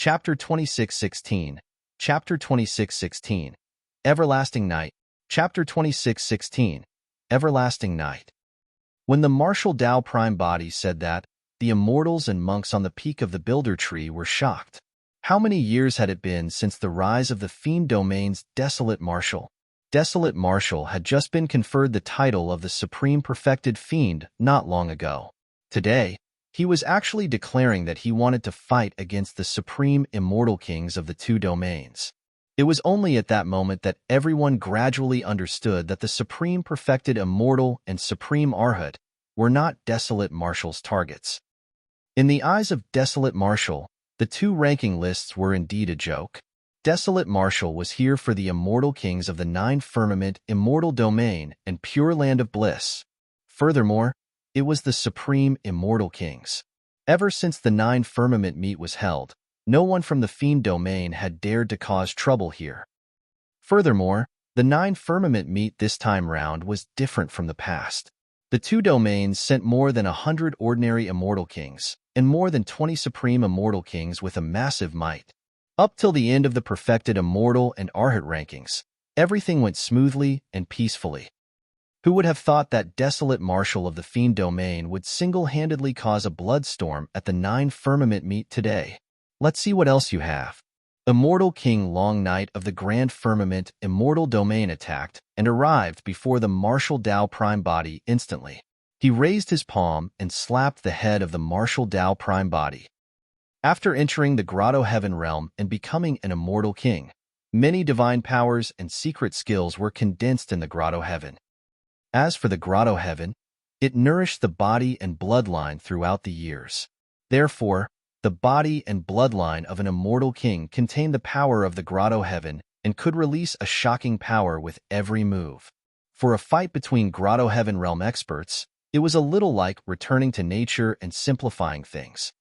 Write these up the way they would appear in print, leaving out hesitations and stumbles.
Chapter 26:16. Chapter 26:16. Everlasting Night. Chapter 26:16. Everlasting Night. When the martial Tao Prime Body said that, the immortals and monks on the peak of the Builder Tree were shocked. How many years had it been since the rise of the Fiend Domain's Desolate Martial? Desolate Martial had just been conferred the title of the Supreme Perfected Fiend not long ago. Today, he was actually declaring that he wanted to fight against the Supreme Immortal Kings of the two domains. It was only at that moment that everyone gradually understood that the Supreme Perfected Immortal and Supreme Arhat were not Desolate Martial's targets. In the eyes of Desolate Martial, the two ranking lists were indeed a joke. Desolate Martial was here for the Immortal Kings of the Nine Firmament Immortal Domain and Pure Land of Bliss. Furthermore, it was the Supreme Immortal Kings. Ever since the Nine Firmament meet was held, no one from the Fiend Domain had dared to cause trouble here. Furthermore, the Nine Firmament meet this time round was different from the past. The two domains sent more than 100 ordinary Immortal Kings, and more than 20 Supreme Immortal Kings with a massive might. Up till the end of the perfected Immortal and Arhat rankings, everything went smoothly and peacefully. Who would have thought that Desolate Martial of the Fiend Domain would single-handedly cause a bloodstorm at the Nine Firmament meet today? Let's see what else you have. Immortal King Long Night of the Grand Firmament Immortal Domain attacked and arrived before the Martial Tao Prime Body instantly. He raised his palm and slapped the head of the Martial Tao Prime Body. After entering the Grotto-heaven realm and becoming an Immortal King, many divine powers and secret skills were condensed in the Grotto-heaven. As for the Grotto-heaven, it nourished the body and bloodline throughout the years. Therefore, the body and bloodline of an Immortal King contained the power of the Grotto-heaven and could release a shocking power with every move. For a fight between Grotto-heaven realm experts, it was a little like returning to nature and simplifying things.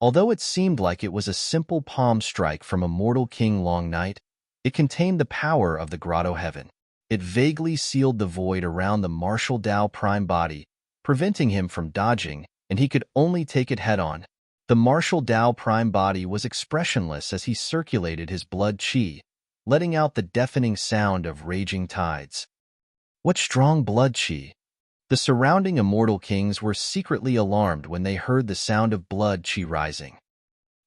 Although it seemed like it was a simple palm strike from Immortal King Long Night, it contained the power of the Grotto-heaven. It vaguely sealed the void around the Martial Tao Prime Body, preventing him from dodging, and he could only take it head-on. The Martial Tao Prime Body was expressionless as he circulated his blood chi, letting out the deafening sound of raging tides. What strong blood chi! The surrounding Immortal Kings were secretly alarmed when they heard the sound of blood chi rising.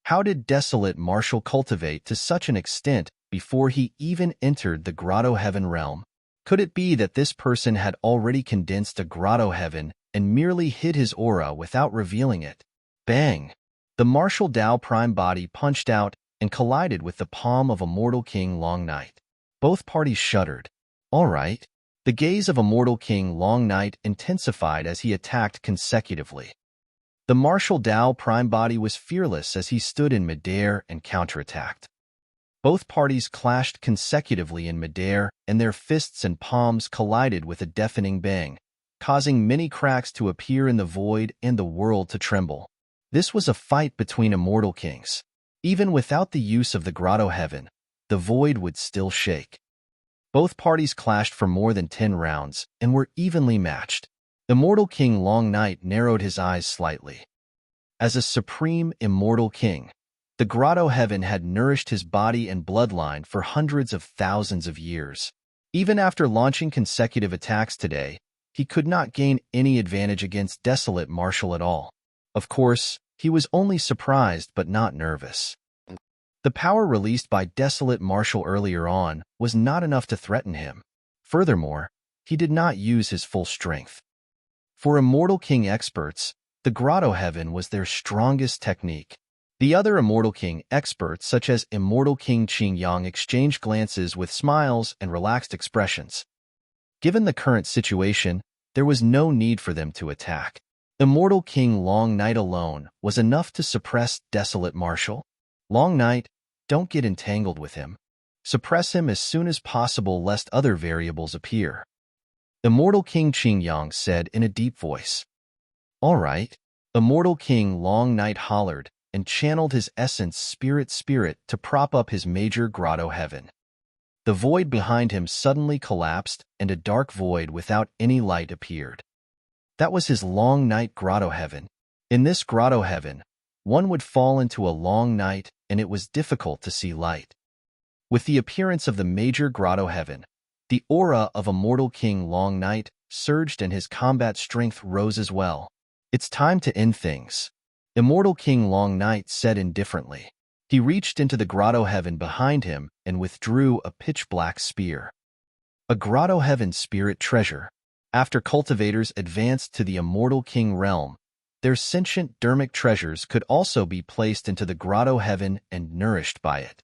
How did Desolate Martial cultivate to such an extent before he even entered the Grotto-heaven realm? Could it be that this person had already condensed a Grotto-heaven and merely hid his aura without revealing it? Bang! The Martial Tao Prime Body punched out and collided with the palm of Immortal King Long Night. Both parties shuddered. All right. The gaze of Immortal King Long Night intensified as he attacked consecutively. The Martial Tao Prime Body was fearless as he stood in midair and counterattacked. Both parties clashed consecutively in midair, and their fists and palms collided with a deafening bang, causing many cracks to appear in the void and the world to tremble. This was a fight between Immortal Kings. Even without the use of the Grotto-heaven, the void would still shake. Both parties clashed for more than 10 rounds and were evenly matched. Immortal King Long Night narrowed his eyes slightly. As a Supreme Immortal King, the Grotto-heaven had nourished his body and bloodline for hundreds of thousands of years. Even after launching consecutive attacks today, he could not gain any advantage against Desolate Martial at all. Of course, he was only surprised but not nervous. The power released by Desolate Martial earlier on was not enough to threaten him. Furthermore, he did not use his full strength. For Immortal King experts, the Grotto-heaven was their strongest technique. The other Immortal King experts, such as Immortal King Qingyang, exchanged glances with smiles and relaxed expressions. Given the current situation, there was no need for them to attack. Immortal King Long Night alone was enough to suppress Desolate Martial. Long Night, don't get entangled with him. Suppress him as soon as possible lest other variables appear. Immortal King Qingyang said in a deep voice. All right. Immortal King Long Night hollered and channeled his essence spirit to prop up his major Grotto-heaven. The void behind him suddenly collapsed and a dark void without any light appeared. That was his Long Night Grotto-heaven. In this Grotto-heaven, one would fall into a long night and it was difficult to see light. With the appearance of the major Grotto-heaven, the aura of Immortal King Long Night surged and his combat strength rose as well. "It's time to end things," Immortal King Long Night said indifferently. He reached into the Grotto-heaven behind him and withdrew a pitch-black spear. A Grotto-heaven spirit treasure. After cultivators advanced to the Immortal King realm, their sentient dermic treasures could also be placed into the Grotto-heaven and nourished by it.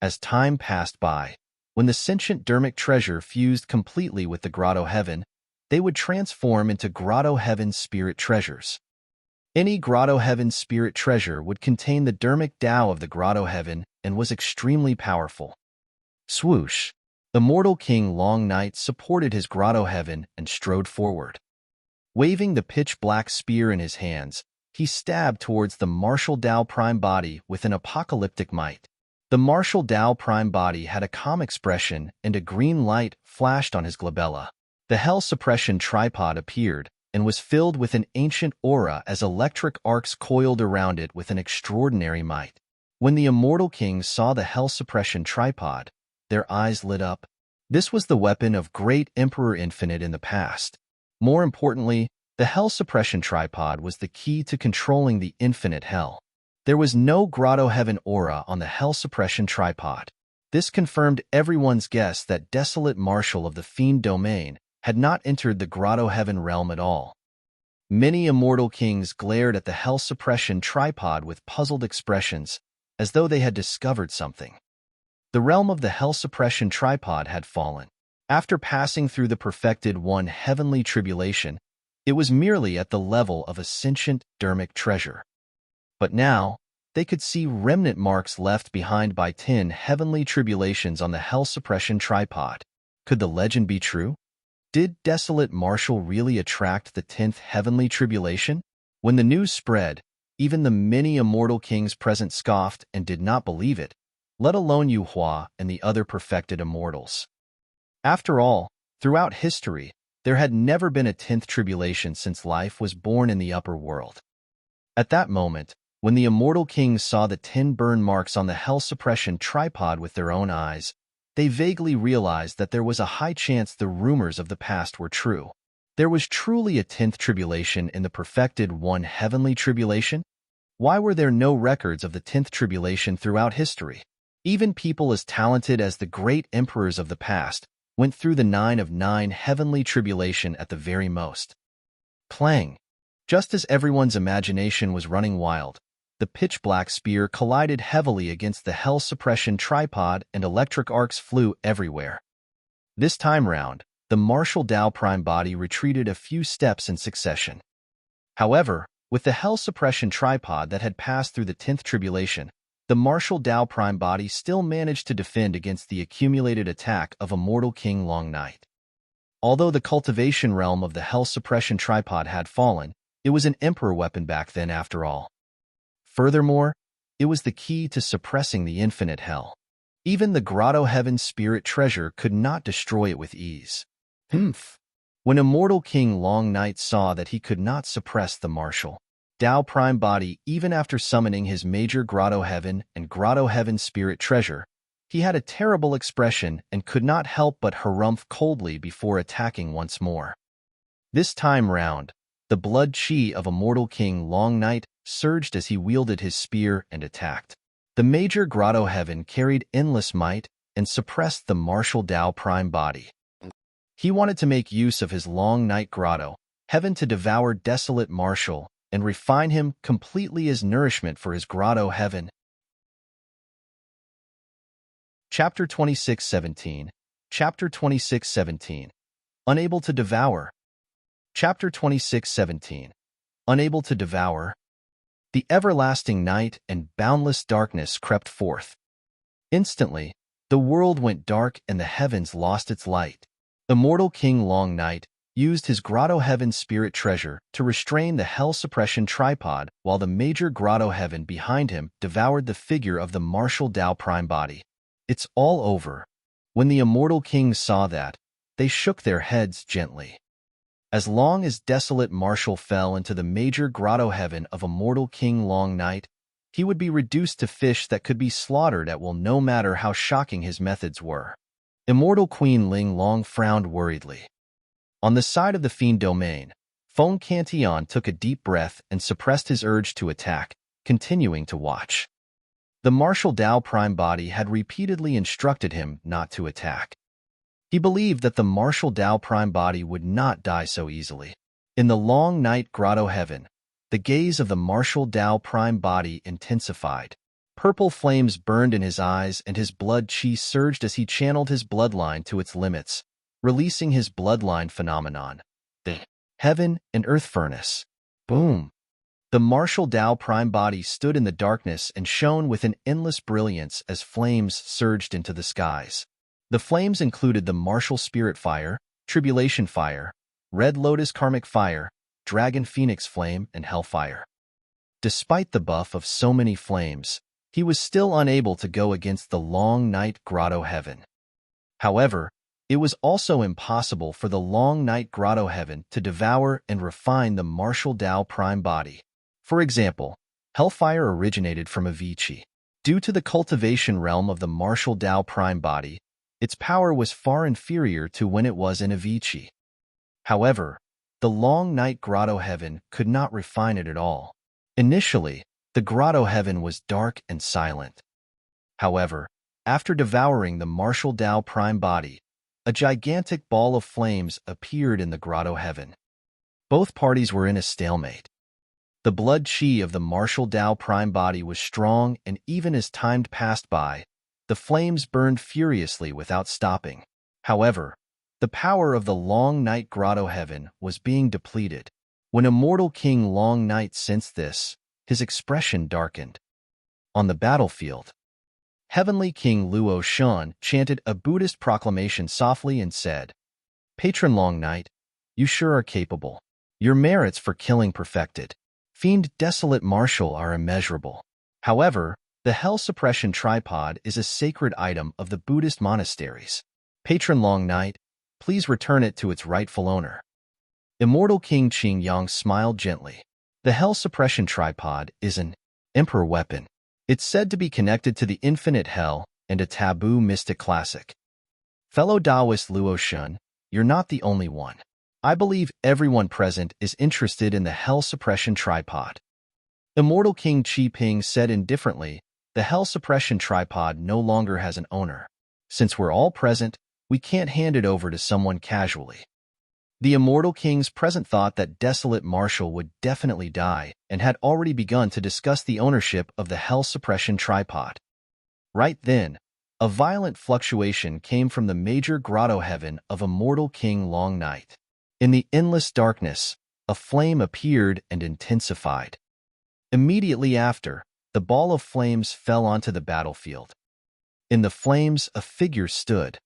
As time passed by, when the sentient dermic treasure fused completely with the Grotto-heaven, they would transform into Grotto-heaven spirit treasures. Any Grotto-heaven spirit treasure would contain the dermic Tao of the Grotto-heaven and was extremely powerful. Swoosh! Immortal King Long Night supported his Grotto-heaven and strode forward. Waving the pitch-black spear in his hands, he stabbed towards the martial Tao prime body with an apocalyptic might. The martial Tao prime body had a calm expression and a green light flashed on his glabella. The Hell Suppression tripod appeared and was filled with an ancient aura as electric arcs coiled around it with an extraordinary might. When the Immortal Kings saw the Hell Suppression tripod, their eyes lit up. This was the weapon of Great Emperor Infinite in the past. More importantly, the Hell Suppression tripod was the key to controlling the infinite hell. There was no Grotto-heaven aura on the Hell Suppression tripod. This confirmed everyone's guess that Desolate Marshal of the Fiend domain had not entered the Grotto-heaven realm at all. Many Immortal Kings glared at the Hell Suppression tripod with puzzled expressions, as though they had discovered something. The realm of the Hell Suppression tripod had fallen. After passing through the perfected one heavenly tribulation, it was merely at the level of a sentient dermic treasure. But now, they could see remnant marks left behind by 10 heavenly tribulations on the Hell Suppression tripod. Could the legend be true? Did Desolate Marshal really attract the 10th heavenly tribulation? When the news spread, even the many Immortal Kings present scoffed and did not believe it, let alone Yu Hua and the other perfected immortals. After all, throughout history, there had never been a 10th tribulation since life was born in the upper world. At that moment, when the Immortal Kings saw the 10 burn marks on the Hell Suppression tripod with their own eyes, they vaguely realized that there was a high chance the rumors of the past were true. There was truly a 10th tribulation in the perfected one heavenly tribulation? Why were there no records of the 10th tribulation throughout history? Even people as talented as the great emperors of the past went through the 9 of 9 heavenly tribulation at the very most. Clang! Just as everyone's imagination was running wild, the pitch-black spear collided heavily against the Hell Suppression tripod and electric arcs flew everywhere. This time round, the martial Tao prime body retreated a few steps in succession. However, with the Hell Suppression tripod that had passed through the 10th tribulation, the martial Tao prime body still managed to defend against the accumulated attack of Immortal King Long Night. Although the cultivation realm of the Hell Suppression tripod had fallen, it was an emperor weapon back then after all. Furthermore, it was the key to suppressing the infinite hell. Even the Grotto-heaven spirit treasure could not destroy it with ease. When Immortal King Long Night saw that he could not suppress the martial Tao prime body even after summoning his major Grotto-heaven and Grotto-heaven spirit treasure, he had a terrible expression and could not help but harumph coldly before attacking once more. This time round, the blood chi of Immortal King Long Night surged as he wielded his spear and attacked. The major Grotto-heaven carried endless might and suppressed the martial Tao prime body. He wanted to make use of his Long Night Grotto-heaven to devour Desolate Marshal and refine him completely as nourishment for his Grotto-heaven. Chapter 26:17. Chapter 26:17. Unable to devour. Chapter 26:17. Unable to devour. The everlasting night and boundless darkness crept forth. Instantly, the world went dark and the heavens lost its light. Immortal King Long Night used his Grotto-heaven spirit treasure to restrain the Hell Suppression tripod while the major Grotto-heaven behind him devoured the figure of the martial Tao prime body. It's all over. When the Immortal Kings saw that, they shook their heads gently. As long as desolate Marshall fell into the major Grotto-heaven of immortal King Long Night, he would be reduced to fish that could be slaughtered at will no matter how shocking his methods were. Immortal Queen Ling Long frowned worriedly. On the side of the fiend domain, Feng Cantillon took a deep breath and suppressed his urge to attack, continuing to watch. The martial Dao Prime Body had repeatedly instructed him not to attack. He believed that the martial Dao Prime Body would not die so easily. In the Long Night Grotto-heaven, the gaze of the martial Dao Prime Body intensified. Purple flames burned in his eyes and his blood chi surged as he channeled his bloodline to its limits, releasing his bloodline phenomenon, the Heaven and Earth Furnace. Boom! The martial Dao Prime Body stood in the darkness and shone with an endless brilliance as flames surged into the skies. The flames included the martial Spirit Fire, Tribulation Fire, Red Lotus Karmic Fire, Dragon Phoenix Flame, and Hellfire. Despite the buff of so many flames, he was still unable to go against the Long Night Grotto-heaven. However, it was also impossible for the Long Night Grotto-heaven to devour and refine the martial Dao Prime Body. For example, Hellfire originated from Avici. Due to the cultivation realm of the martial Dao Prime Body, its power was far inferior to when it was in Avici. However, the Long Night Grotto-heaven could not refine it at all. Initially, the Grotto-heaven was dark and silent. However, after devouring the martial Dao Prime Body, a gigantic ball of flames appeared in the Grotto-heaven. Both parties were in a stalemate. The blood chi of the martial Dao Prime Body was strong, and even as time passed by, the flames burned furiously without stopping. However, the power of the Long Night Grotto-heaven was being depleted. When immortal King Long Night sensed this, his expression darkened. On the battlefield, Heavenly King Luo Shun chanted a Buddhist proclamation softly and said, "Patron Long Night, you sure are capable. Your merits for killing perfected. Fiend Desolate Martial are immeasurable. However, the Hell Suppression Tripod is a sacred item of the Buddhist monasteries. Patron Long Night, please return it to its rightful owner." Immortal King Qing Yang smiled gently. The Hell Suppression Tripod is an emperor weapon. It's said to be connected to the infinite hell and a taboo mystic classic. Fellow Taoist Luo Shun, you're not the only one. I believe everyone present is interested in the Hell Suppression Tripod. Immortal King Qi Ping said indifferently, the Hell Suppression Tripod no longer has an owner. Since we're all present, we can't hand it over to someone casually. The Immortal King's present thought that Desolate Martial would definitely die and had already begun to discuss the ownership of the Hell Suppression Tripod. Right then, a violent fluctuation came from the major Grotto-heaven of Immortal King Long Night. In the endless darkness, a flame appeared and intensified. Immediately after, the ball of flames fell onto the battlefield. In the flames, a figure stood.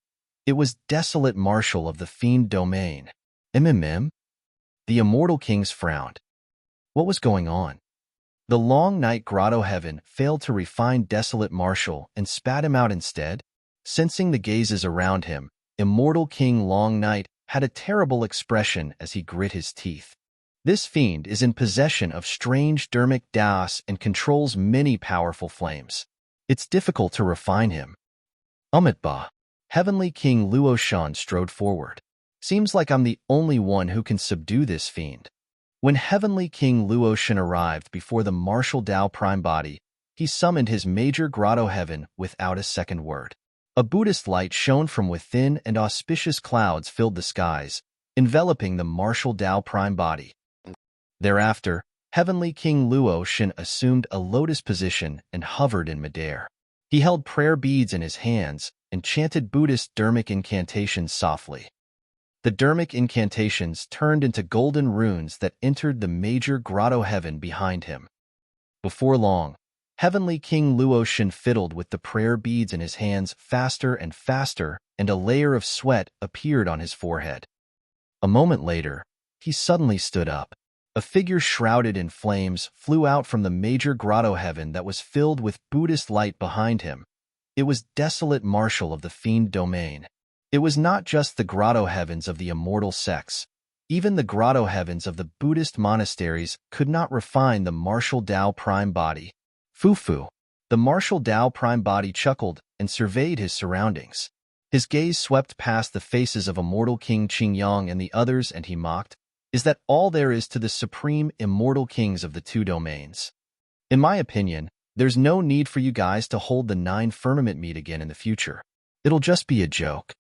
It was Desolate Martial of the Fiend Domain. The Immortal Kings frowned. What was going on? The Long Night Grotto-heaven failed to refine Desolate Martial and spat him out instead. Sensing the gazes around him, Immortal King Long Night had a terrible expression as he grit his teeth. This fiend is in possession of strange dermic das and controls many powerful flames. It's difficult to refine him. Ba. Heavenly King Luo Shan strode forward. Seems like I'm the only one who can subdue this fiend. When Heavenly King Luo Shan arrived before the martial Dao Prime Body, he summoned his major Grotto-heaven without a second word. A Buddhist light shone from within and auspicious clouds filled the skies, enveloping the martial Dao Prime Body. Thereafter, Heavenly King Luo Shan assumed a lotus position and hovered in midair. He held prayer beads in his hands and chanted Buddhist dermic incantations softly. The dermic incantations turned into golden runes that entered the major Grotto-heaven behind him. Before long, Heavenly King Luo Shan fiddled with the prayer beads in his hands faster and faster, and a layer of sweat appeared on his forehead. A moment later, he suddenly stood up. A figure shrouded in flames flew out from the major Grotto-heaven that was filled with Buddhist light behind him. It was Desolate Martial of the Fiend Domain. It was not just the Grotto-heavens of the immortal sex. Even the Grotto-heavens of the Buddhist monasteries could not refine the martial Tao prime body. Fufu. The martial Tao prime body chuckled and surveyed his surroundings. His gaze swept past the faces of immortal King Qingyang and the others, and he mocked, "Is that all there is to the supreme immortal kings of the two domains? In my opinion, there's no need for you guys to hold the 9 firmament meet again in the future. It'll just be a joke."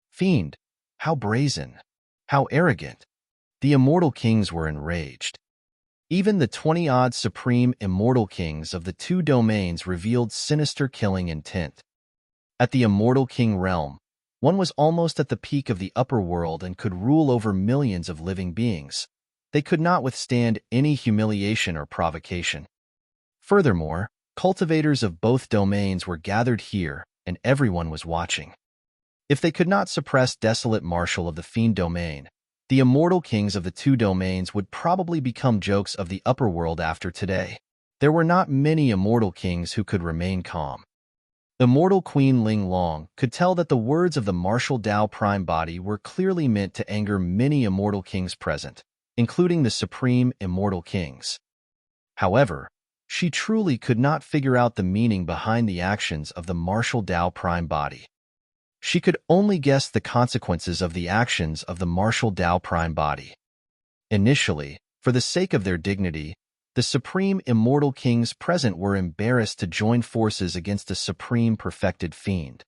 Fiend. How brazen. How arrogant. The immortal kings were enraged. Even the 20-odd supreme immortal kings of the two domains revealed sinister killing intent. At the immortal king realm, one was almost at the peak of the upper world and could rule over millions of living beings. They could not withstand any humiliation or provocation. Furthermore, cultivators of both domains were gathered here, and everyone was watching. If they could not suppress desolate martial of the fiend domain, the immortal kings of the two domains would probably become jokes of the upper world after today. There were not many immortal kings who could remain calm. Immortal Queen Ling Long could tell that the words of the martial Tao prime body were clearly meant to anger many immortal kings present, including the supreme immortal kings. However, she truly could not figure out the meaning behind the actions of the martial Tao prime body. She could only guess the consequences of the actions of the martial Tao prime body. Initially, for the sake of their dignity, the supreme immortal kings present were embarrassed to join forces against a supreme perfected fiend.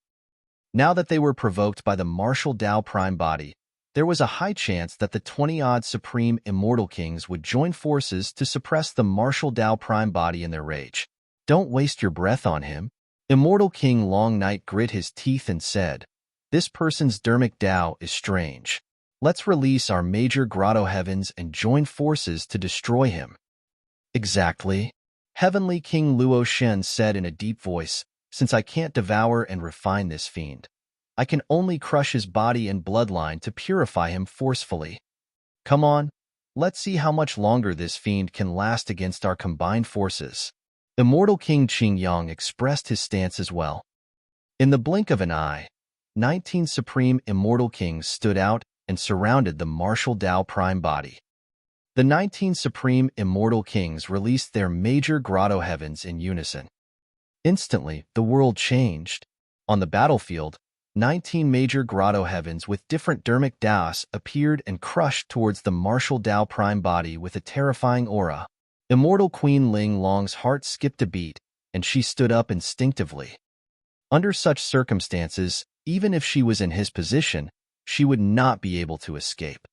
Now that they were provoked by the martial Tao prime body, there was a high chance that the 20-odd supreme immortal kings would join forces to suppress the martial Tao prime body in their rage. "Don't waste your breath on him." Immortal King Long Night grit his teeth and said, "This person's dharmic Tao is strange. Let's release our major Grotto-heavens and join forces to destroy him." "Exactly," Heavenly King Luo Shen said in a deep voice, "since I can't devour and refine this fiend, I can only crush his body and bloodline to purify him forcefully. Come on, let's see how much longer this fiend can last against our combined forces." Immortal King Qingyang expressed his stance as well. In the blink of an eye, 19 supreme immortal kings stood out and surrounded the martial Tao prime body. The 19 supreme immortal kings released their major Grotto-heavens in unison. Instantly, the world changed. On the battlefield, 19 major Grotto-heavens with different dharmic Taos appeared and crushed towards the martial Tao prime body with a terrifying aura. Immortal Queen Ling Long's heart skipped a beat, and she stood up instinctively. Under such circumstances, even if she was in his position, she would not be able to escape.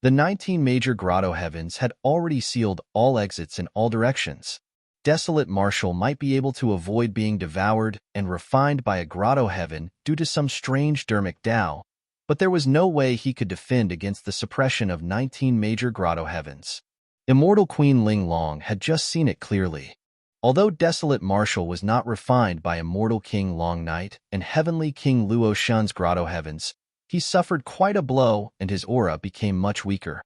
The 19 major Grotto-heavens had already sealed all exits in all directions. Desolate Marshall might be able to avoid being devoured and refined by a Grotto-heaven due to some strange dharmic Tao, but there was no way he could defend against the suppression of 19 major Grotto-heavens. Immortal Queen Ling Long had just seen it clearly. Although Desolate Marshall was not refined by Immortal King Long Night and Heavenly King Luo Shun's Grotto-heavens, he suffered quite a blow and his aura became much weaker.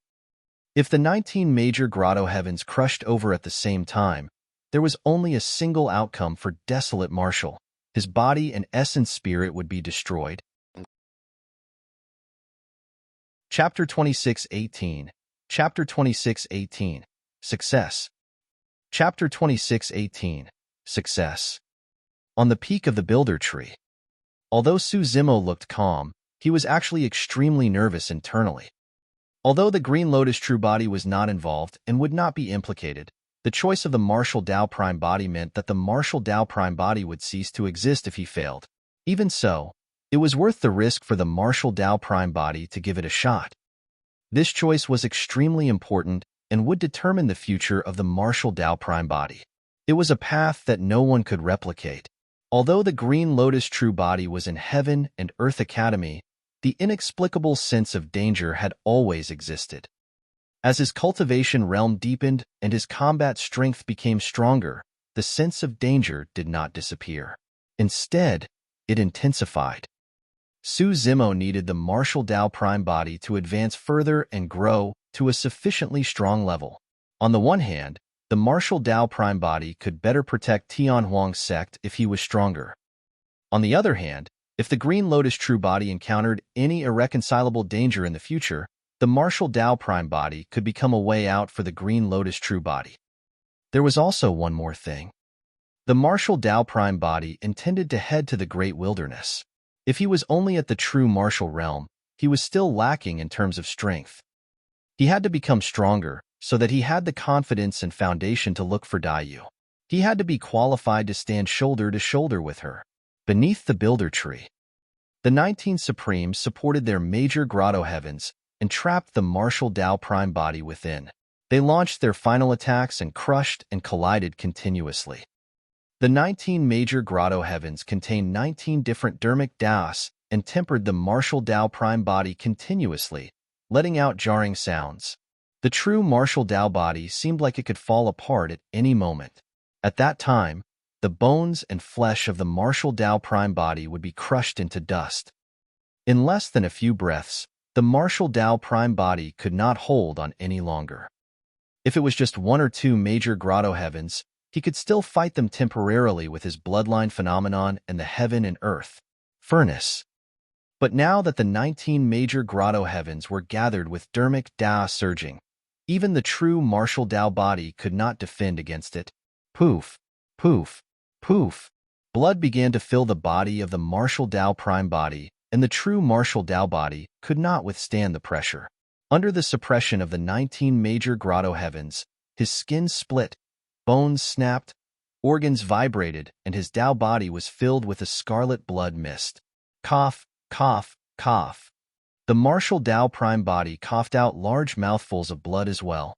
If the 19 major Grotto-heavens crushed over at the same time, there was only a single outcome for Desolate Marshall. His body and essence spirit would be destroyed. Chapter 26:18. Chapter 26:18. Success. Chapter 26:18. Success. On the peak of the Builder Tree. Although Su Zimo looked calm, he was actually extremely nervous internally. Although the Green Lotus True Body was not involved and would not be implicated, the choice of the Martial Tao Prime Body meant that the Martial Tao Prime Body would cease to exist if he failed. Even so, it was worth the risk for the Martial Tao Prime Body to give it a shot. This choice was extremely important and would determine the future of the Martial Tao Prime Body. It was a path that no one could replicate. Although the Green Lotus True Body was in Heaven and Earth Academy, the inexplicable sense of danger had always existed. As his cultivation realm deepened and his combat strength became stronger, the sense of danger did not disappear. Instead, it intensified. Su Zimo needed the Martial Tao Prime Body to advance further and grow to a sufficiently strong level. On the one hand, the Martial Tao Prime Body could better protect Tian Huang's sect if he was stronger. On the other hand, if the Green Lotus True Body encountered any irreconcilable danger in the future, the martial Tao prime body could become a way out for the Green Lotus true body. There was also one more thing. The martial Tao prime body intended to head to the great wilderness. If he was only at the true martial realm, he was still lacking in terms of strength. He had to become stronger so that he had the confidence and foundation to look for Dayu. He had to be qualified to stand shoulder to shoulder with her. Beneath the builder tree, the 19 Supremes supported their major Grotto-heavens and trapped the martial Tao prime body within. They launched their final attacks and crushed and collided continuously. The 19 major Grotto-heavens contained 19 different dermic Taos and tempered the martial Tao prime body continuously, letting out jarring sounds. The true martial Tao body seemed like it could fall apart at any moment. At that time, the bones and flesh of the martial Tao prime body would be crushed into dust. In less than a few breaths, the martial Tao prime body could not hold on any longer. If it was just one or two major Grotto-heavens, he could still fight them temporarily with his bloodline phenomenon and the heaven and earth furnace. But now that the 19 major Grotto-heavens were gathered with dermic Tao surging, even the true martial Tao body could not defend against it. Poof, poof, poof. Blood began to fill the body of the martial Tao prime body, and the true martial Tao body could not withstand the pressure. Under the suppression of the 19 major Grotto-heavens, his skin split, bones snapped, organs vibrated, and his Tao body was filled with a scarlet blood mist. Cough, cough, cough. The martial Tao prime body coughed out large mouthfuls of blood as well.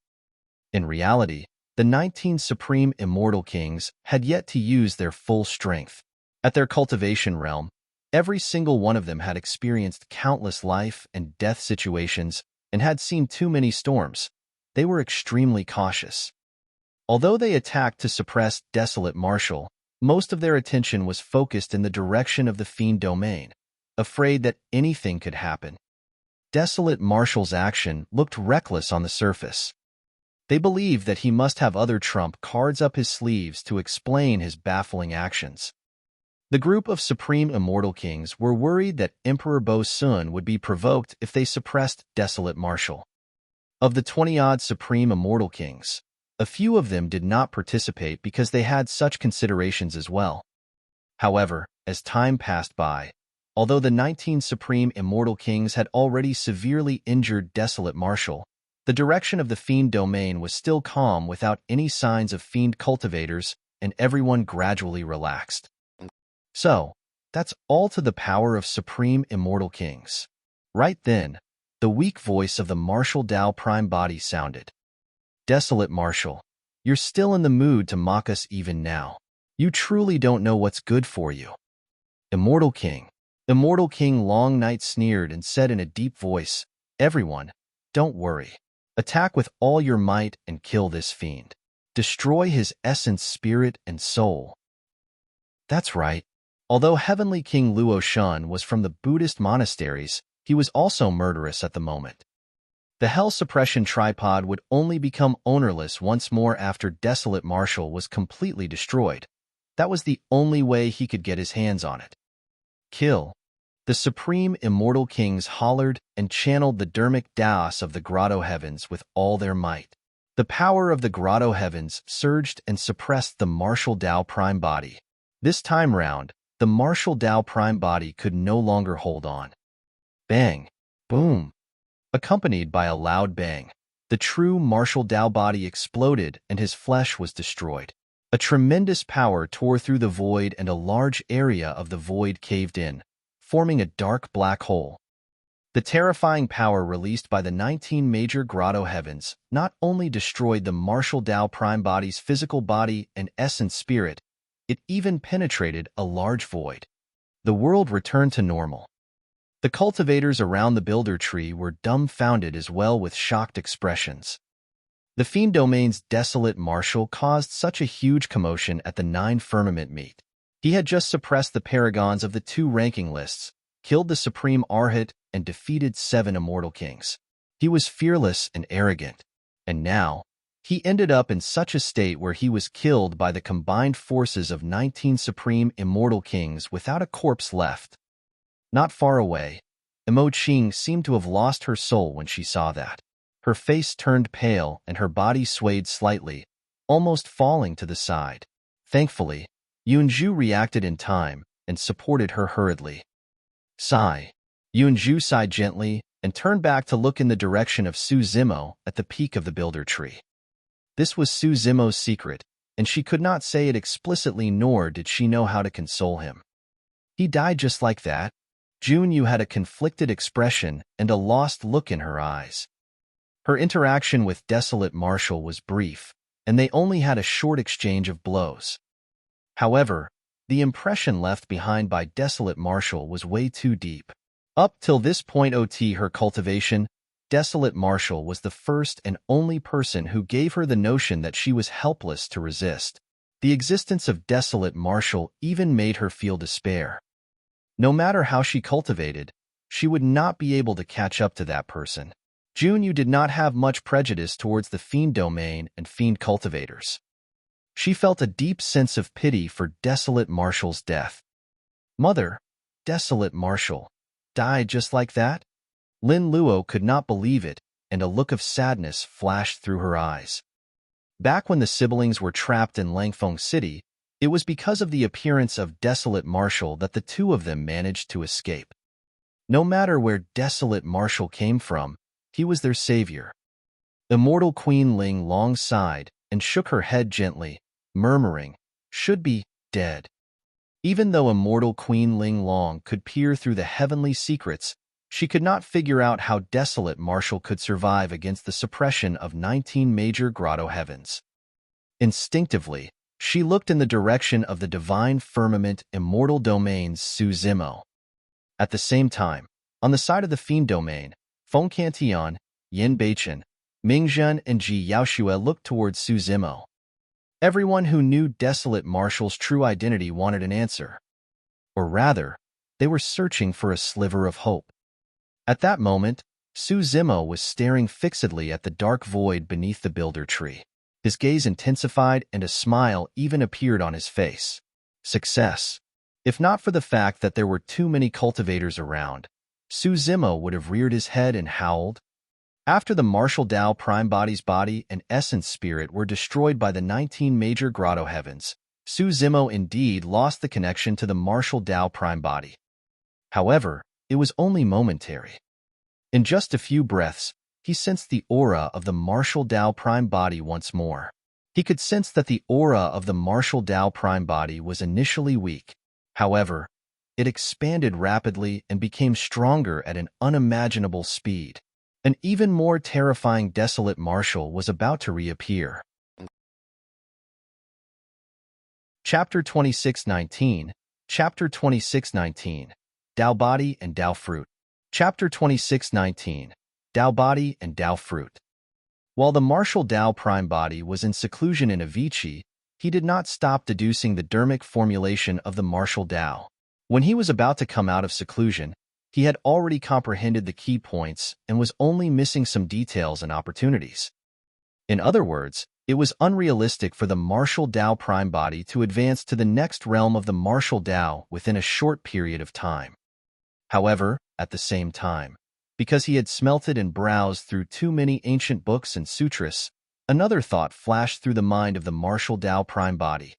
In reality, the 19 supreme immortal kings had yet to use their full strength. At their cultivation realm, every single one of them had experienced countless life and death situations and had seen too many storms. They were extremely cautious. Although they attacked to suppress Desolate Martial, most of their attention was focused in the direction of the Fiend domain, afraid that anything could happen. Desolate Martial's action looked reckless on the surface. They believed that he must have other trump cards up his sleeves to explain his baffling actions. The group of Supreme Immortal Kings were worried that Emperor Bo Sun would be provoked if they suppressed Desolate Martial. Of the 20-odd Supreme Immortal Kings, a few of them did not participate because they had such considerations as well. However, as time passed by, although the 19 Supreme Immortal Kings had already severely injured Desolate Martial, the direction of the Fiend domain was still calm without any signs of Fiend cultivators, and everyone gradually relaxed. So, that's all to the power of Supreme Immortal Kings. Right then, the weak voice of the martial Tao prime body sounded. Desolate Martial, you're still in the mood to mock us even now. You truly don't know what's good for you. Immortal King Long Night sneered and said in a deep voice, everyone, don't worry. Attack with all your might and kill this fiend. Destroy his essence, spirit, and soul. That's right. Although Heavenly King Luo Shun was from the Buddhist monasteries, he was also murderous at the moment. The Hell Suppression tripod would only become ownerless once more after Desolate Martial was completely destroyed. That was the only way he could get his hands on it. Kill. The Supreme Immortal Kings hollered and channeled the dermic Taos of the Grotto-heavens with all their might. The power of the Grotto-heavens surged and suppressed the martial Tao prime body. This time round, the martial Tao prime body could no longer hold on. Bang! Boom! Accompanied by a loud bang, the true martial Tao body exploded and his flesh was destroyed. A tremendous power tore through the void and a large area of the void caved in, forming a dark black hole. The terrifying power released by the 19 major Grotto-heavens not only destroyed the martial Tao prime body's physical body and essence spirit, it even penetrated a large void. The world returned to normal. The cultivators around the builder tree were dumbfounded as well with shocked expressions. The Fiend Domain's Desolate Martial caused such a huge commotion at the 9 Firmament meet. He had just suppressed the paragons of the 2 ranking lists, killed the Supreme Arhat, and defeated 7 Immortal Kings. He was fearless and arrogant, and now, he ended up in such a state where he was killed by the combined forces of 19 Supreme Immortal Kings without a corpse left. Not far away, Emo Qing seemed to have lost her soul when she saw that. Her face turned pale and her body swayed slightly, almost falling to the side. Thankfully, Yunju reacted in time and supported her hurriedly. Sigh. Yunju sighed gently and turned back to look in the direction of Su Zimo at the peak of the builder tree. This was Su Zimo's secret, and she could not say it explicitly, nor did she know how to console him. He died just like that. Junyu had a conflicted expression and a lost look in her eyes. Her interaction with Desolate Marshal was brief, and they only had a short exchange of blows. However, the impression left behind by Desolate Marshal was way too deep. Up till this point her cultivation, Desolate Marshal was the first and only person who gave her the notion that she was helpless to resist. The existence of Desolate Marshal even made her feel despair. No matter how she cultivated, she would not be able to catch up to that person. Junyu did not have much prejudice towards the fiend domain and fiend cultivators. She felt a deep sense of pity for Desolate Marshal's death. Mother, Desolate Marshal, died just like that? Lin Luo could not believe it, and a look of sadness flashed through her eyes. Back when the siblings were trapped in Langfeng City, it was because of the appearance of Desolate Marshal that the two of them managed to escape. No matter where Desolate Marshal came from, he was their savior. Immortal Queen Ling Long sighed and shook her head gently, murmuring, "Should be dead." Even though Immortal Queen Ling Long could peer through the heavenly secrets, she could not figure out how Desolate Marshal could survive against the suppression of 19 major Grotto-heavens. Instinctively, she looked in the direction of the divine firmament immortal domains Su Zimo. At the same time, on the side of the fiend domain, Feng Cantian, Yin Beichen, Mingzhen, and Ji Yaoxue looked towards Su Zimo. Everyone who knew Desolate Marshal's true identity wanted an answer. Or rather, they were searching for a sliver of hope. At that moment, Su Zimo was staring fixedly at the dark void beneath the builder tree. His gaze intensified and a smile even appeared on his face. Success. If not for the fact that there were too many cultivators around, Su Zimo would have reared his head and howled. After the Martial Dao Prime Body's body and essence spirit were destroyed by the 19 major Grotto-heavens, Su Zimo indeed lost the connection to the Martial Dao Prime Body. However, it was only momentary. In just a few breaths, he sensed the aura of the Martial Dao Prime Body once more. He could sense that the aura of the Martial Dao Prime Body was initially weak. However, it expanded rapidly and became stronger at an unimaginable speed. An even more terrifying Desolate Marshal was about to reappear. Chapter 2619, Chapter 2619, Dao Body and Dao Fruit. Chapter 2619, Dao Body and Dao Fruit. While the Martial Dao Prime Body was in seclusion in Avici, he did not stop deducing the dermic formulation of the Martial Dao. When he was about to come out of seclusion, he had already comprehended the key points and was only missing some details and opportunities. In other words, it was unrealistic for the Martial Dao Prime Body to advance to the next realm of the Martial Dao within a short period of time. However, at the same time, because he had smelted and browsed through too many ancient books and sutras, another thought flashed through the mind of the Martial Dao Prime Body.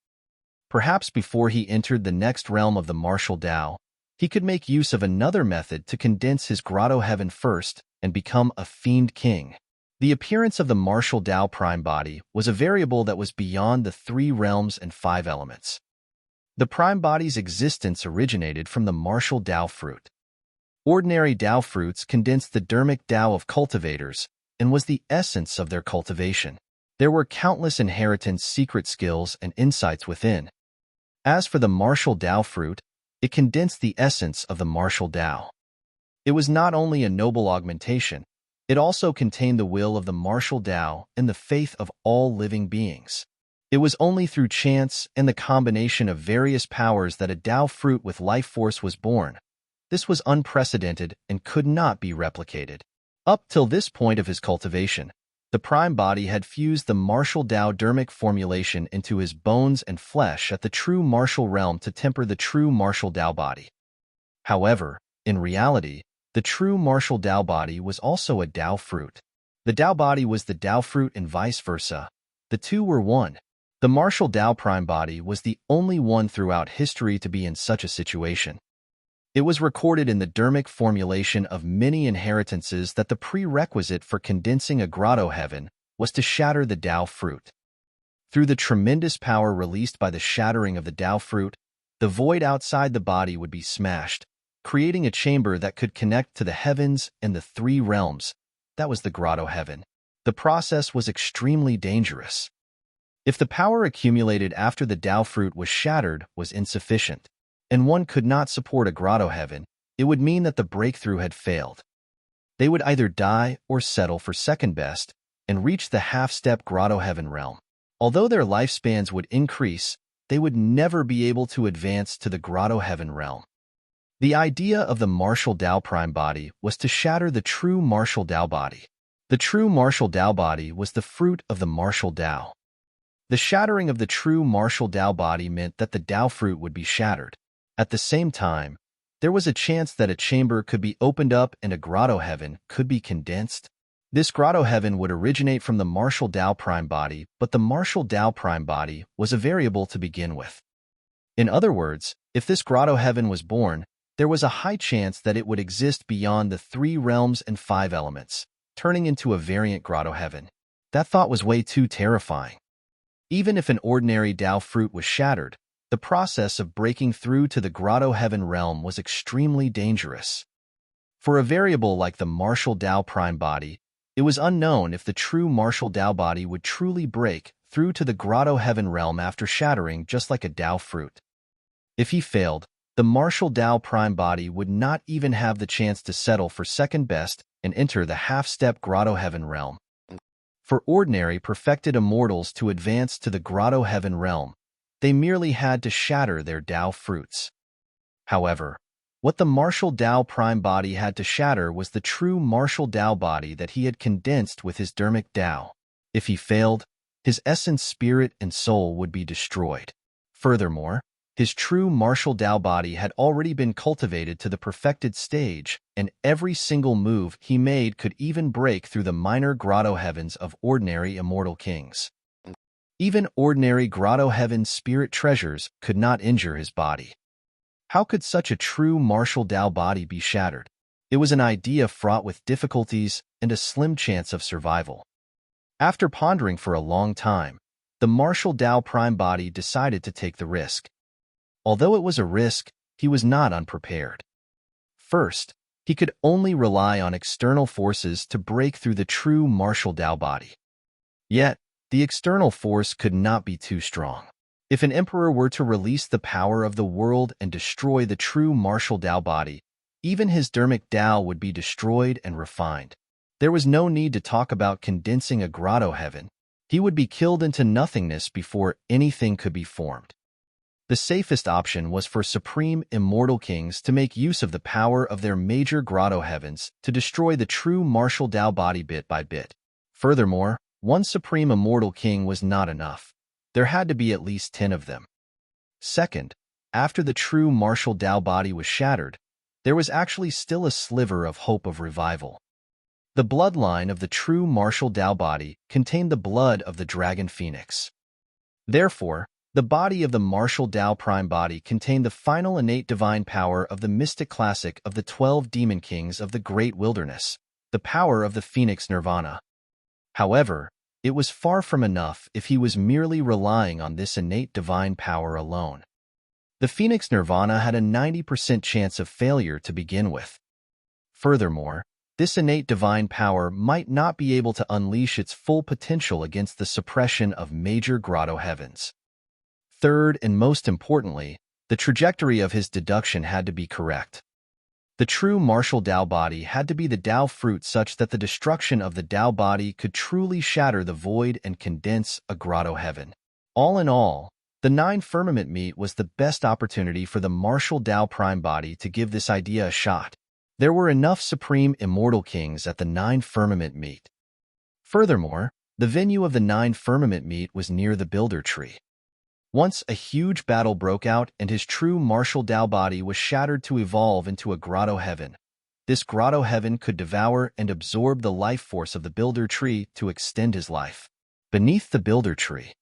Perhaps before he entered the next realm of the Martial Dao, he could make use of another method to condense his Grotto-heaven first and become a fiend king. The appearance of the Martial Dao Prime Body was a variable that was beyond the 3 realms and 5 elements. The Prime Body's existence originated from the Martial Dao Fruit. Ordinary Dao fruits condensed the dermic Dao of cultivators and was the essence of their cultivation. There were countless inheritance secret skills and insights within. As for the Martial Dao fruit, it condensed the essence of the Martial Dao. It was not only a noble augmentation, it also contained the will of the Martial Dao and the faith of all living beings. It was only through chance and the combination of various powers that a Dao fruit with life force was born. This was unprecedented and could not be replicated. Up till this point of his cultivation, the Prime Body had fused the Martial Dao dermic formulation into his bones and flesh at the true martial realm to temper the true Martial Dao Body. However, in reality, The true martial Tao body was also a Tao fruit. The Tao body was the Tao fruit and vice versa. The two were one. The martial Tao prime body was the only one throughout history to be in such a situation. It was recorded in the dharmic formulation of many inheritances that the prerequisite for condensing a Grotto-heaven was to shatter the Tao fruit. Through the tremendous power released by the shattering of the Tao fruit, the void outside the body would be smashed, creating a chamber that could connect to the heavens and the three realms. That was the Grotto-heaven. The process was extremely dangerous. If the power accumulated after the Tao fruit was shattered was insufficient, and one could not support a Grotto-heaven, it would mean that the breakthrough had failed. They would either die or settle for second best and reach the half-step Grotto-heaven realm. Although their lifespans would increase, they would never be able to advance to the Grotto-heaven realm. The idea of the martial Tao prime body was to shatter the true martial Tao body. The true martial Tao body was the fruit of the martial Tao. The shattering of the true martial Tao body meant that the Tao fruit would be shattered. At the same time, there was a chance that a chamber could be opened up and a Grotto-heaven could be condensed. This Grotto-heaven would originate from the martial Tao prime body, but the martial Tao prime body was a variable to begin with. In other words, if this Grotto-heaven was born, there was a high chance that it would exist beyond the three realms and five elements, turning into a variant Grotto-heaven. That thought was way too terrifying. Even if an ordinary Tao fruit was shattered, the process of breaking through to the Grotto-heaven realm was extremely dangerous. For a variable like the martial Tao prime body, it was unknown if the true martial Tao body would truly break through to the Grotto-heaven realm after shattering, just like a Tao fruit. If he failed, the martial Tao prime body would not even have the chance to settle for second best and enter the half-step Grotto-heaven realm. For ordinary perfected immortals to advance to the Grotto-heaven realm, they merely had to shatter their Tao fruits. However, what the martial Tao prime body had to shatter was the true martial Tao body that he had condensed with his dharmic Tao. If he failed, his essence, spirit, and soul would be destroyed. Furthermore, his true martial Tao body had already been cultivated to the perfected stage, and every single move he made could even break through the minor Grotto-heavens of ordinary immortal kings. Even ordinary Grotto-heaven spirit treasures could not injure his body. How could such a true martial Tao body be shattered? It was an idea fraught with difficulties and a slim chance of survival. After pondering for a long time, the martial Tao prime body decided to take the risk. Although it was a risk, he was not unprepared. First, he could only rely on external forces to break through the true martial Tao body. Yet, the external force could not be too strong. If an emperor were to release the power of the world and destroy the true martial Tao body, even his dharmic Tao would be destroyed and refined. There was no need to talk about condensing a Grotto-heaven. He would be killed into nothingness before anything could be formed. The safest option was for supreme immortal kings to make use of the power of their major Grotto-heavens to destroy the true martial Tao body bit by bit. Furthermore, one supreme immortal king was not enough. There had to be at least 10 of them. Second, after the true martial Tao body was shattered, there was actually still a sliver of hope of revival. The bloodline of the true martial Tao body contained the blood of the dragon phoenix. Therefore, the body of the martial Tao prime body contained the final innate divine power of the mystic classic of the 12 demon kings of the great wilderness, the power of the phoenix nirvana. However, it was far from enough if he was merely relying on this innate divine power alone. The phoenix nirvana had a 90% chance of failure to begin with. Furthermore, this innate divine power might not be able to unleash its full potential against the suppression of major Grotto-heavens. Third, and most importantly, the trajectory of his deduction had to be correct. The true martial Tao body had to be the Tao fruit such that the destruction of the Tao body could truly shatter the void and condense a Grotto-heaven. All in all, the 9 firmament meet was the best opportunity for the martial Tao prime body to give this idea a shot. There were enough supreme immortal kings at the 9 firmament meet. Furthermore, the venue of the 9 firmament meet was near the Builder Tree. Once a huge battle broke out and his true martial Tao body was shattered to evolve into a Grotto-heaven, This Grotto-heaven could devour and absorb the life force of the Builder Tree to extend his life. Beneath the Builder Tree,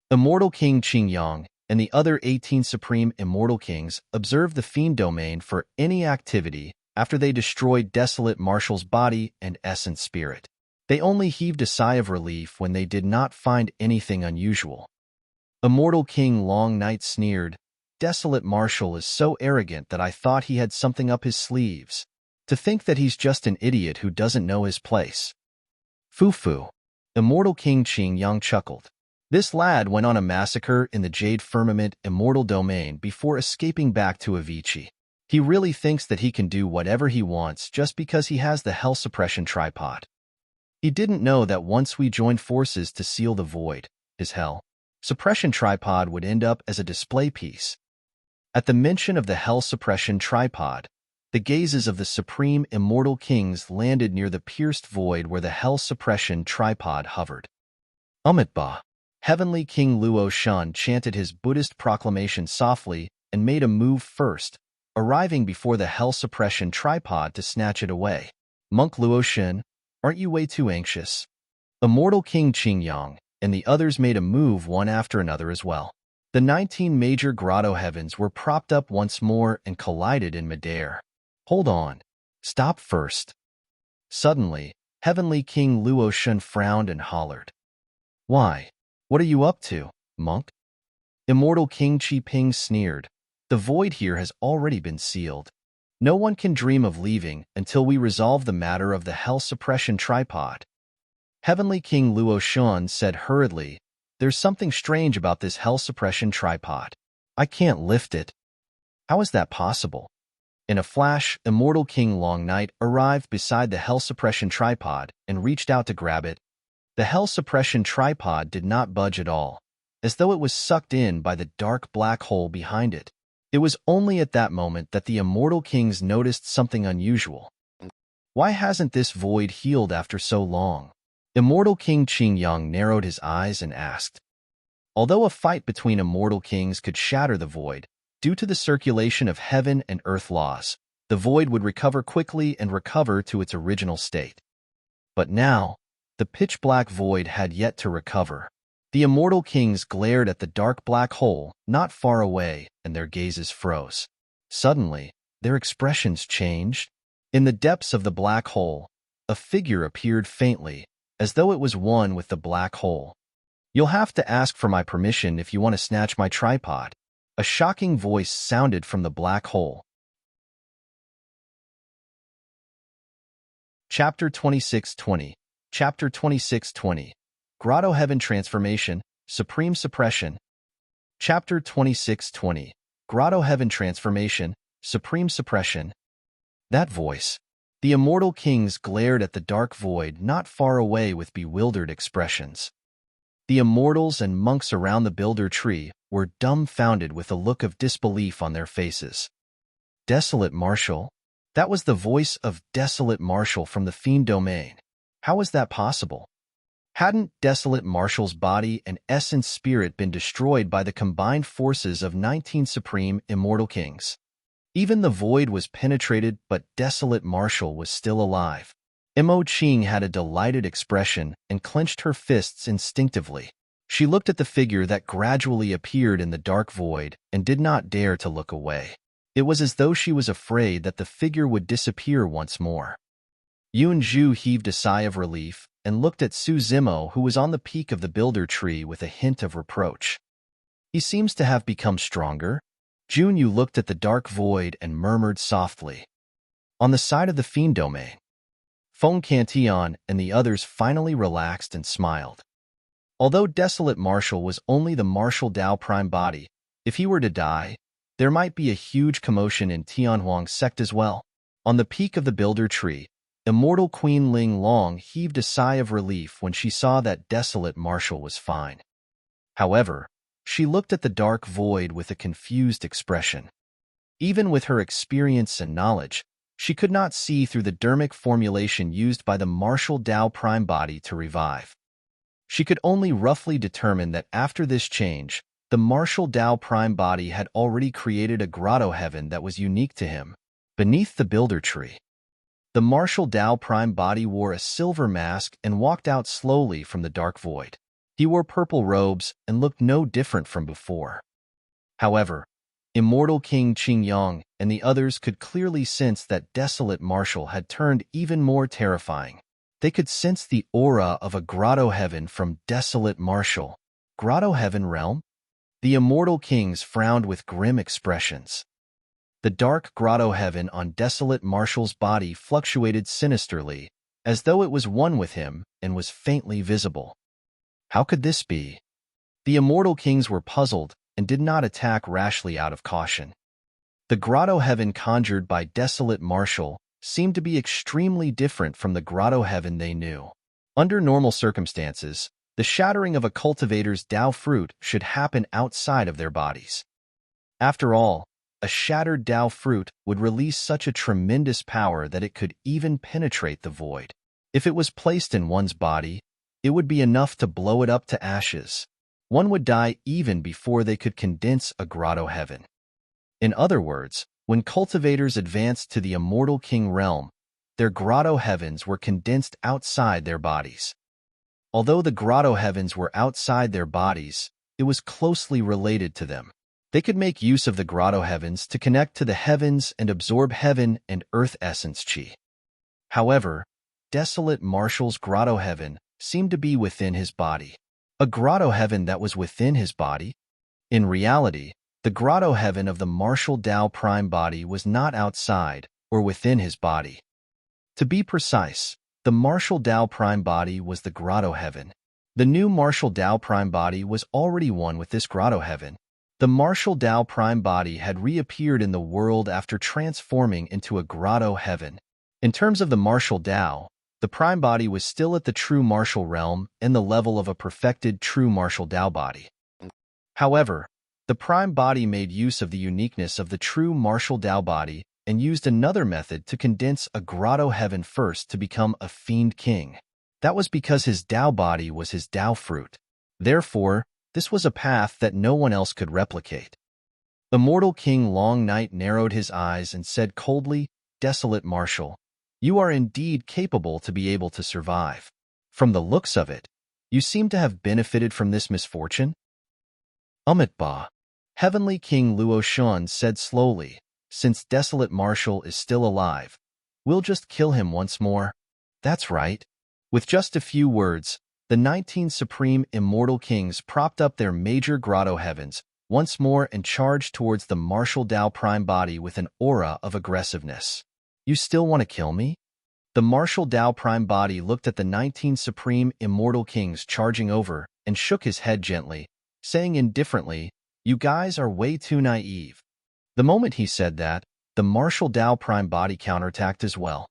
Immortal King Qingyang and the other 18 Supreme Immortal Kings observed the Fiend Domain for any activity after they destroyed Desolate Marshal's body and essence spirit. They only heaved a sigh of relief when they did not find anything unusual. Immortal King Long Night sneered, "Desolate Marshal is so arrogant that I thought he had something up his sleeves. To think that he's just an idiot who doesn't know his place." Fufu. Immortal King Qingyang chuckled. This lad went on a massacre in the Jade Firmament Immortal Domain before escaping back to Avici. He really thinks that he can do whatever he wants just because he has the Hell Suppression tripod. He didn't know that once we joined forces to seal the void, his Hell Suppression tripod would end up as a display piece. At the mention of the Hell Suppression tripod, the gazes of the Supreme Immortal Kings landed near the pierced void where the Hell Suppression tripod hovered. Umitba. Heavenly King Luo Shun chanted his Buddhist proclamation softly and made a move first, arriving before the Hell Suppression tripod to snatch it away. Monk Luo Shun, aren't you way too anxious? Immortal King Qingyang and the others made a move one after another as well. The 19 major Grotto-heavens were propped up once more and collided in midair. Hold on. Stop first. Suddenly, Heavenly King Luo Shun frowned and hollered. Why? What are you up to, monk? Immortal King Qi Ping sneered. The void here has already been sealed. No one can dream of leaving until we resolve the matter of the Hell Suppression tripod. Heavenly King Luo Shun said hurriedly, "There's something strange about this Hell Suppression tripod. I can't lift it." How is that possible? In a flash, Immortal King Long Night arrived beside the Hell Suppression tripod and reached out to grab it. The Hell Suppression tripod did not budge at all, as though it was sucked in by the dark black hole behind it. It was only at that moment that the Immortal Kings noticed something unusual. Why hasn't this void healed after so long? Immortal King Qingyang narrowed his eyes and asked. Although a fight between Immortal Kings could shatter the void, due to the circulation of heaven and earth laws, the void would recover quickly and recover to its original state. But now, the pitch-black void had yet to recover. The Immortal Kings glared at the dark black hole not far away, and their gazes froze. Suddenly, their expressions changed. In the depths of the black hole, a figure appeared faintly, as though it was one with the black hole. "You'll have to ask for my permission if you want to snatch my tripod." A shocking voice sounded from the black hole. Chapter 2620. Chapter 2620. Grotto-heaven Transformation, Supreme Suppression. Chapter 2620. Grotto-heaven Transformation, Supreme Suppression. That voice. The Immortal Kings glared at the dark void not far away with bewildered expressions. The immortals and monks around the Builder Tree were dumbfounded with a look of disbelief on their faces. Desolate Marshal? That was the voice of Desolate Marshal from the Fiend Domain. How was that possible? Hadn't Desolate Marshal's body and essence spirit been destroyed by the combined forces of 19 Supreme Immortal Kings? Even the void was penetrated, but Desolate Marshal was still alive. Mo Qing had a delighted expression and clenched her fists instinctively. She looked at the figure that gradually appeared in the dark void and did not dare to look away. It was as though she was afraid that the figure would disappear once more. Yun Zhu heaved a sigh of relief and looked at Su Zimo, who was on the peak of the Builder Tree, with a hint of reproach. He seems to have become stronger. Junyu looked at the dark void and murmured softly. On the side of the Fiend Domain, Feng Cantion and the others finally relaxed and smiled. Although Desolate Marshal was only the Martial Dao Prime body, if he were to die, there might be a huge commotion in Tianhuang's sect as well. On the peak of the Builder Tree, Immortal Queen Ling Long heaved a sigh of relief when she saw that Desolate Marshal was fine. However, she looked at the dark void with a confused expression. Even with her experience and knowledge, she could not see through the dermic formulation used by the Martial Dao Prime body to revive. She could only roughly determine that after this change, the Martial Dao Prime body had already created a Grotto-heaven that was unique to him, beneath the Builder Tree. The martial Dao Prime body wore a silver mask and walked out slowly from the dark void. He wore purple robes and looked no different from before. However, Immortal King Qingyang and the others could clearly sense that Desolate Marshal had turned even more terrifying. They could sense the aura of a Grotto-heaven from Desolate Marshal. Grotto-heaven realm? The Immortal Kings frowned with grim expressions. The dark Grotto-heaven on Desolate Marshal's body fluctuated sinisterly, as though it was one with him and was faintly visible. How could this be? The Immortal Kings were puzzled and did not attack rashly out of caution. The Grotto-heaven conjured by Desolate Marshal seemed to be extremely different from the Grotto-heaven they knew. Under normal circumstances, the shattering of a cultivator's Dao fruit should happen outside of their bodies. After all, a shattered Dao fruit would release such a tremendous power that it could even penetrate the void. If it was placed in one's body, it would be enough to blow it up to ashes. One would die even before they could condense a Grotto-heaven. In other words, when cultivators advanced to the Immortal King realm, their Grotto-heavens were condensed outside their bodies. Although the Grotto-heavens were outside their bodies, it was closely related to them. They could make use of the Grotto-heavens to connect to the heavens and absorb heaven and earth essence chi. However, Desolate Marshal's Grotto-heaven seemed to be within his body. A Grotto-heaven that was within his body? In reality, the Grotto-heaven of the Martial Dao Prime body was not outside or within his body. To be precise, the Martial Dao Prime body was the Grotto-heaven. The new Martial Dao Prime body was already one with this Grotto-heaven. The Martial Dao Prime body had reappeared in the world after transforming into a Grotto-heaven. In terms of the Martial Dao, the Prime body was still at the true martial realm and the level of a perfected true Martial Dao body. However, the Prime body made use of the uniqueness of the true Martial Dao body and used another method to condense a Grotto-heaven first to become a Fiend King. That was because his Dao body was his Dao fruit. Therefore, this was a path that no one else could replicate. Immortal King Long Night narrowed his eyes and said coldly, "Desolate Marshal, you are indeed capable to be able to survive. From the looks of it, you seem to have benefited from this misfortune." "Ba," Heavenly King Luo Shun said slowly, "since Desolate Marshal is still alive, we'll just kill him once more." "That's right." With just a few words, the 19 Supreme Immortal Kings propped up their major Grotto-heavens once more and charged towards the Martial Dao Prime body with an aura of aggressiveness. "You still want to kill me?" The Martial Dao Prime body looked at the 19 Supreme Immortal Kings charging over and shook his head gently, saying indifferently, "You guys are way too naive." The moment he said that, the Martial Dao Prime body counterattacked as well.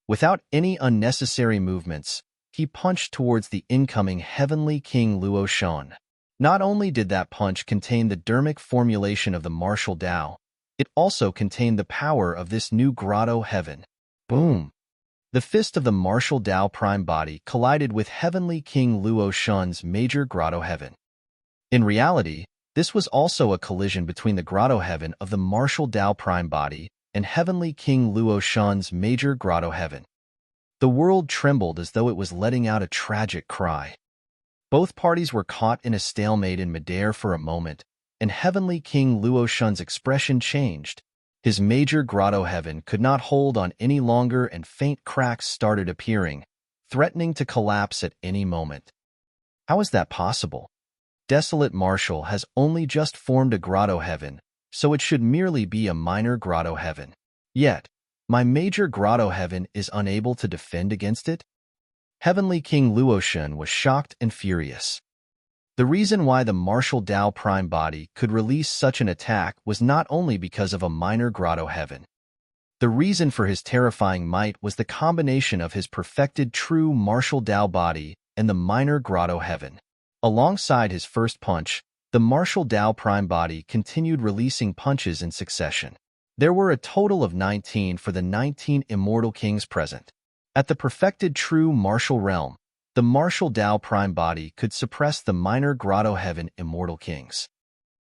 Without any unnecessary movements, he punched towards the incoming Heavenly King Luo Shun. Not only did that punch contain the dermic formulation of the Martial Dao, it also contained the power of this new Grotto-heaven. Boom! The fist of the Martial Dao Prime body collided with Heavenly King Luo Shun's major Grotto-heaven. In reality, this was also a collision between the Grotto-heaven of the Martial Dao Prime body and Heavenly King Luo Shun's major Grotto-heaven. The world trembled as though it was letting out a tragic cry. Both parties were caught in a stalemate in midair for a moment, and Heavenly King Luo Shun's expression changed. His major Grotto-heaven could not hold on any longer and faint cracks started appearing, threatening to collapse at any moment. How is that possible? Desolate Marshal has only just formed a Grotto-heaven, so it should merely be a minor Grotto-heaven. Yet, my major Grotto-heaven is unable to defend against it? Heavenly King Luoshun was shocked and furious. The reason why the Martial Dao Prime body could release such an attack was not only because of a minor Grotto-heaven. The reason for his terrifying might was the combination of his perfected true Martial Dao body and the minor Grotto-heaven. Alongside his first punch, the Martial Dao Prime body continued releasing punches in succession. There were a total of 19 for the 19 Immortal Kings present. At the perfected true martial realm, the Martial Dao Prime body could suppress the minor Grotto-heaven Immortal Kings.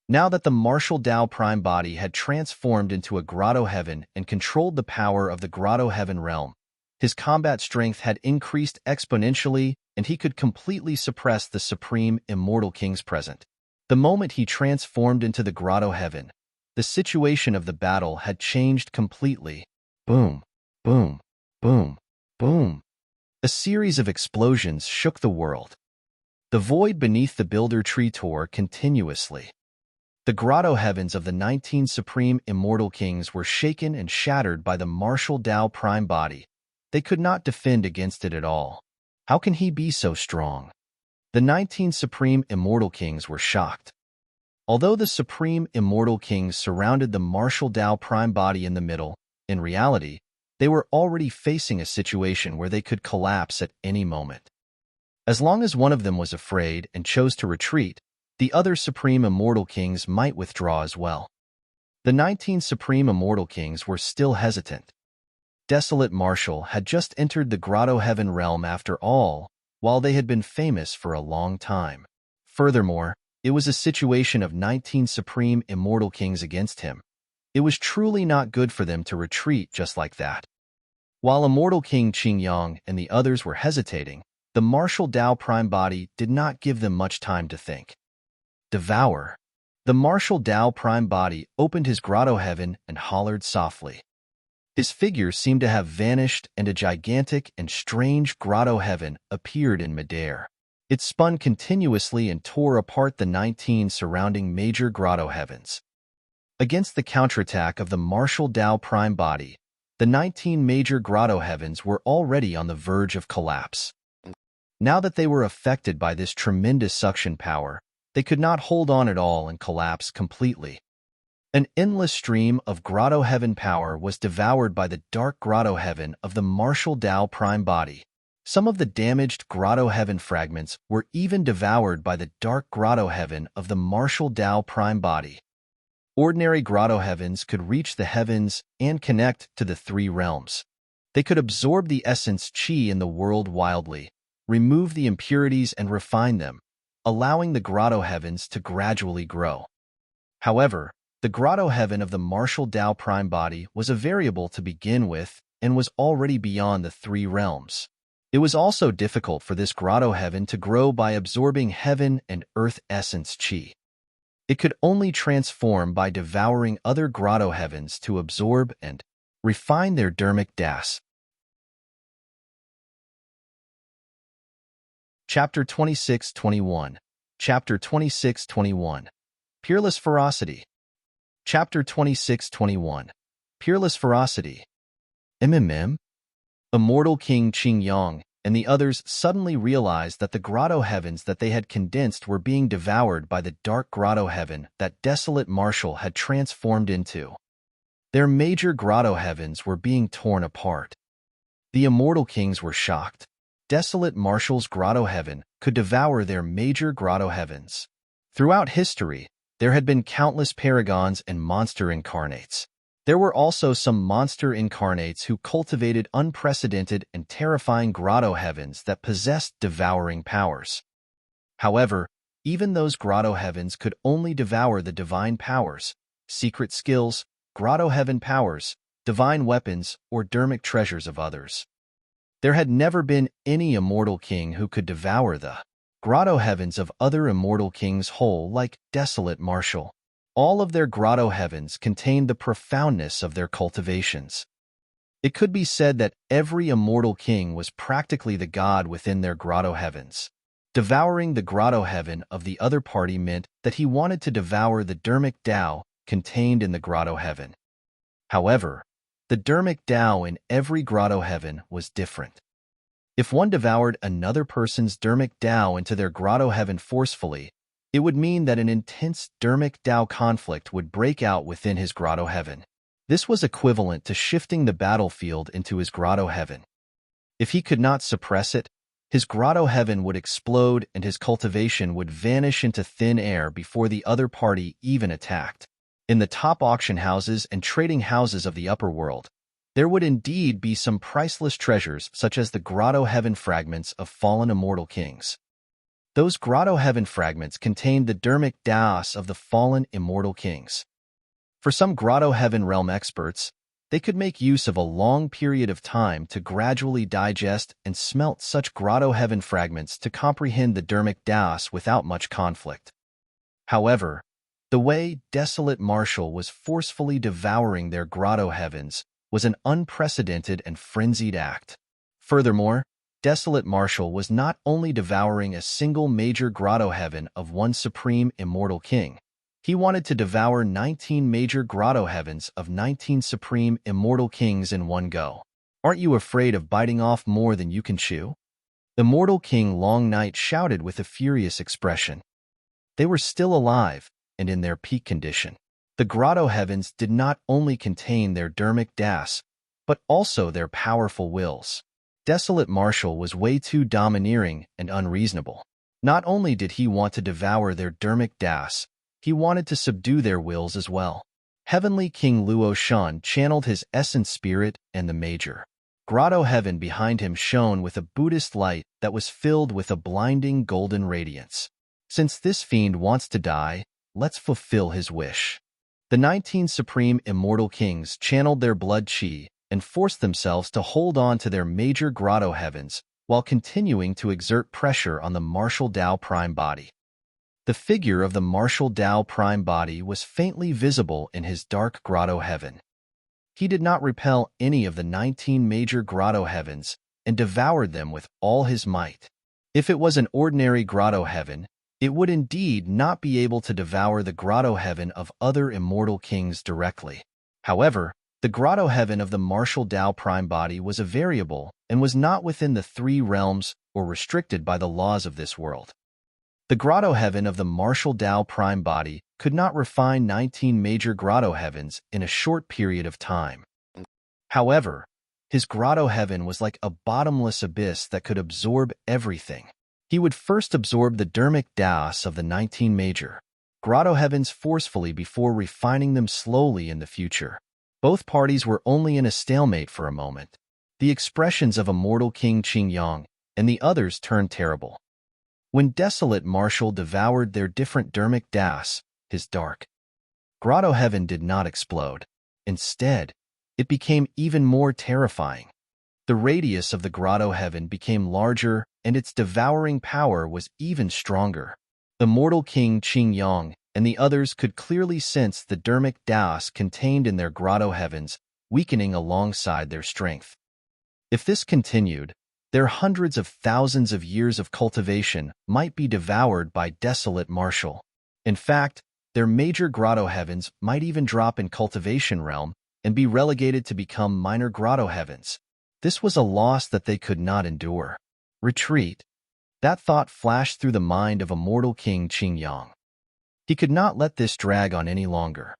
Now that the martial Tao prime body had transformed into a Grotto-heaven and controlled the power of the Grotto-heaven realm, his combat strength had increased exponentially, and he could completely suppress the supreme immortal kings present. The moment he transformed into the Grotto-heaven, the situation of the battle had changed completely. Boom, boom, boom, boom. A series of explosions shook the world. The void beneath the builder tree tore continuously. The Grotto-heavens of the 19 supreme immortal kings were shaken and shattered by the martial Tao prime body. They could not defend against it at all. How can he be so strong? The 19 supreme immortal kings were shocked. Although the supreme immortal kings surrounded the martial Tao prime body in the middle, in reality, they were already facing a situation where they could collapse at any moment. As long as one of them was afraid and chose to retreat, the other supreme immortal kings might withdraw as well. The 19 supreme immortal kings were still hesitant. Desolate Martial had just entered the Grotto-heaven realm after all, while they had been famous for a long time. Furthermore, it was a situation of 19 supreme immortal kings against him. It was truly not good for them to retreat just like that. While Immortal King Qingyang and the others were hesitating, the martial Tao prime body did not give them much time to think. Devour. The martial Tao prime body opened his Grotto-heaven and hollered softly. His figure seemed to have vanished, and a gigantic and strange Grotto-heaven appeared in midair. It spun continuously and tore apart the 19 surrounding major Grotto-heavens. Against the counterattack of the martial Tao prime body, the 19 major Grotto-heavens were already on the verge of collapse. Now that they were affected by this tremendous suction power, they could not hold on at all and collapse completely. An endless stream of Grotto-heaven power was devoured by the dark Grotto-heaven of the martial Tao prime body. Some of the damaged Grotto-heaven fragments were even devoured by the dark Grotto-heaven of the martial Tao prime body. Ordinary Grotto-heavens could reach the heavens and connect to the three realms. They could absorb the essence qi in the world wildly, remove the impurities and refine them, allowing the Grotto-heavens to gradually grow. However, the Grotto-heaven of the martial Tao prime body was a variable to begin with and was already beyond the three realms. It was also difficult for this Grotto-heaven to grow by absorbing heaven and earth essence qi. It could only transform by devouring other Grotto-heavens to absorb and refine their dharmic das. Chapter 26-21. Chapter 26-21. Peerless Ferocity. Chapter 26-21. Peerless Ferocity. Immortal King Qingyang and the others suddenly realized that the Grotto-heavens that they had condensed were being devoured by the dark Grotto-heaven that Desolate Martial had transformed into. Their major Grotto-heavens were being torn apart. The Immortal Kings were shocked. Desolate Martial's Grotto-heaven could devour their major Grotto-heavens. Throughout history, there had been countless paragons and monster incarnates. There were also some monster incarnates who cultivated unprecedented and terrifying Grotto-heavens that possessed devouring powers. However, even those Grotto-heavens could only devour the divine powers, secret skills, Grotto-heaven powers, divine weapons, or dharmic treasures of others. There had never been any immortal king who could devour the Grotto-heavens of other immortal kings whole like Desolate Martial. All of their Grotto-heavens contained the profoundness of their cultivations. It could be said that every immortal king was practically the god within their Grotto-heavens. Devouring the Grotto-heaven of the other party meant that he wanted to devour the dharmic Tao contained in the Grotto-heaven. However, the dharmic Tao in every Grotto-heaven was different. If one devoured another person's dharmic Tao into their Grotto-heaven forcefully, it would mean that an intense dharmic Tao conflict would break out within his Grotto-heaven. This was equivalent to shifting the battlefield into his Grotto-heaven. If he could not suppress it, his Grotto-heaven would explode and his cultivation would vanish into thin air before the other party even attacked. In the top auction houses and trading houses of the upper world, there would indeed be some priceless treasures such as the Grotto-heaven fragments of fallen immortal kings. Those Grotto-heaven fragments contained the dermic daos of the fallen immortal kings. For some Grotto-heaven realm experts, they could make use of a long period of time to gradually digest and smelt such Grotto-heaven fragments to comprehend the dermic daos without much conflict. However, the way Desolate Marshal was forcefully devouring their Grotto-heavens was an unprecedented and frenzied act. Furthermore, Desolate Marshal was not only devouring a single major Grotto-heaven of one supreme immortal king, he wanted to devour 19 major Grotto-heavens of 19 supreme immortal kings in one go. Aren't you afraid of biting off more than you can chew? Immortal King Long Night shouted with a furious expression. They were still alive and in their peak condition. The Grotto-heavens did not only contain their dermic daos, but also their powerful wills. Desolate Marshal was way too domineering and unreasonable. Not only did he want to devour their dermic daos, he wanted to subdue their wills as well. Heavenly King Luo Shan channeled his essence spirit and the major Grotto-heaven behind him shone with a Buddhist light that was filled with a blinding golden radiance. Since this fiend wants to die, let's fulfill his wish. The 19 supreme immortal kings channeled their blood chi and forced themselves to hold on to their major Grotto-heavens while continuing to exert pressure on the Martial Tao Prime body. The figure of the Martial Tao Prime body was faintly visible in his dark Grotto-heaven. He did not repel any of the 19 major Grotto-heavens and devoured them with all his might. If it was an ordinary Grotto-heaven, it would indeed not be able to devour the Grotto-heaven of other immortal kings directly. However, the Grotto-heaven of the Martial Tao Prime body was a variable and was not within the 3 realms or restricted by the laws of this world. The Grotto-heaven of the Martial Tao Prime body could not refine 19 major Grotto-heavens in a short period of time. However, his Grotto-heaven was like a bottomless abyss that could absorb everything. He would first absorb the dermic daos of the 19 major Grotto-heavens forcefully before refining them slowly in the future. Both parties were only in a stalemate for a moment. The expressions of Immortal King Qingyang and the others turned terrible. When Desolate Marshal devoured their different dermic daos, his dark Grotto-heaven did not explode. Instead, it became even more terrifying. The radius of the Grotto-heaven became larger and its devouring power was even stronger. Immortal King Qingyang and the others could clearly sense the dermic daos contained in their Grotto-heavens weakening alongside their strength. If this continued, their hundreds of thousands of years of cultivation might be devoured by Desolate Marshal. In fact, their major Grotto-heavens might even drop in cultivation realm and be relegated to become minor Grotto-heavens. This was a loss that they could not endure. Retreat. That thought flashed through the mind of Immortal King Qingyang. He could not let this drag on any longer.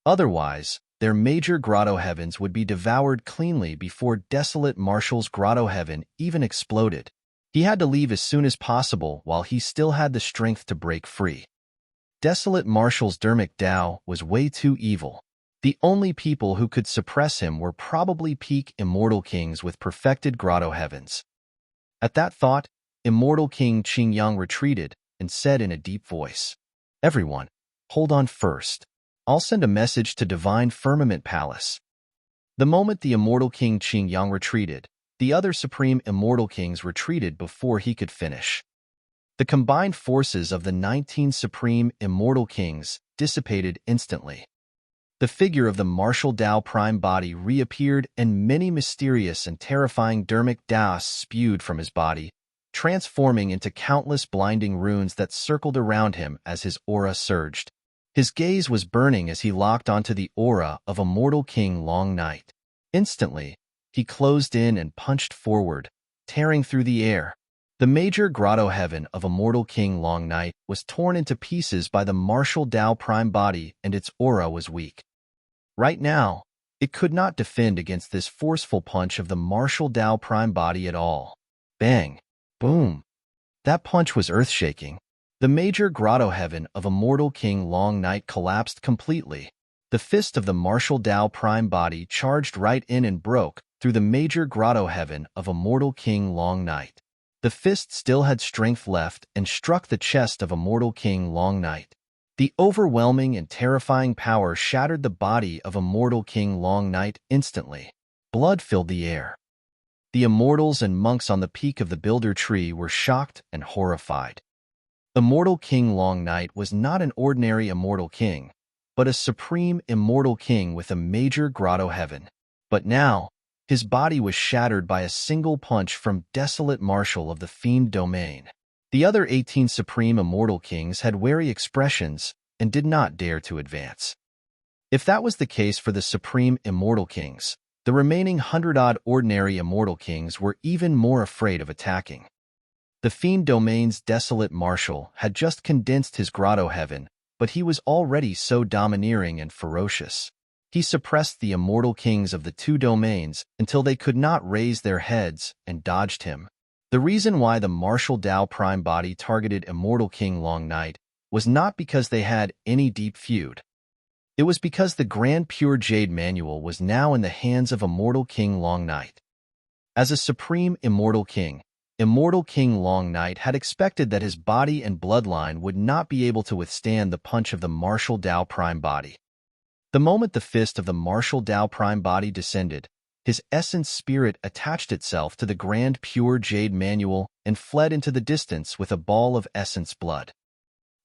Otherwise, their major Grotto-heavens would be devoured cleanly before Desolate Marshal's Grotto-heaven even exploded. He had to leave as soon as possible while he still had the strength to break free. Desolate Marshal's dermic Tao was way too evil. The only people who could suppress him were probably peak immortal kings with perfected Grotto-heavens. At that thought, Immortal King Qingyang retreated and said in a deep voice, "Everyone, hold on first. I'll send a message to Divine Firmament Palace." The moment the Immortal King Qingyang retreated, the other Supreme Immortal Kings retreated before he could finish. The combined forces of the 19 Supreme Immortal Kings dissipated instantly. The figure of the Martial Tao Prime body reappeared and many mysterious and terrifying dermic daos spewed from his body, transforming into countless blinding runes that circled around him as his aura surged. His gaze was burning as he locked onto the aura of Immortal King Long Night. Instantly, he closed in and punched forward, tearing through the air. The major Grotto-heaven of Immortal King Long Night was torn into pieces by the Martial Tao Prime body and its aura was weak. Right now, it could not defend against this forceful punch of the Martial Tao Prime body at all. Bang! Boom! That punch was earth-shaking. The major Grotto-heaven of Immortal King Long Night collapsed completely. The fist of the Martial Tao Prime body charged right in and broke through the major Grotto-heaven of Immortal King Long Night. The fist still had strength left and struck the chest of Immortal King Long Night. The overwhelming and terrifying power shattered the body of Immortal King Long Night instantly. Blood filled the air. The immortals and monks on the peak of the Builder Tree were shocked and horrified. Immortal King Long Night was not an ordinary immortal king, but a supreme immortal king with a major Grotto-heaven. But now, his body was shattered by a single punch from Desolate Marshal of the Fiend Domain. The other 18 supreme immortal kings had wary expressions and did not dare to advance. If that was the case for the supreme immortal kings, the remaining 100-odd ordinary immortal kings were even more afraid of attacking. The Fiend Domain's Desolate Marshal had just condensed his Grotto-heaven, but he was already so domineering and ferocious. He suppressed the immortal kings of the two domains until they could not raise their heads and dodged him. The reason why the Martial Dao Prime Body targeted Immortal King Long Night was not because they had any deep feud. It was because the Grand Pure Jade Manual was now in the hands of Immortal King Long Night. As a supreme immortal king, Immortal King Long Night had expected that his body and bloodline would not be able to withstand the punch of the Martial Dao Prime Body. The moment the fist of the Martial Dao Prime Body descended, his essence spirit attached itself to the Grand Pure Jade Manual and fled into the distance with a ball of essence blood.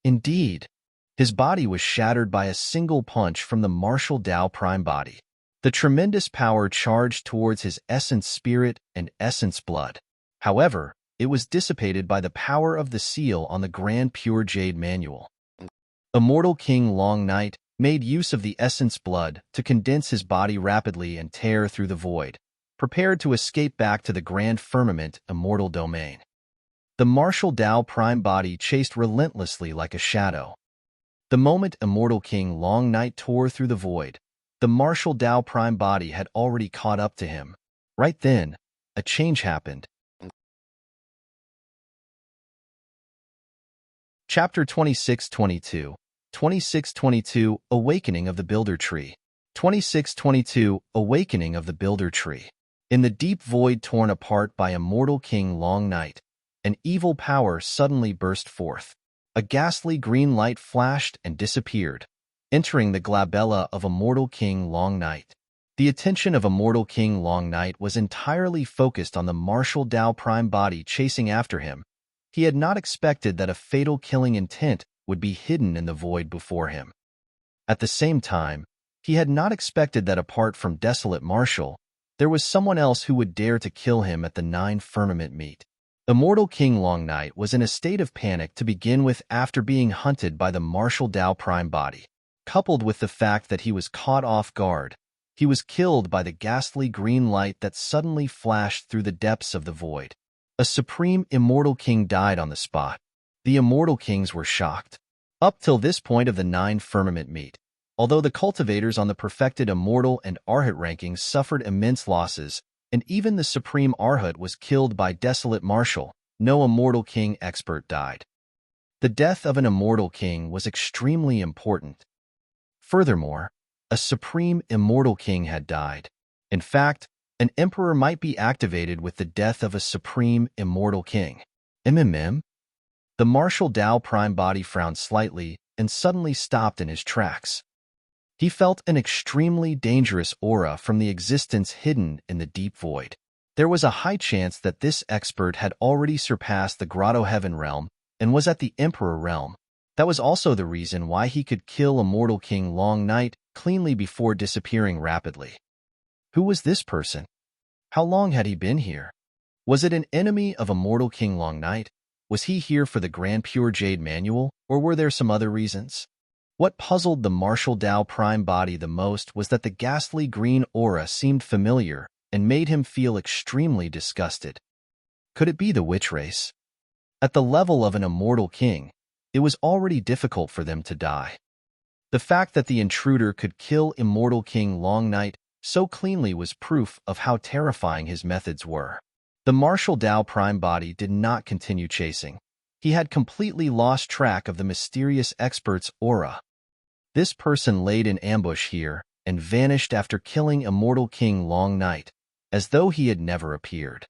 Indeed, his body was shattered by a single punch from the Martial Dao Prime Body. The tremendous power charged towards his essence spirit and essence blood. However, it was dissipated by the power of the seal on the Grand Pure Jade Manual. Immortal King Long Night made use of the essence blood to condense his body rapidly and tear through the void, prepared to escape back to the Grand Firmament Immortal Domain. The Martial Dao Prime Body chased relentlessly like a shadow. The moment Immortal King Long Night tore through the void, the Martial Dao Prime Body had already caught up to him. Right then, a change happened. Chapter 26-22 26-22 Awakening of the Builder Tree 26-22 Awakening of the Builder Tree. In the deep void torn apart by Immortal King Long Night, an evil power suddenly burst forth. A ghastly green light flashed and disappeared, entering the glabella of Immortal King Long Night. The attention of Immortal King Long Night was entirely focused on the Martial Dao Prime Body chasing after him. He had not expected that a fatal killing intent would be hidden in the void before him. At the same time, he had not expected that apart from Desolate Marshal, there was someone else who would dare to kill him at the 9 Firmament meet. Immortal King Long Night was in a state of panic to begin with after being hunted by the Martial Dao Prime Body. Coupled with the fact that he was caught off guard, he was killed by the ghastly green light that suddenly flashed through the depths of the void. A supreme immortal king died on the spot. The immortal kings were shocked. Up till this point of the 9 Firmament meet, although the cultivators on the perfected immortal and Arhat rankings suffered immense losses, and even the supreme Arhat was killed by Desolate Marshal, no immortal king expert died. The death of an immortal king was extremely important. Furthermore, a supreme immortal king had died. In fact, an emperor might be activated with the death of a supreme immortal king. The Martial Dao Prime Body frowned slightly and suddenly stopped in his tracks. He felt an extremely dangerous aura from the existence hidden in the deep void. There was a high chance that this expert had already surpassed the Grotto-heaven realm and was at the Emperor realm. That was also the reason why he could kill Immortal King Long Night cleanly before disappearing rapidly. Who was this person? How long had he been here? Was it an enemy of Immortal King Long Night? Was he here for the Grand Pure Jade Manual, or were there some other reasons? What puzzled the Martial Dao Prime Body the most was that the ghastly green aura seemed familiar and made him feel extremely disgusted. Could it be the witch race? At the level of an immortal king, it was already difficult for them to die. The fact that the intruder could kill Immortal King Long Night so cleanly was proof of how terrifying his methods were. The Martial Dao Prime Body did not continue chasing. He had completely lost track of the mysterious expert's aura. This person laid in ambush here and vanished after killing Immortal King Long Night, as though he had never appeared.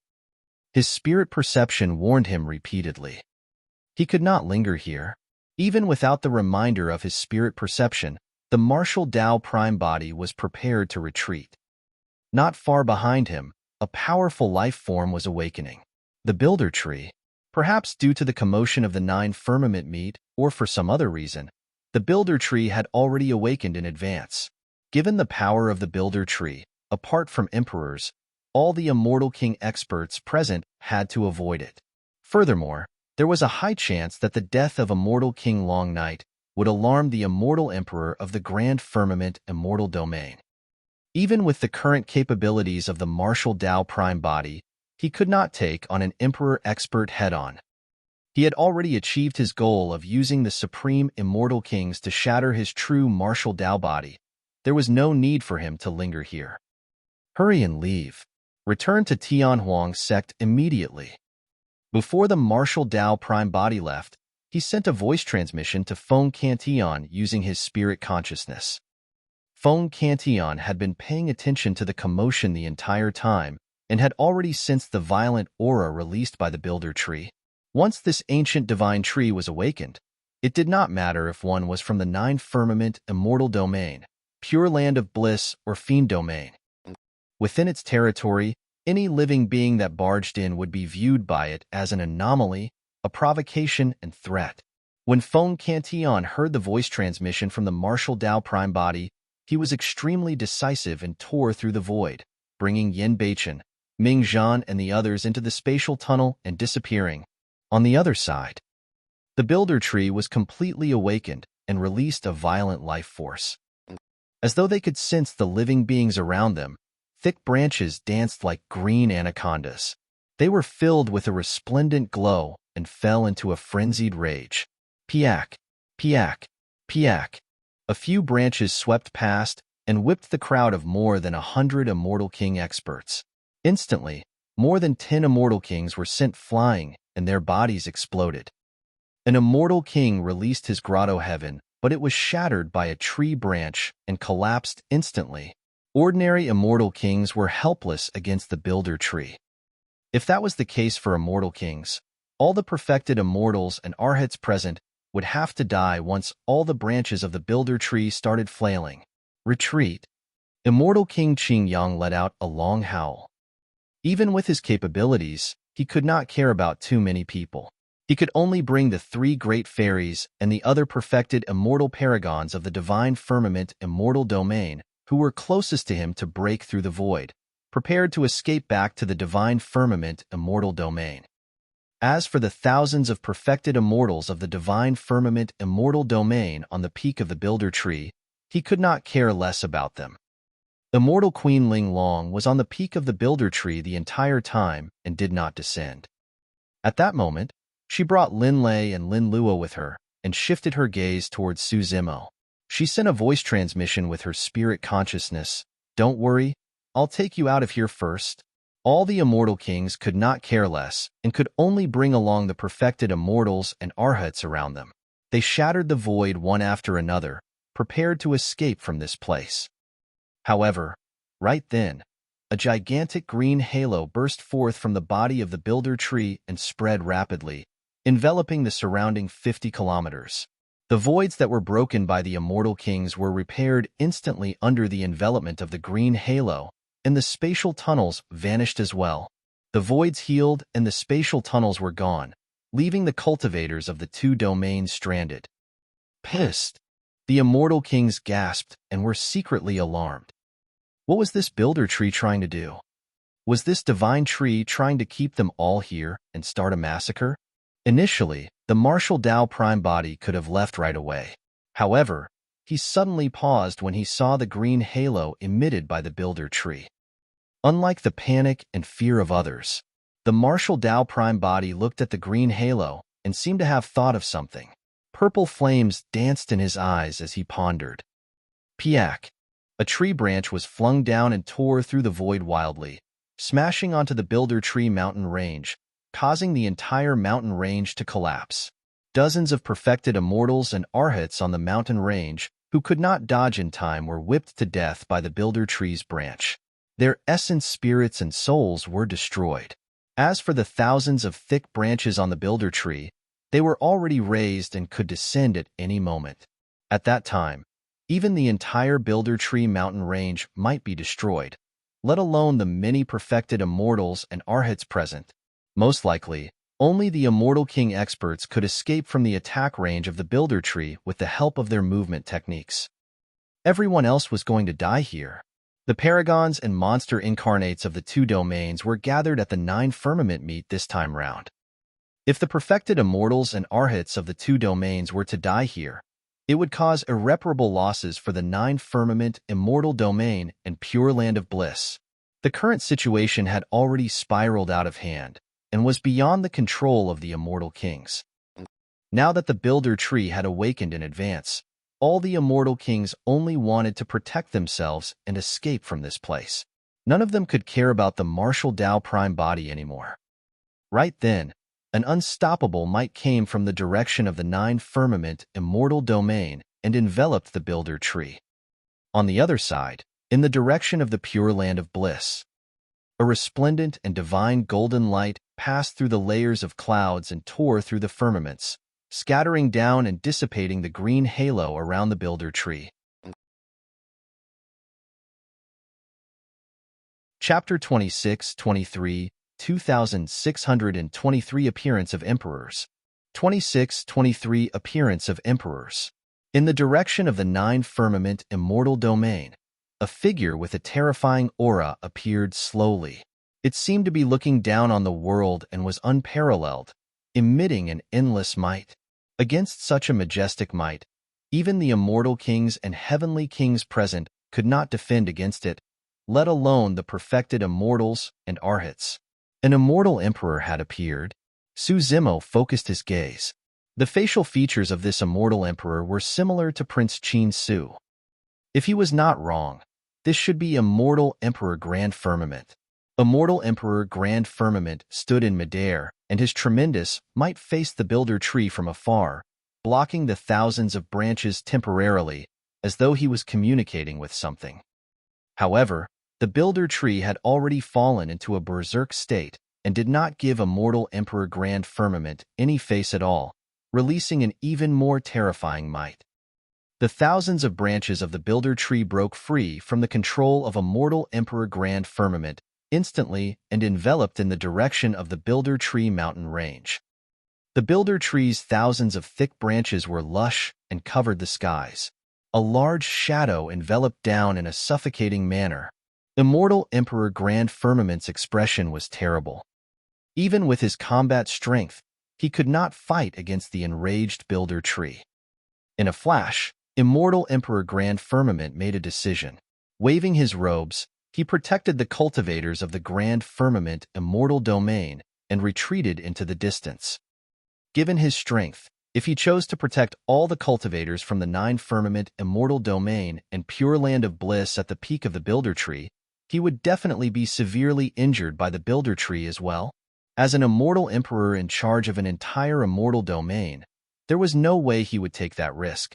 His spirit perception warned him repeatedly. He could not linger here. Even without the reminder of his spirit perception, the martial Tao prime body was prepared to retreat. Not far behind him, a powerful life form was awakening. The builder tree. Perhaps due to the commotion of the 9 firmament meet, or for some other reason, the builder tree had already awakened in advance. Given the power of the builder tree, apart from emperors, all the Immortal King experts present had to avoid it. Furthermore, there was a high chance that the death of Immortal King Long Night would alarm the Immortal Emperor of the Grand Firmament Immortal Domain. Even with the current capabilities of the martial Tao prime body, he could not take on an Emperor expert head-on. He had already achieved his goal of using the Supreme Immortal Kings to shatter his true martial Tao body. There was no need for him to linger here. Hurry and leave. Return to Tianhuang's sect immediately. Before the martial Tao prime body left, he sent a voice transmission to Feng Cantillon using his spirit consciousness. Feng Cantillon had been paying attention to the commotion the entire time and had already sensed the violent aura released by the builder tree. Once this ancient divine tree was awakened, it did not matter if one was from the 9 firmament immortal domain, pure land of bliss, or fiend domain. Within its territory, any living being that barged in would be viewed by it as an anomaly, a provocation, and threat. When Feng Cantillon heard the voice transmission from the martial Tao prime body, he was extremely decisive and tore through the void, bringing Yin Beichen, Ming Zhan, and the others into the spatial tunnel and disappearing. On the other side, the builder tree was completely awakened and released a violent life force. As though they could sense the living beings around them, thick branches danced like green anacondas. They were filled with a resplendent glow and fell into a frenzied rage. Piak, piak, piak. A few branches swept past and whipped the crowd of more than 100 Immortal King experts. Instantly, more than 10 Immortal Kings were sent flying and their bodies exploded. An Immortal King released his Grotto-heaven, but it was shattered by a tree branch and collapsed instantly. Ordinary Immortal Kings were helpless against the builder tree. If that was the case for Immortal Kings, all the perfected Immortals and Arhats present would have to die once all the branches of the builder tree started flailing. Retreat. Immortal King Qingyang let out a long howl. Even with his capabilities, he could not care about too many people. He could only bring the 3 great fairies and the other perfected immortal paragons of the divine firmament immortal domain who were closest to him to break through the void, prepared to escape back to the divine firmament immortal domain. As for the thousands of perfected immortals of the divine firmament immortal domain on the peak of the builder tree, he could not care less about them. Immortal Queen Ling Long was on the peak of the builder tree the entire time and did not descend. At that moment, she brought Lin Lei and Lin Luo with her and shifted her gaze towards Su Zimo. She sent a voice transmission with her spirit consciousness. Don't worry, I'll take you out of here first. All the Immortal Kings could not care less and could only bring along the perfected Immortals and Arhats around them. They shattered the void one after another, prepared to escape from this place. However, right then, a gigantic green halo burst forth from the body of the builder tree and spread rapidly, enveloping the surrounding 50 kilometers. The voids that were broken by the Immortal Kings were repaired instantly under the envelopment of the green halo, and the spatial tunnels vanished as well. The voids healed and the spatial tunnels were gone, leaving the cultivators of the 2 domains stranded. Pissed, the Immortal Kings gasped and were secretly alarmed. What was this builder tree trying to do? Was this divine tree trying to keep them all here and start a massacre? Initially, the martial Tao prime body could have left right away. However, he suddenly paused when he saw the green halo emitted by the builder tree. Unlike the panic and fear of others, the martial Tao prime body looked at the green halo and seemed to have thought of something. Purple flames danced in his eyes as he pondered. Piak. A tree branch was flung down and tore through the void wildly, smashing onto the builder tree mountain range, causing the entire mountain range to collapse. Dozens of perfected immortals and arhats on the mountain range who could not dodge in time were whipped to death by the builder tree's branch. Their essence, spirits, and souls were destroyed. As for the thousands of thick branches on the builder tree, they were already raised and could descend at any moment. At that time, even the entire builder tree mountain range might be destroyed, let alone the many perfected immortals and arhats present. Most likely, only the Immortal King experts could escape from the attack range of the builder tree with the help of their movement techniques. Everyone else was going to die here. The paragons and monster incarnates of the two domains were gathered at the 9 firmament meet this time round. If the perfected immortals and arhats of the two domains were to die here, it would cause irreparable losses for the 9 firmament, immortal domain, and pure land of bliss. The current situation had already spiraled out of hand and was beyond the control of the immortal kings. Now that the builder tree had awakened in advance, all the immortal kings only wanted to protect themselves and escape from this place. None of them could care about the martial Tao prime body anymore. Right then, an unstoppable might came from the direction of the 9 firmament, immortal domain, and enveloped the builder tree. On the other side, in the direction of the pure land of bliss, a resplendent and divine golden light passed through the layers of clouds and tore through the firmaments, scattering down and dissipating the green halo around the builder tree. Chapter 26-23, 2623 Appearance of Emperors. 26-23 Appearance of Emperors. In the direction of the 9 firmament, immortal domain, a figure with a terrifying aura appeared slowly. It seemed to be looking down on the world and was unparalleled, emitting an endless might. Against such a majestic might, even the immortal kings and heavenly kings present could not defend against it, let alone the perfected immortals and arhats. An immortal emperor had appeared. Su Zimo focused his gaze. The facial features of this immortal emperor were similar to Prince Qin Su. If he was not wrong, this should be Immortal Emperor Grand Firmament. Immortal Emperor Grand Firmament stood in midair, and his tremendous might faced the builder tree from afar, blocking the thousands of branches temporarily, as though he was communicating with something. However, the builder tree had already fallen into a berserk state and did not give Immortal Emperor Grand Firmament any face at all, releasing an even more terrifying might. The thousands of branches of the builder tree broke free from the control of Immortal Emperor Grand Firmament instantly and enveloped in the direction of the builder tree mountain range. The builder tree's thousands of thick branches were lush and covered the skies. A large shadow enveloped down in a suffocating manner. Immortal Emperor Grand Firmament's expression was terrible. Even with his combat strength, he could not fight against the enraged builder tree. In a flash, Immortal Emperor Grand Firmament made a decision. Waving his robes, he protected the cultivators of the Grand Firmament immortal domain and retreated into the distance. Given his strength, if he chose to protect all the cultivators from the 9 firmament immortal domain and pure land of bliss at the peak of the builder tree, he would definitely be severely injured by the builder tree as well. As an immortal emperor in charge of an entire immortal domain, there was no way he would take that risk.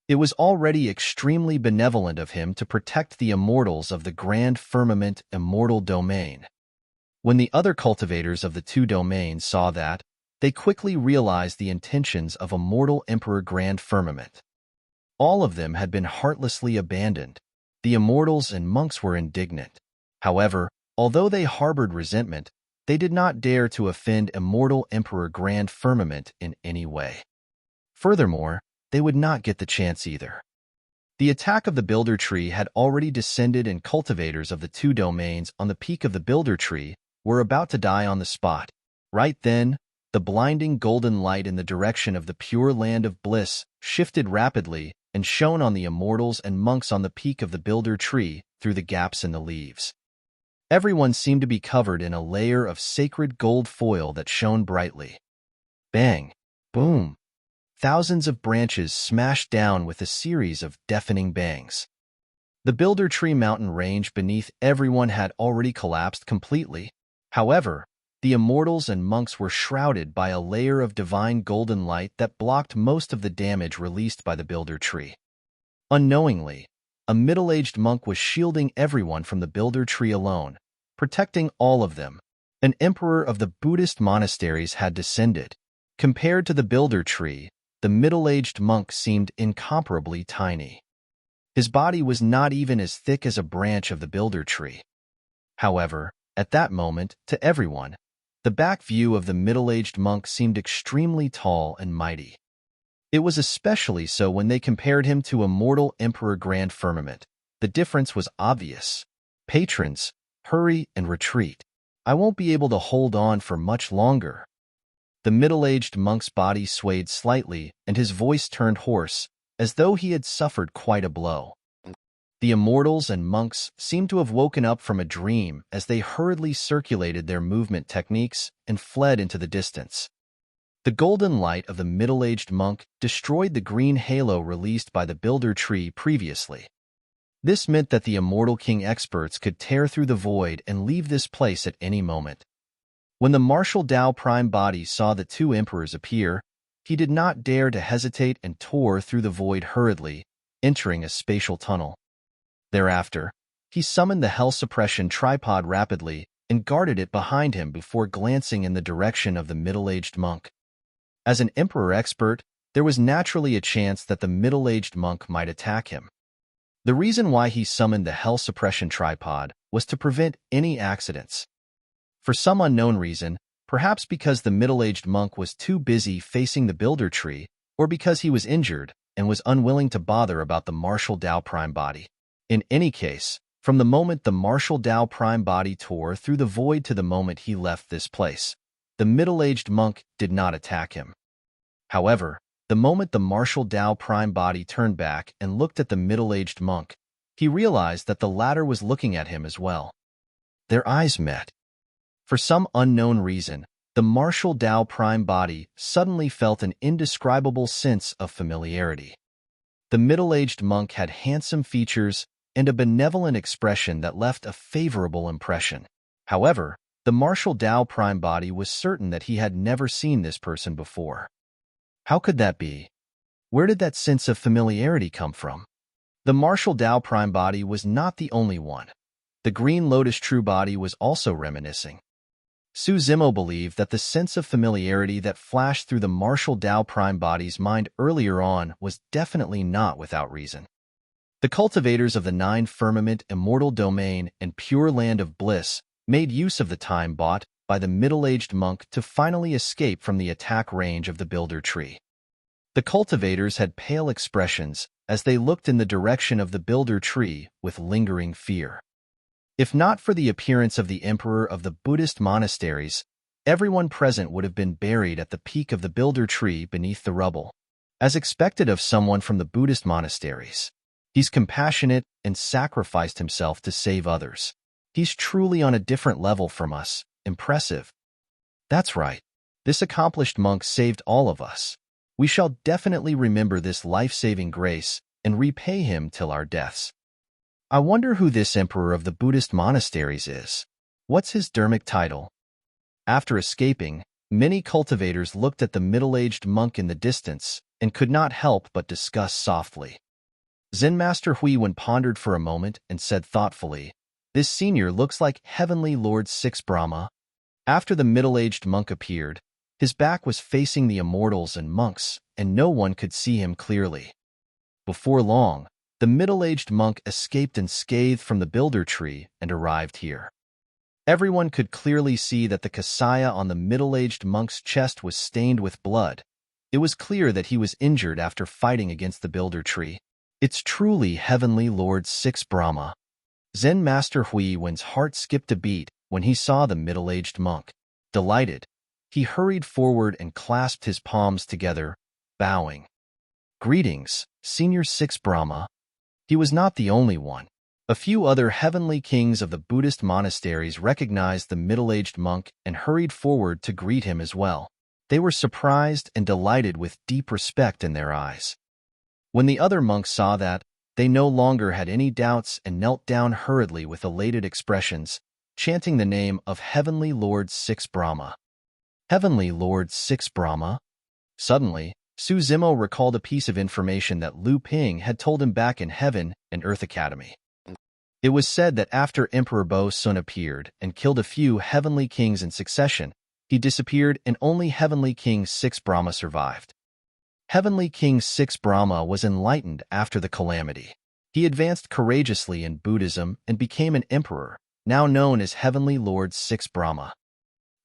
It was already extremely benevolent of him to protect the immortals of the Grand Firmament immortal domain. When the other cultivators of the two domains saw that, they quickly realized the intentions of Immortal Emperor Grand Firmament. All of them had been heartlessly abandoned. The immortals and monks were indignant. However, although they harbored resentment, they did not dare to offend Immortal Emperor Grand Firmament in any way. Furthermore, they would not get the chance either. The attack of the builder tree had already descended, and cultivators of the two domains on the peak of the builder tree were about to die on the spot. Right then, the blinding golden light in the direction of the pure land of bliss shifted rapidly and shone on the immortals and monks on the peak of the builder tree through the gaps in the leaves. Everyone seemed to be covered in a layer of sacred gold foil that shone brightly. Bang! Boom! Thousands of branches smashed down with a series of deafening bangs. The builder tree mountain range beneath everyone had already collapsed completely. However, the immortals and monks were shrouded by a layer of divine golden light that blocked most of the damage released by the builder tree. Unknowingly, a middle-aged monk was shielding everyone from the builder tree alone, protecting all of them. An emperor of the Buddhist monasteries had descended. Compared to the builder tree, the middle-aged monk seemed incomparably tiny. His body was not even as thick as a branch of the builder tree. However, at that moment, to everyone, the back view of the middle-aged monk seemed extremely tall and mighty. It was especially so when they compared him to a mortal Emperor Grand Firmament. The difference was obvious. Patrons, hurry and retreat. I won't be able to hold on for much longer. The middle-aged monk's body swayed slightly, and his voice turned hoarse, as though he had suffered quite a blow. The immortals and monks seemed to have woken up from a dream as they hurriedly circulated their movement techniques and fled into the distance. The golden light of the middle-aged monk destroyed the green halo released by the builder tree previously. This meant that the Immortal King experts could tear through the void and leave this place at any moment. When the martial Tao Prime body saw the two emperors appear, he did not dare to hesitate and tore through the void hurriedly, entering a spatial tunnel. Thereafter, he summoned the Hell Suppression tripod rapidly and guarded it behind him before glancing in the direction of the middle-aged monk. As an emperor expert, there was naturally a chance that the middle-aged monk might attack him. The reason why he summoned the Hell Suppression tripod was to prevent any accidents. For some unknown reason, perhaps because the middle-aged monk was too busy facing the builder tree, or because he was injured and was unwilling to bother about the martial Tao Prime body. In any case, from the moment the martial Tao Prime body tore through the void to the moment he left this place, the middle-aged monk did not attack him. However, the moment the martial Tao Prime body turned back and looked at the middle-aged monk, he realized that the latter was looking at him as well. Their eyes met. For some unknown reason, the martial Tao Prime body suddenly felt an indescribable sense of familiarity. The middle-aged monk had handsome features and a benevolent expression that left a favorable impression. However, the martial Tao Prime body was certain that he had never seen this person before. How could that be? Where did that sense of familiarity come from? The martial Tao Prime body was not the only one. The Green Lotus True body was also reminiscing. Su Zimo believed that the sense of familiarity that flashed through the martial Tao Prime body's mind earlier on was definitely not without reason. The cultivators of the Nine Firmament Immortal Domain and Pure Land of Bliss made use of the time bought by the middle-aged monk to finally escape from the attack range of the builder tree. The cultivators had pale expressions as they looked in the direction of the builder tree with lingering fear. If not for the appearance of the emperor of the Buddhist monasteries, everyone present would have been buried at the peak of the builder tree beneath the rubble. As expected of someone from the Buddhist monasteries, he's compassionate and sacrificed himself to save others. He's truly on a different level from us. Impressive. That's right. This accomplished monk saved all of us. We shall definitely remember this life-saving grace and repay him till our deaths. I wonder who this emperor of the Buddhist monasteries is. What's his dharmic title? After escaping, many cultivators looked at the middle-aged monk in the distance and could not help but discuss softly. Zen Master Huiwen pondered for a moment and said thoughtfully, "This senior looks like Heavenly Lord Six Brahma." After the middle-aged monk appeared, his back was facing the immortals and monks, and no one could see him clearly. Before long, the middle-aged monk escaped unscathed from the builder tree and arrived here. Everyone could clearly see that the kasaya on the middle-aged monk's chest was stained with blood. It was clear that he was injured after fighting against the builder tree. It's truly Heavenly Lord Six Brahma. Zen Master Huiwen's heart skipped a beat when he saw the middle-aged monk. Delighted, he hurried forward and clasped his palms together, bowing. "Greetings, Senior Six Brahma." He was not the only one. A few other heavenly kings of the Buddhist monasteries recognized the middle-aged monk and hurried forward to greet him as well. They were surprised and delighted with deep respect in their eyes. When the other monks saw that, they no longer had any doubts and knelt down hurriedly with elated expressions, chanting the name of Heavenly Lord Six Brahma. Heavenly Lord Six Brahma? Suddenly, Su Zimo recalled a piece of information that Lu Ping had told him back in Heaven and Earth Academy. It was said that after Emperor Bo-sun appeared and killed a few heavenly kings in succession, he disappeared and only Heavenly King 6 Brahma survived. Heavenly King 6 Brahma was enlightened after the calamity. He advanced courageously in Buddhism and became an emperor, now known as Heavenly Lord 6 Brahma.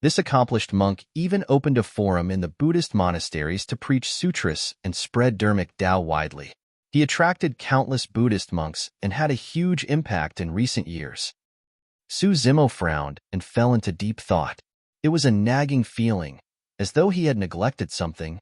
This accomplished monk even opened a forum in the Buddhist monasteries to preach sutras and spread Dharmic Tao widely. He attracted countless Buddhist monks and had a huge impact in recent years. Su Zimo frowned and fell into deep thought. It was a nagging feeling, as though he had neglected something.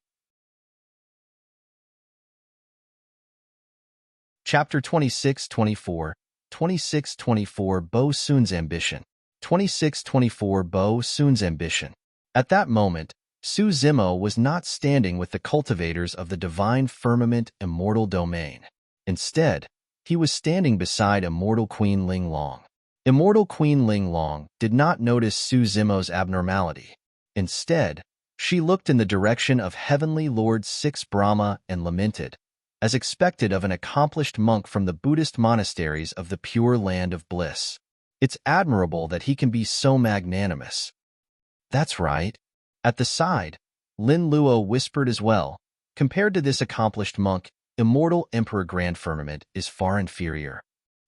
Chapter 26-24, 26-24 Bo-sun's Ambition. 26-24 Bo-sun's Ambition. At that moment, Su Zimo was not standing with the cultivators of the divine firmament immortal domain. Instead, he was standing beside Immortal Queen Ling Long. Immortal Queen Ling Long did not notice Su Zimo's abnormality. Instead, she looked in the direction of Heavenly Lord 6 Brahma and lamented, as expected of an accomplished monk from the Buddhist monasteries of the Pure Land of Bliss. It's admirable that he can be so magnanimous. That's right. At the side, Lin Luo whispered as well, compared to this accomplished monk, Immortal Emperor Grand Firmament is far inferior.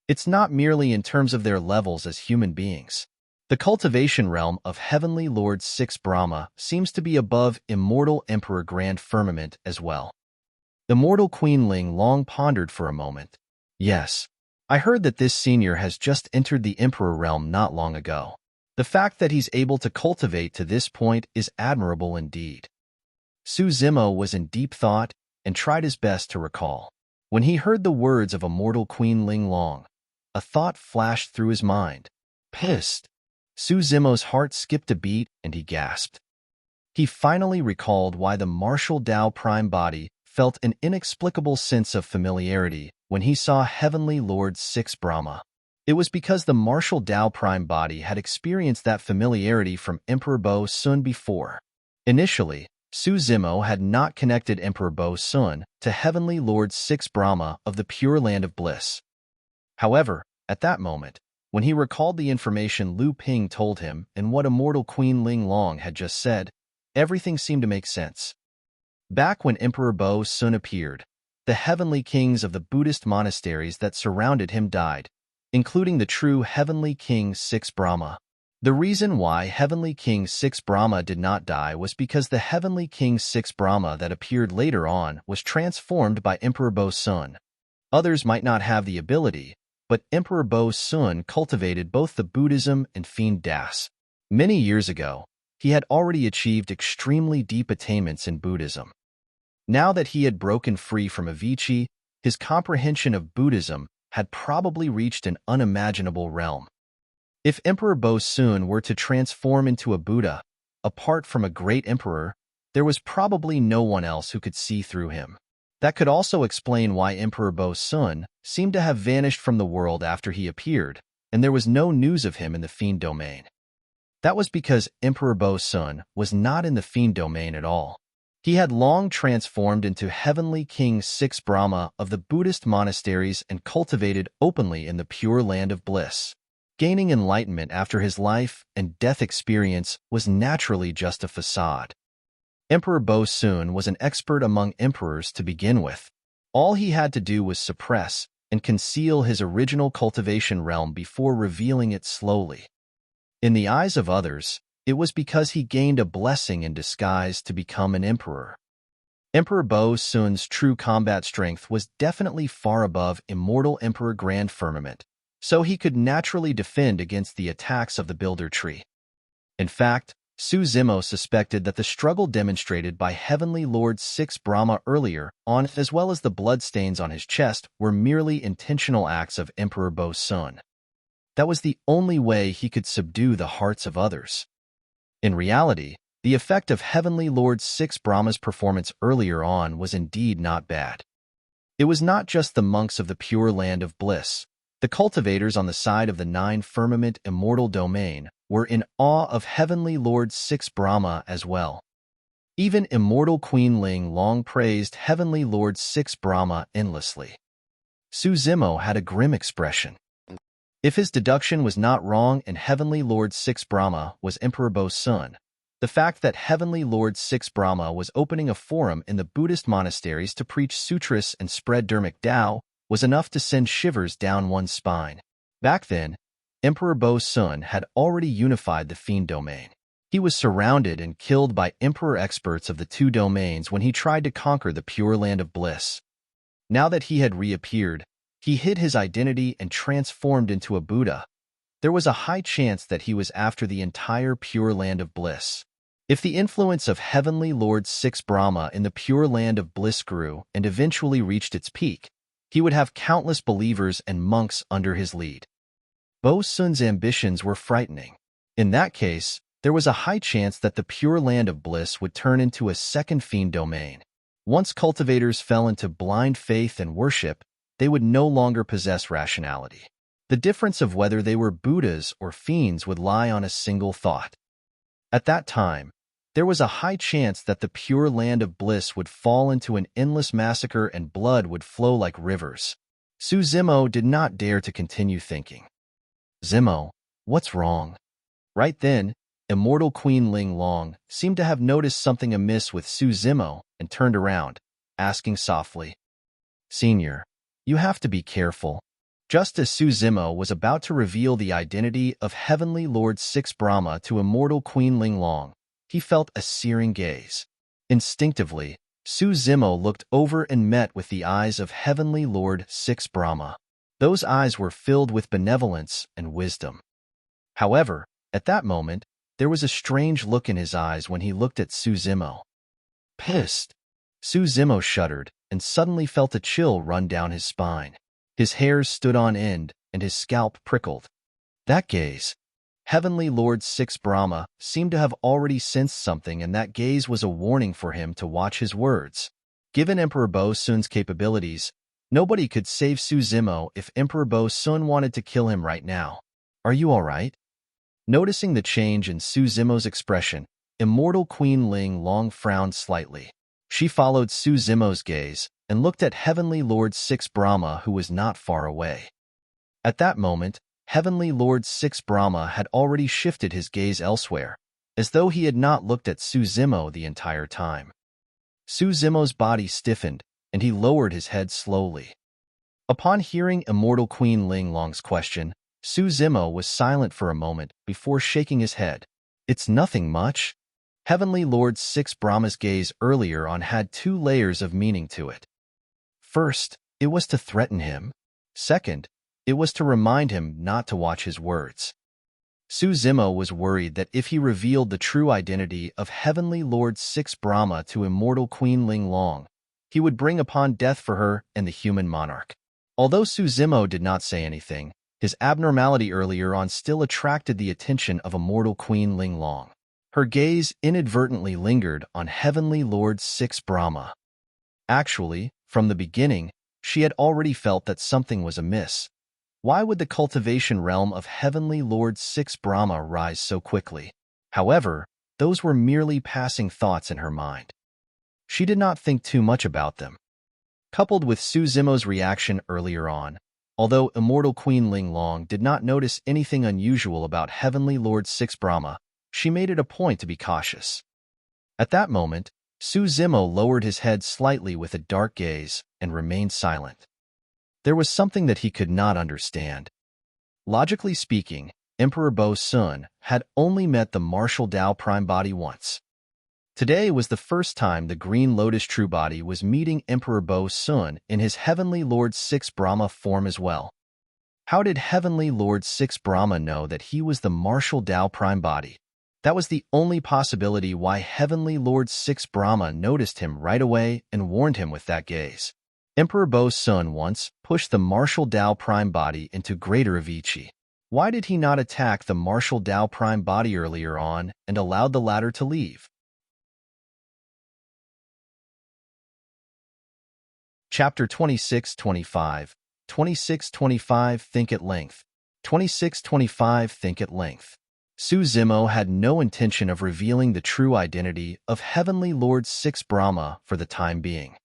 It's not merely in terms of their levels as human beings. The cultivation realm of Heavenly Lord 6 Brahma seems to be above Immortal Emperor Grand Firmament as well. Immortal Queen Ling Long pondered for a moment. Yes, I heard that this senior has just entered the Emperor realm not long ago. The fact that he's able to cultivate to this point is admirable indeed. Su Zimo was in deep thought and tried his best to recall. When he heard the words of Immortal Queen Ling Long, a thought flashed through his mind. Pissed. Su Zimo's heart skipped a beat and he gasped. He finally recalled why the martial Tao prime body felt an inexplicable sense of familiarity when he saw Heavenly Lord 6 Brahma. It was because the martial Tao prime body had experienced that familiarity from Emperor Bo-sun before. Initially, Su Zimo had not connected Emperor Bo-sun to Heavenly Lord 6 Brahma of the Pure Land of Bliss. However, at that moment, when he recalled the information Lu Ping told him and what Immortal Queen Ling Long had just said, everything seemed to make sense. Back when Emperor Bo-sun appeared, the heavenly kings of the Buddhist monasteries that surrounded him died, including the true Heavenly King 6 Brahma. The reason why Heavenly King 6 Brahma did not die was because the Heavenly King 6 Brahma that appeared later on was transformed by Emperor Bo-sun. Others might not have the ability, but Emperor Bo-sun cultivated both the Buddhism and Fiend Das. Many years ago, he had already achieved extremely deep attainments in Buddhism. Now that he had broken free from Avici, his comprehension of Buddhism had probably reached an unimaginable realm. If Emperor Bo-sun were to transform into a Buddha, apart from a great emperor, there was probably no one else who could see through him. That could also explain why Emperor Bo-sun seemed to have vanished from the world after he appeared, and there was no news of him in the Fiend domain. That was because Emperor Bo-sun was not in the Fiend domain at all. He had long transformed into Heavenly King 6 Brahma of the Buddhist monasteries and cultivated openly in the Pure Land of Bliss. Gaining enlightenment after his life and death experience was naturally just a facade. Emperor Bo-sun was an expert among emperors to begin with. All he had to do was suppress and conceal his original cultivation realm before revealing it slowly. In the eyes of others, it was because he gained a blessing in disguise to become an emperor. Emperor Bo-sun's true combat strength was definitely far above Immortal Emperor Grand Firmament, so he could naturally defend against the attacks of the Builder Tree. In fact, Su Zimo suspected that the struggle demonstrated by Heavenly Lord 6 Brahma earlier on, as well as the bloodstains on his chest, were merely intentional acts of Emperor Bo-sun. That was the only way he could subdue the hearts of others. In reality, the effect of Heavenly Lord 6 Brahma's performance earlier on was indeed not bad. It was not just the monks of the Pure Land of Bliss. The cultivators on the side of the 9 Firmament Immortal Domain were in awe of Heavenly Lord 6 Brahma as well. Even Immortal Queen Ling Long praised Heavenly Lord 6 Brahma endlessly. Su Zimo had a grim expression. If his deduction was not wrong and Heavenly Lord 6 Brahma was Emperor Bo's son, the fact that Heavenly Lord 6 Brahma was opening a forum in the Buddhist monasteries to preach sutras and spread Dharmic Tao was enough to send shivers down one's spine. Back then, Emperor Bo's son had already unified the Fiend domain. He was surrounded and killed by Emperor experts of the two domains when he tried to conquer the Pure Land of Bliss. Now that he had reappeared, he hid his identity and transformed into a Buddha. There was a high chance that he was after the entire Pure Land of Bliss. If the influence of Heavenly Lord 6 Brahma in the Pure Land of Bliss grew and eventually reached its peak, he would have countless believers and monks under his lead. Bo's son's ambitions were frightening. In that case, there was a high chance that the Pure Land of Bliss would turn into a second Fiend domain. Once cultivators fell into blind faith and worship, they would no longer possess rationality. The difference of whether they were Buddhas or fiends would lie on a single thought. At that time, there was a high chance that the Pure Land of Bliss would fall into an endless massacre and blood would flow like rivers. Su Zimo did not dare to continue thinking. Zimo, what's wrong? Right then, Immortal Queen Ling Long seemed to have noticed something amiss with Su Zimo and turned around, asking softly, "Senior, you have to be careful." Just as Su Zimo was about to reveal the identity of Heavenly Lord 6 Brahma to Immortal Queen Ling Long, he felt a searing gaze. Instinctively, Su Zimo looked over and met with the eyes of Heavenly Lord 6 Brahma. Those eyes were filled with benevolence and wisdom. However, at that moment, there was a strange look in his eyes when he looked at Su Zimo. Pissed. Su Zimo shuddered and suddenly felt a chill run down his spine. His hairs stood on end and his scalp prickled. That gaze. Heavenly Lord 6 Brahma seemed to have already sensed something, and that gaze was a warning for him to watch his words. Given Emperor Bo Sun's capabilities, nobody could save Su Zimo if Emperor Bo Sun wanted to kill him right now. Are you all right? Noticing the change in Su Zimo's expression, Immortal Queen Ling Long frowned slightly. She followed Su Zimo's gaze and looked at Heavenly Lord 6 Brahma, who was not far away. At that moment, Heavenly Lord 6 Brahma had already shifted his gaze elsewhere, as though he had not looked at Su Zimo the entire time. Su Zimo's body stiffened, and he lowered his head slowly. Upon hearing Immortal Queen Ling Long's question, Su Zimo was silent for a moment before shaking his head. It's nothing much. Heavenly Lord 6 Brahma's gaze earlier on had two layers of meaning to it. First, it was to threaten him. Second, it was to remind him not to watch his words. Su Zimo was worried that if he revealed the true identity of Heavenly Lord 6 Brahma to Immortal Queen Ling Long, he would bring upon death for her and the human monarch. Although Su Zimo did not say anything, his abnormality earlier on still attracted the attention of Immortal Queen Ling Long. Her gaze inadvertently lingered on Heavenly Lord 6 Brahma. Actually, from the beginning, she had already felt that something was amiss. Why would the cultivation realm of Heavenly Lord 6 Brahma rise so quickly? However, those were merely passing thoughts in her mind. She did not think too much about them. Coupled with Su Zimo's reaction earlier on, although Immortal Queen Ling Long did not notice anything unusual about Heavenly Lord 6 Brahma, she made it a point to be cautious. At that moment, Su Zimo lowered his head slightly with a dark gaze and remained silent. There was something that he could not understand. Logically speaking, Emperor Bo Sun had only met the martial Tao prime body once. Today was the first time the Green Lotus True Body was meeting Emperor Bo Sun in his Heavenly Lord 6 Brahma form as well. How did Heavenly Lord 6 Brahma know that he was the martial Tao prime body? That was the only possibility why Heavenly Lord 6 Brahma noticed him right away and warned him with that gaze. Emperor Bo Sun once pushed the martial Tao prime body into Greater Avici. Why did he not attack the martial Tao prime body earlier on and allowed the latter to leave? Chapter 26-25, 26-25 Think at Length, 26-25 Think at Length. Su Zimo had no intention of revealing the true identity of Heavenly Lord 6 Brahma for the time being.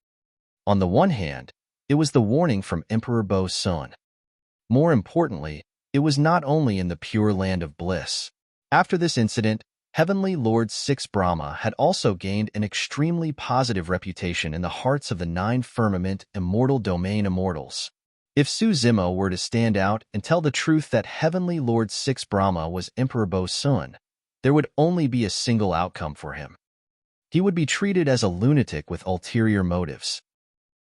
On the one hand, it was the warning from Emperor Bo Sun. More importantly, It was not only in the pure land of bliss. After this incident, Heavenly Lord 6 Brahma had also gained an extremely positive reputation in the hearts of the 9 firmament immortal domain immortals. If Suzimo were to stand out and tell the truth that Heavenly Lord 6 Brahma was Emperor Bo's son, there would only be a single outcome for him. He would be treated as a lunatic with ulterior motives.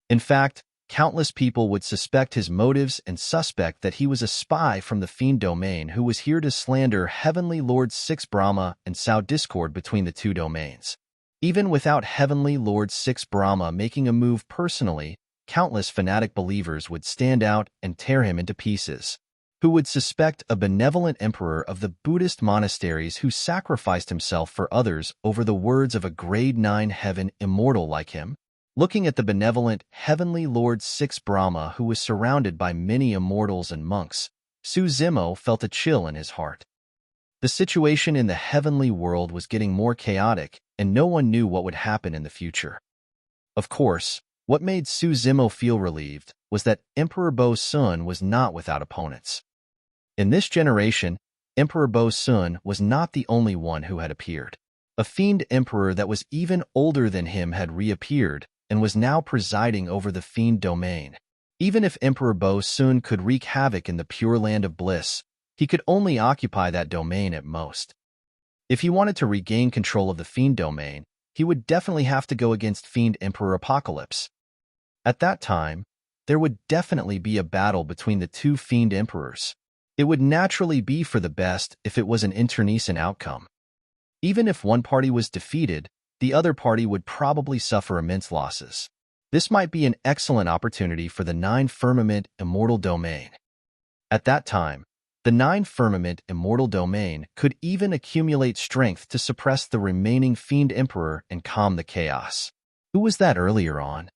In fact, countless people would suspect his motives and suspect that he was a spy from the fiend domain who was here to slander Heavenly Lord 6 Brahma and sow discord between the two domains. Even without Heavenly Lord 6 Brahma making a move personally, countless fanatic believers would stand out and tear him into pieces, who would suspect a benevolent emperor of the Buddhist monasteries who sacrificed himself for others over the words of a grade 9 heaven immortal like him. Looking at the benevolent Heavenly Lord 6 Brahma who was surrounded by many immortals and monks, Suzimo felt a chill in his heart. The situation in the heavenly world was getting more chaotic, and no one knew what would happen in the future. Of course, what made Suzimo feel relieved was that Emperor Bo's son was not without opponents. In this generation, Emperor Bo's son was not the only one who had appeared. A fiend emperor that was even older than him had reappeared, and was now presiding over the fiend domain. Even if Emperor Bo soon could wreak havoc in the pure land of bliss, he could only occupy that domain at most. If he wanted to regain control of the fiend domain, he would definitely have to go against Fiend Emperor Apocalypse. At that time, there would definitely be a battle between the two fiend emperors. It would naturally be for the best if it was an internecine outcome. Even if one party was defeated, the other party would probably suffer immense losses. This might be an excellent opportunity for the 9-firmament immortal domain. At that time, the 9-firmament immortal domain could even accumulate strength to suppress the remaining fiend emperor and calm the chaos. Who was that earlier on?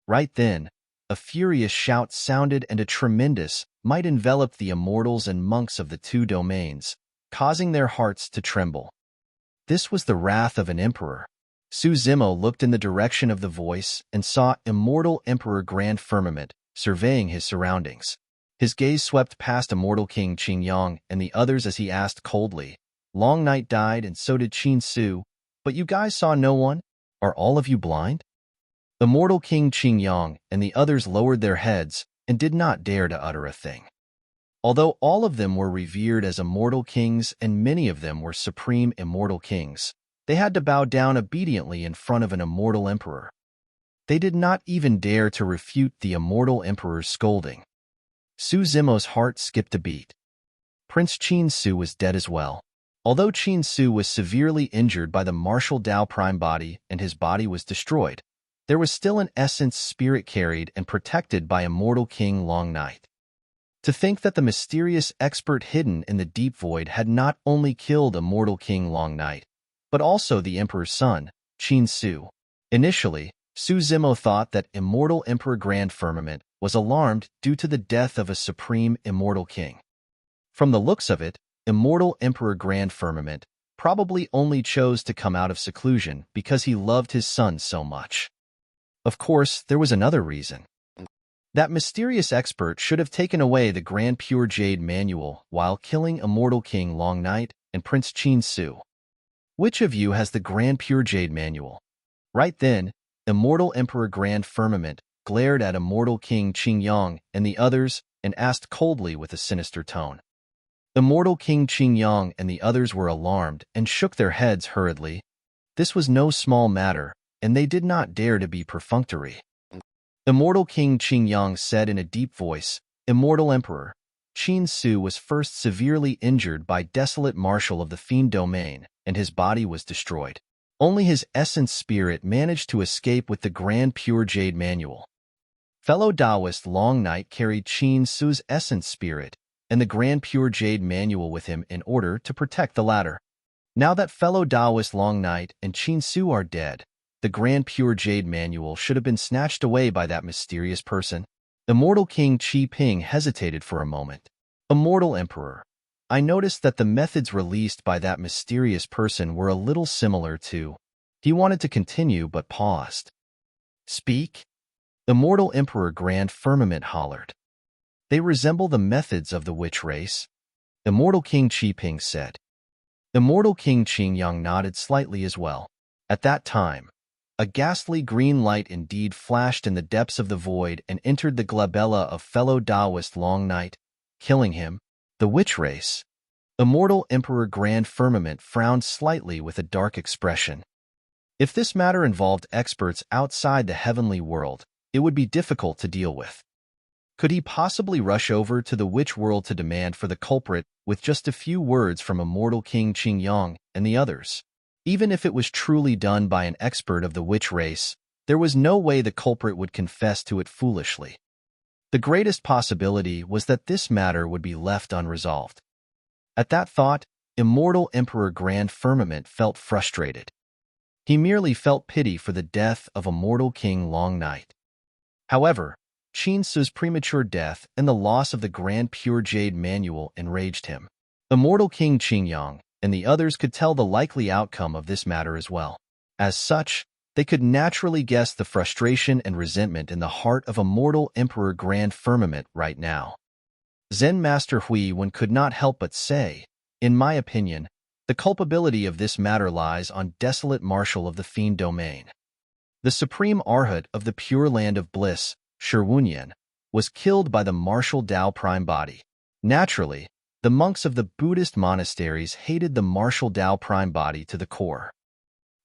Right then, a furious shout sounded and a tremendous might enveloped the immortals and monks of the two domains, causing their hearts to tremble. This was the wrath of an emperor. Suzimo looked in the direction of the voice and saw Immortal Emperor Grand Firmament surveying his surroundings. His gaze swept past Immortal King Qingyang and the others as he asked coldly, "Long Night died and so did Qin Su, but you guys saw no one? Are all of you blind?" Immortal King Qingyang and the others lowered their heads and did not dare to utter a thing. Although all of them were revered as immortal kings and many of them were supreme immortal kings, they had to bow down obediently in front of an immortal emperor. They did not even dare to refute the immortal emperor's scolding. Suzimo's heart skipped a beat. Prince Qin Su was dead as well. Although Qin Su was severely injured by the martial Dao Prime body and his body was destroyed, there was still an essence spirit carried and protected by Immortal King Long Night. To think that the mysterious expert hidden in the deep void had not only killed Immortal King Long Night, but also the Emperor's son, Qin Su. Initially, Suzimo thought that Immortal Emperor Grand Firmament was alarmed due to the death of a supreme immortal king. From the looks of it, Immortal Emperor Grand Firmament probably only chose to come out of seclusion because he loved his son so much. Of course, there was another reason. That mysterious expert should have taken away the Grand Pure Jade Manual while killing Immortal King Long Night and Prince Qin Su. Which of you has the Grand Pure Jade Manual? Right then, Immortal Emperor Grand Firmament glared at Immortal King Qingyang and the others and asked coldly with a sinister tone. Immortal King Qingyang and the others were alarmed and shook their heads hurriedly. This was no small matter, and they did not dare to be perfunctory. Immortal King Qingyang said in a deep voice, "Immortal Emperor, Qin Su was first severely injured by Desolate Marshal of the Fiend Domain, and his body was destroyed. Only his essence spirit managed to escape with the Grand Pure Jade Manual. Fellow Taoist Long Night carried Qin Su's essence spirit and the Grand Pure Jade Manual with him in order to protect the latter. Now that fellow Taoist Long Night and Qin Su are dead, the Grand Pure Jade Manual should have been snatched away by that mysterious person." Immortal King Qi Ping hesitated for a moment. "Immortal Emperor, I noticed that the methods released by that mysterious person were a little similar to—" He wanted to continue but paused. "Speak?" Immortal Emperor Grand Firmament hollered. "They resemble the methods of the witch race. Immortal King Qiping said. Immortal King Qingyang nodded slightly as well. At that time, a ghastly green light indeed flashed in the depths of the void and entered the glabella of fellow Taoist Long Night, killing him. The witch race. Immortal Emperor Grand Firmament frowned slightly with a dark expression. If this matter involved experts outside the heavenly world, it would be difficult to deal with. Could he possibly rush over to the witch world to demand for the culprit with just a few words from Immortal King Qingyang and the others? Even if it was truly done by an expert of the witch race, there was no way the culprit would confess to it foolishly. The greatest possibility was that this matter would be left unresolved. At that thought, Immortal Emperor Grand Firmament felt frustrated. He merely felt pity for the death of Immortal King Long Night. However, Qin Su's premature death and the loss of the Grand Pure Jade Manual enraged him. Immortal King Qingyang and the others could tell the likely outcome of this matter as well. As such, they could naturally guess the frustration and resentment in the heart of Immortal Emperor Grand Firmament right now. Zen Master Hui Wen could not help but say, in my opinion, the culpability of this matter lies on Desolate Marshal of the Fiend Domain. The Supreme Arhat of the Pure Land of Bliss, Shirwunyan, was killed by the Martial Tao Prime Body. Naturally, the monks of the Buddhist monasteries hated the Martial Tao Prime Body to the core.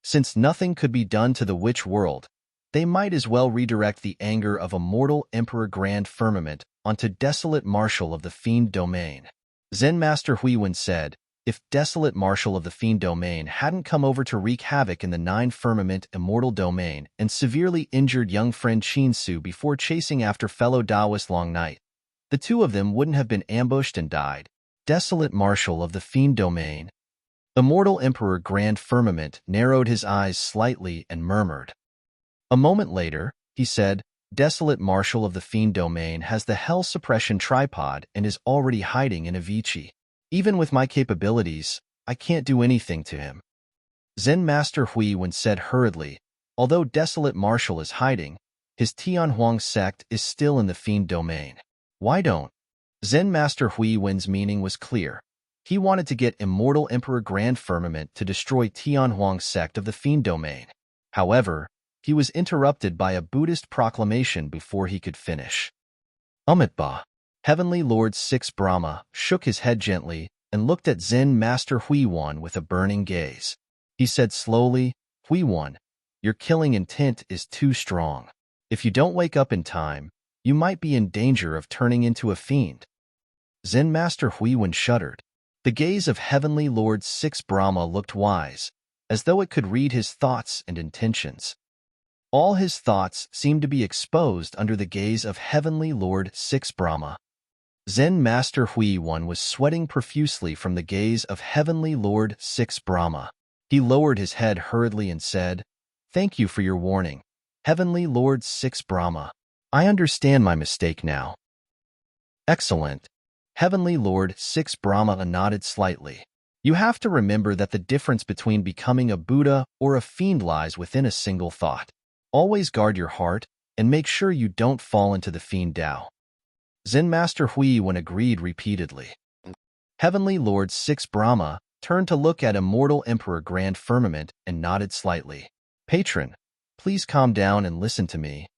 Since nothing could be done to the witch world, they might as well redirect the anger of Immortal Emperor Grand Firmament onto Desolate Marshal of the Fiend Domain. Zen Master Hui Wen said, if Desolate Marshal of the Fiend Domain hadn't come over to wreak havoc in the Nine Firmament Immortal Domain and severely injured young friend Qin Su before chasing after fellow Taoist Long Night, the two of them wouldn't have been ambushed and died. Desolate Marshal of the Fiend Domain. Immortal Emperor Grand Firmament narrowed his eyes slightly and murmured. A moment later, he said, Desolate Marshal of the Fiend Domain has the Hell Suppression tripod and is already hiding in Avici. Even with my capabilities, I can't do anything to him. Zen Master Hui Wen said hurriedly, although Desolate Marshal is hiding, his Tianhuang sect is still in the Fiend Domain. Why don't? Zen Master Hui Wen's meaning was clear. He wanted to get Immortal Emperor Grand Firmament to destroy Tianhuang sect of the Fiend Domain. However, he was interrupted by a Buddhist proclamation before he could finish. Amitabha, Heavenly Lord 6 Brahma, shook his head gently and looked at Zen Master Hui Wen with a burning gaze. He said slowly, Hui Wen, your killing intent is too strong. If you don't wake up in time, you might be in danger of turning into a fiend. Zen Master Hui Wen shuddered. The gaze of Heavenly Lord 6 Brahma looked wise, as though it could read his thoughts and intentions. All his thoughts seemed to be exposed under the gaze of Heavenly Lord 6 Brahma. Zen Master Hui Wen was sweating profusely from the gaze of Heavenly Lord 6 Brahma. He lowered his head hurriedly and said, Thank you for your warning, Heavenly Lord 6 Brahma. I understand my mistake now. Excellent. Heavenly Lord 6 Brahma nodded slightly. You have to remember that the difference between becoming a Buddha or a fiend lies within a single thought. Always guard your heart and make sure you don't fall into the fiend Tao. Zen Master Hui Wen agreed repeatedly. Heavenly Lord 6 Brahma turned to look at Immortal Emperor Grand Firmament and nodded slightly. Patron, please calm down and listen to me.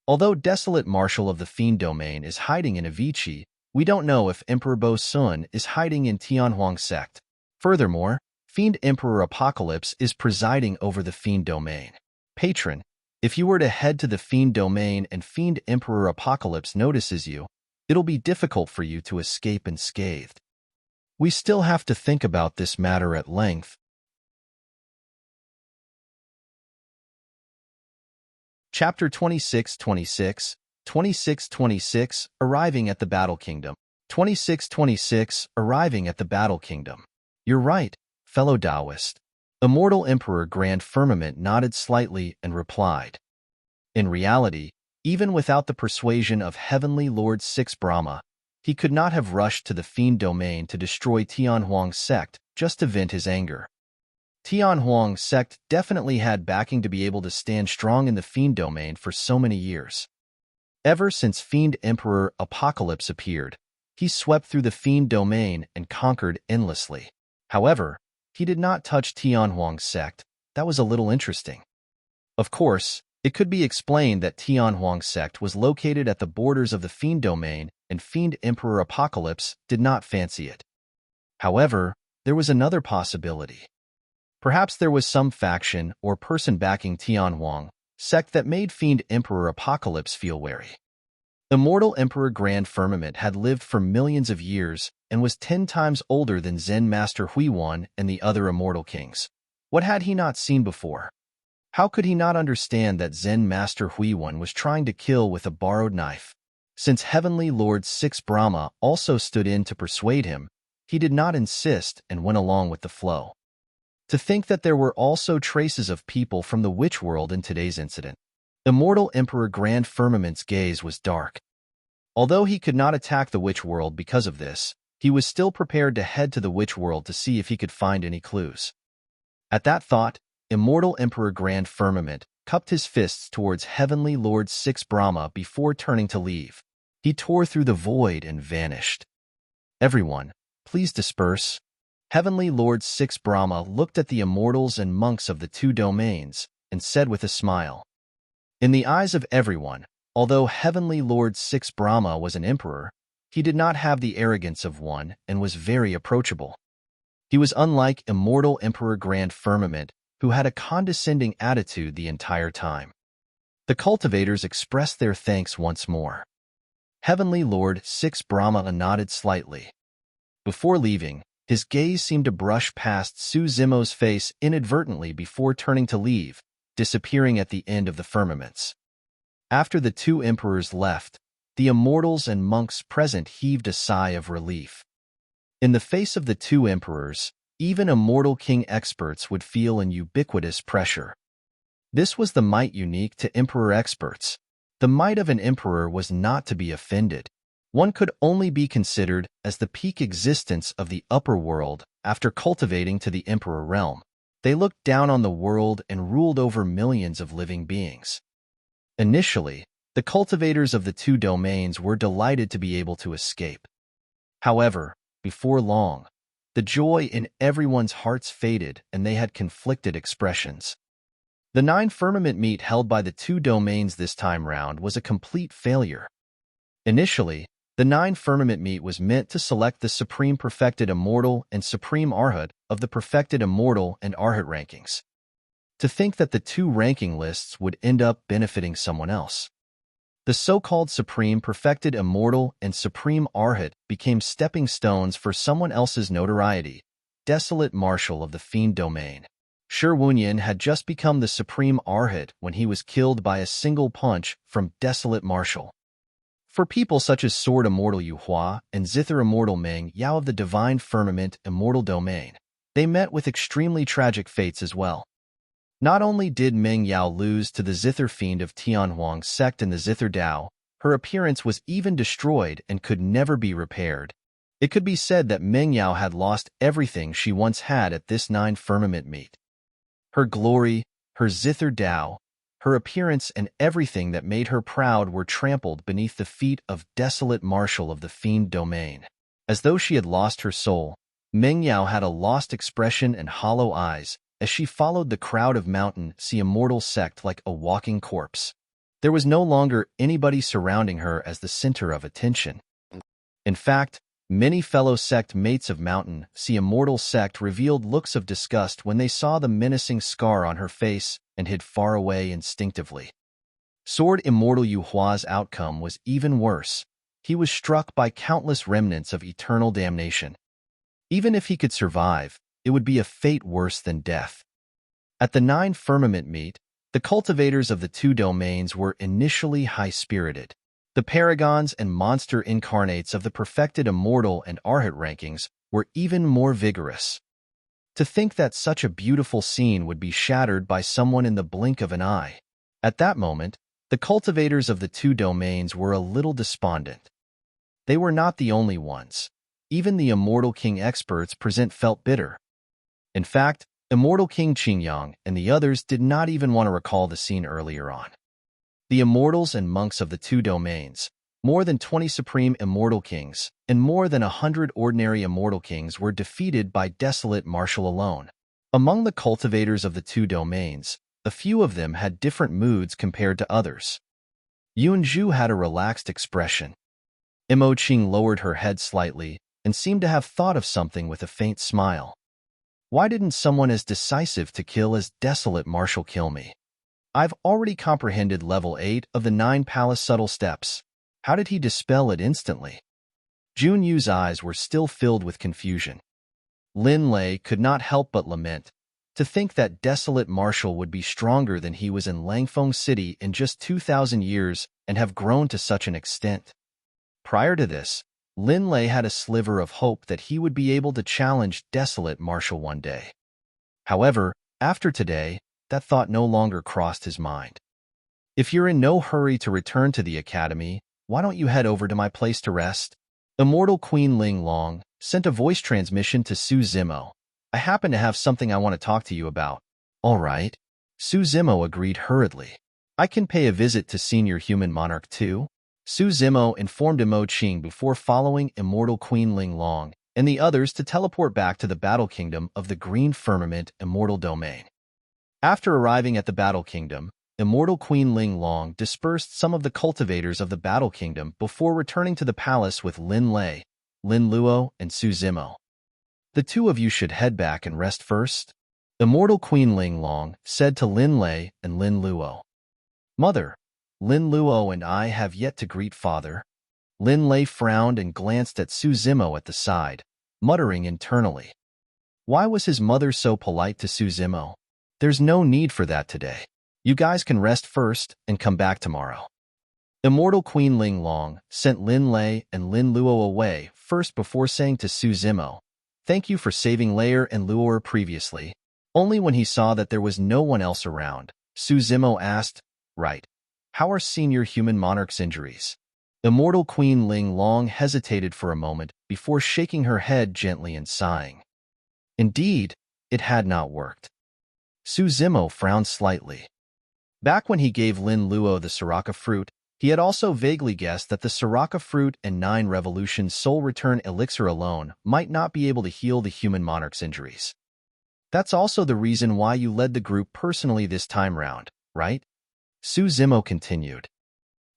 Although Desolate Marshal of the Fiend Domain is hiding in Avici, we don't know if Emperor Bo Sun is hiding in Tianhuang sect. Furthermore, Fiend Emperor Apocalypse is presiding over the Fiend Domain. Patron, if you were to head to the Fiend Domain and Fiend Emperor Apocalypse notices you, it'll be difficult for you to escape unscathed. We still have to think about this matter at length. Chapter 26-26, 26-26, Arriving at the Battle Kingdom. 26-26, Arriving at the Battle Kingdom. You're right, fellow Taoist. Immortal Emperor Grand Firmament nodded slightly and replied. In reality, even without the persuasion of Heavenly Lord 6 Brahma, he could not have rushed to the Fiend Domain to destroy Tianhuang sect just to vent his anger. Tianhuang sect definitely had backing to be able to stand strong in the Fiend Domain for so many years. Ever since Fiend Emperor Apocalypse appeared, He swept through the Fiend domain and conquered endlessly. However, he did not touch Tianhuang's sect. That was a little interesting. Of course, it could be explained that Tianhuang's sect was located at the borders of the Fiend domain and Fiend Emperor Apocalypse did not fancy it. However, there was another possibility. Perhaps there was some faction or person backing Tianhuang sect that made Fiend Emperor Apocalypse feel wary. Immortal Emperor Grand Firmament had lived for millions of years and was 10 times older than Zen Master Huiyuan and the other immortal kings. What had he not seen before? How could he not understand that Zen Master Huiyuan was trying to kill with a borrowed knife? Since Heavenly Lord 6 Brahma also stood in to persuade him, he did not insist and went along with the flow. To think that there were also traces of people from the witch world in today's incident. Immortal Emperor Grand Firmament's gaze was dark. Although he could not attack the witch world because of this, he was still prepared to head to the witch world to see if he could find any clues. At that thought, Immortal Emperor Grand Firmament cupped his fists towards Heavenly Lord 6 Brahma before turning to leave. He tore through the void and vanished. Everyone, please disperse. Heavenly Lord 6 Brahma looked at the immortals and monks of the 2 domains and said with a smile. In the eyes of everyone, although Heavenly Lord 6 Brahma was an emperor, he did not have the arrogance of one and was very approachable. He was unlike Immortal Emperor Grand Firmament, who had a condescending attitude the entire time. The cultivators expressed their thanks once more. Heavenly Lord 6 Brahma nodded slightly. Before leaving, his gaze seemed to brush past Su Zimo's face inadvertently before turning to leave, disappearing at the end of the firmaments. After the 2 emperors left, the immortals and monks present heaved a sigh of relief. In the face of the 2 emperors, even immortal king experts would feel an ubiquitous pressure. This was the might unique to emperor experts. The might of an emperor was not to be offended. One could only be considered as the peak existence of the upper world after cultivating to the emperor realm. They looked down on the world and ruled over millions of living beings. Initially, the cultivators of the 2 domains were delighted to be able to escape. However, before long, the joy in everyone's hearts faded and they had conflicted expressions. The 9 firmament meet held by the 2 domains this time round was a complete failure. Initially, the 9 firmament meet was meant to select the Supreme Perfected Immortal and Supreme Arhat of the Perfected Immortal and Arhat rankings. To think that the 2 ranking lists would end up benefiting someone else. The so-called Supreme Perfected Immortal and Supreme Arhat became stepping stones for someone else's notoriety, Desolate Marshal of the Fiend domain. Shi Wunyan had just become the Supreme Arhat when he was killed by a single punch from Desolate Marshal. For people such as Sword Immortal Yu Hua and Zither Immortal Meng Yao of the Divine Firmament Immortal Domain, they met with extremely tragic fates as well. Not only did Meng Yao lose to the Zither Fiend of Tianhuang's sect in the Zither Dao, her appearance was even destroyed and could never be repaired. It could be said that Meng Yao had lost everything she once had at this 9 firmament meet. Her glory, her Zither Dao, her appearance and everything that made her proud were trampled beneath the feet of Desolate Marshal of the Fiend domain. As though she had lost her soul, Meng Yao had a lost expression and hollow eyes as she followed the crowd of Mountain Sea Immortal sect like a walking corpse. There was no longer anybody surrounding her as the center of attention. In fact, many fellow sect mates of Mountain Sea Immortal sect revealed looks of disgust when they saw the menacing scar on her face and hid far away instinctively. Sword Immortal Yu Hua's outcome was even worse. He was struck by countless remnants of eternal damnation. Even if he could survive, it would be a fate worse than death. At the 9 firmament meet, the cultivators of the 2 domains were initially high-spirited. The paragons and monster incarnates of the Perfected Immortal and Arhat rankings were even more vigorous. To think that such a beautiful scene would be shattered by someone in the blink of an eye. At that moment, the cultivators of the 2 domains were a little despondent. They were not the only ones. Even the Immortal King experts present felt bitter. In fact, Immortal King Qingyang and the others did not even want to recall the scene earlier on. The immortals and monks of the 2 domains, More than 20 supreme immortal kings, and more than 100 ordinary immortal kings were defeated by desolate martial alone. Among the cultivators of the two domains, a few of them had different moods compared to others. Yunju had a relaxed expression. Imoqing lowered her head slightly and seemed to have thought of something with a faint smile. Why didn't someone as decisive to kill as desolate martial kill me? I've already comprehended level 8 of the 9 palace subtle steps. How did he dispel it instantly? Junyu's eyes were still filled with confusion. Lin Lei could not help but lament. To think that desolate martial would be stronger than he was in Langfeng City in just 2,000 years and have grown to such an extent. Prior to this, Lin Lei had a sliver of hope that he would be able to challenge desolate martial one day. However, after today, that thought no longer crossed his mind. If you're in no hurry to return to the academy, why don't you head over to my place to rest? Immortal Queen Ling Long sent a voice transmission to Su Zimo. I happen to have something I want to talk to you about. All right. Su Zimo agreed hurriedly. I can pay a visit to Senior Human Monarch too. Su Zimo informed Imoqing before following Immortal Queen Ling Long and the others to teleport back to the Battle Kingdom of the Green Firmament Immortal Domain. After arriving at the Battle Kingdom, Immortal Queen Ling Long dispersed some of the cultivators of the Battle Kingdom before returning to the palace with Lin Lei, Lin Luo, and Su Zimo. The two of you should head back and rest first, Immortal Queen Ling Long said to Lin Lei and Lin Luo. Mother, Lin Luo and I have yet to greet father. Lin Lei frowned and glanced at Su Zimo at the side, muttering internally. Why was his mother so polite to Su Zimo? There's no need for that today. You guys can rest first and come back tomorrow. Immortal Queen Ling Long sent Lin Lei and Lin Luo away first before saying to Su Zimo, "Thank you for saving Lair and Luo previously." Only when he saw that there was no one else around, Su Zimo asked, "Right. How are Senior Human Monarch's injuries?" Immortal Queen Ling Long hesitated for a moment before shaking her head gently and sighing. Indeed, it had not worked. Su Zimo frowned slightly. Back when he gave Lin Luo the Soraka fruit, he had also vaguely guessed that the Soraka fruit and 9 Revolution Soul Return elixir alone might not be able to heal the human monarch's injuries. That's also the reason why you led the group personally this time round, right? Su Zimo continued.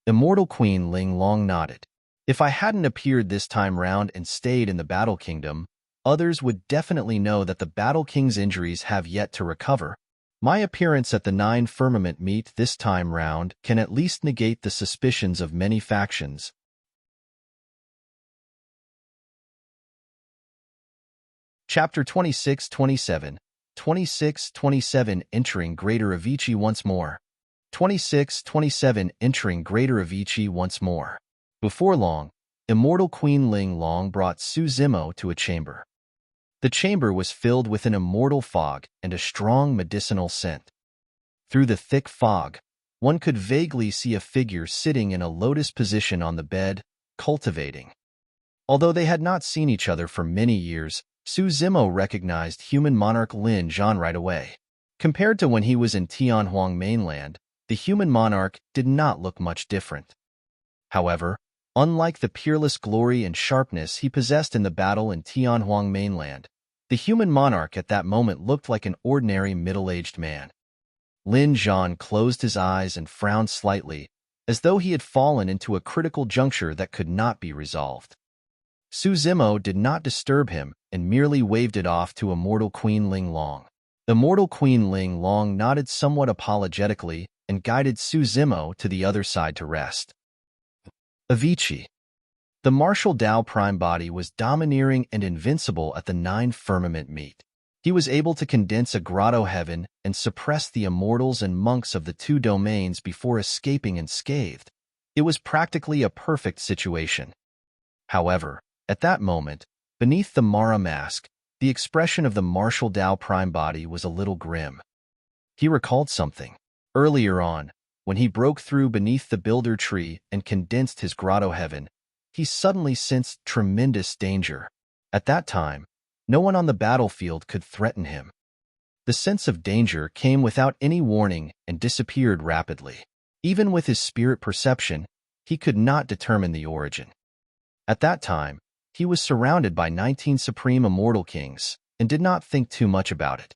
Immortal Queen Ling Long nodded. If I hadn't appeared this time round and stayed in the Battle Kingdom, others would definitely know that the Battle King's injuries have yet to recover. My appearance at the 9 Firmament meet this time round can at least negate the suspicions of many factions. Chapter 26-27 26-27 Entering Greater Avici once more. 26-27 Entering Greater Avici once more. Before long, Immortal Queen Ling Long brought Su Zimo to a chamber. The chamber was filled with an immortal fog and a strong medicinal scent. Through the thick fog, one could vaguely see a figure sitting in a lotus position on the bed, cultivating. Although they had not seen each other for many years, Su Zimo recognized human monarch Lin Zhan right away. Compared to when he was in Tianhuang mainland, the human monarch did not look much different. However, unlike the peerless glory and sharpness he possessed in the battle in Tianhuang mainland, the human monarch at that moment looked like an ordinary middle-aged man. Lin Zhan closed his eyes and frowned slightly, as though he had fallen into a critical juncture that could not be resolved. Su Zimo did not disturb him and merely waved it off to Immortal Queen Ling Long. Immortal Queen Ling Long nodded somewhat apologetically and guided Su Zimo to the other side to rest. Avici. The martial Dao Prime body was domineering and invincible at the 9 Firmament meet. He was able to condense a Grotto-heaven and suppress the immortals and monks of the 2 domains before escaping unscathed. It was practically a perfect situation. However, at that moment, beneath the Mara mask, the expression of the martial Dao Prime body was a little grim. He recalled something. Earlier on, when he broke through beneath the builder tree and condensed his Grotto-heaven, he suddenly sensed tremendous danger. At that time, no one on the battlefield could threaten him. The sense of danger came without any warning and disappeared rapidly. Even with his spirit perception, he could not determine the origin. At that time, he was surrounded by 19 supreme immortal kings and did not think too much about it.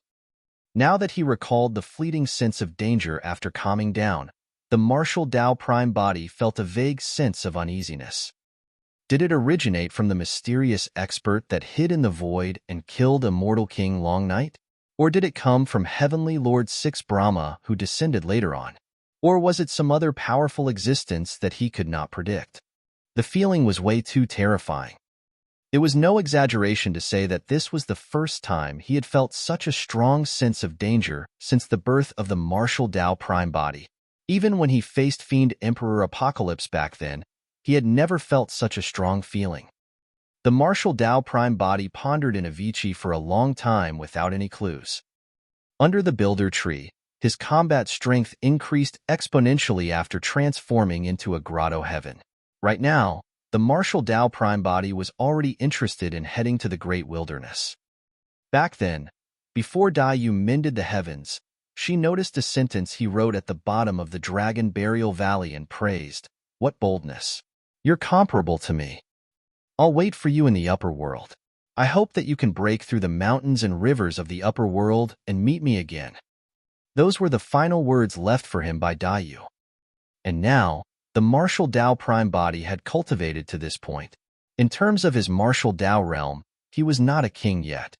Now that he recalled the fleeting sense of danger after calming down, the martial Tao prime body felt a vague sense of uneasiness. Did it originate from the mysterious expert that hid in the void and killed immortal King Long Night? Or did it come from Heavenly Lord 6 Brahma who descended later on? Or was it some other powerful existence that he could not predict? The feeling was way too terrifying. It was no exaggeration to say that this was the first time he had felt such a strong sense of danger since the birth of the martial Tao prime body. Even when he faced Fiend Emperor Apocalypse back then, he had never felt such a strong feeling. The martial Tao prime body pondered in Avici for a long time without any clues. Under the builder tree, his combat strength increased exponentially after transforming into a Grotto-heaven. Right now, the martial Tao prime body was already interested in heading to the great wilderness. Back then, before Daiyu mended the heavens, she noticed a sentence he wrote at the bottom of the Dragon Burial Valley and praised, "What boldness! You're comparable to me. I'll wait for you in the upper world. I hope that you can break through the mountains and rivers of the upper world and meet me again." Those were the final words left for him by Daiyu. And now, the martial Tao prime body had cultivated to this point. In terms of his martial Tao realm, he was not a king yet.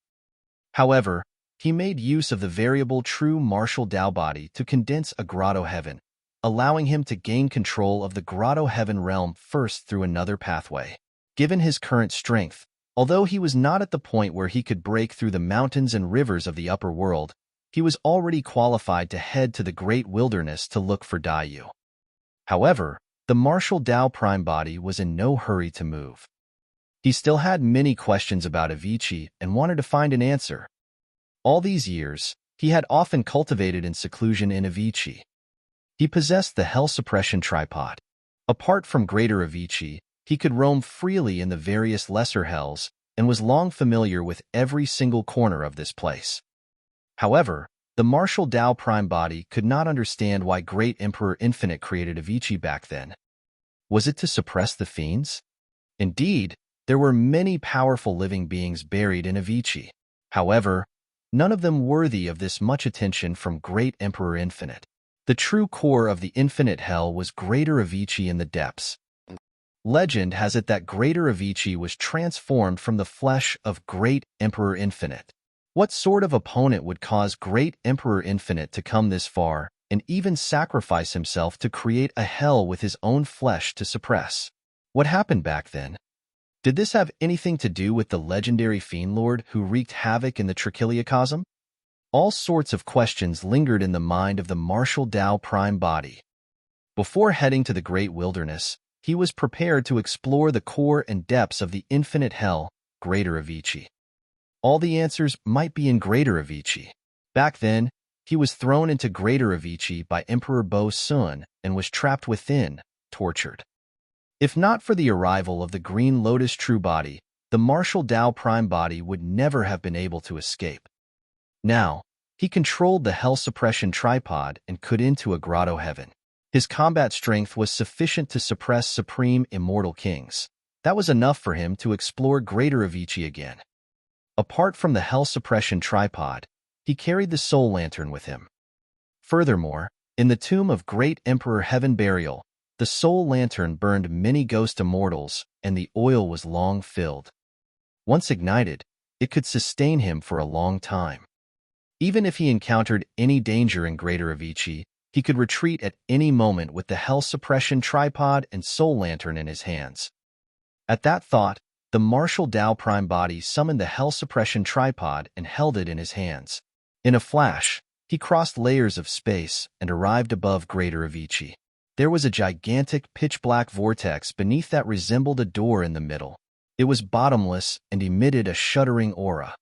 However, he made use of the variable true martial Tao body to condense a Grotto-heaven, allowing him to gain control of the Grotto-heaven realm first through another pathway. Given his current strength, although he was not at the point where he could break through the mountains and rivers of the upper world, he was already qualified to head to the great wilderness to look for Daiyu. However, the martial Tao prime body was in no hurry to move. He still had many questions about Avici and wanted to find an answer. All these years, he had often cultivated in seclusion in Avici. He possessed the Hell Suppression tripod. Apart from Greater Avici, he could roam freely in the various lesser hells and was long familiar with every single corner of this place. However, the martial Tao prime body could not understand why Great Emperor Infinite created Avici back then. Was it to suppress the fiends? Indeed, there were many powerful living beings buried in Avici. However, none of them worthy of this much attention from Great Emperor Infinite. The true core of the infinite hell was Greater Avici in the depths. Legend has it that Greater Avici was transformed from the flesh of Great Emperor Infinite. What sort of opponent would cause Great Emperor Infinite to come this far and even sacrifice himself to create a hell with his own flesh to suppress? What happened back then? Did this have anything to do with the legendary Fiend Lord who wreaked havoc in the Trichiliocosm? All sorts of questions lingered in the mind of the martial Tao prime body. Before heading to the great wilderness, he was prepared to explore the core and depths of the infinite hell, Greater Avici. All the answers might be in Greater Avici. Back then, he was thrown into Greater Avici by Emperor Bo Sun and was trapped within, tortured. If not for the arrival of the Green Lotus True Body, the martial Tao prime body would never have been able to escape. Now, he controlled the Hell Suppression tripod and could into a Grotto-heaven. His combat strength was sufficient to suppress supreme immortal kings. That was enough for him to explore Greater Avici again. Apart from the Hell Suppression tripod, he carried the Soul Lantern with him. Furthermore, in the tomb of Great Emperor Heaven Burial, the Soul Lantern burned many ghost immortals, and the oil was long filled. Once ignited, it could sustain him for a long time. Even if he encountered any danger in Greater Avici, he could retreat at any moment with the Hell Suppression tripod and Soul Lantern in his hands. At that thought, the martial Tao prime body summoned the Hell Suppression tripod and held it in his hands. In a flash, he crossed layers of space and arrived above Greater Avici. There was a gigantic pitch-black vortex beneath that resembled a door in the middle. It was bottomless and emitted a shuddering aura.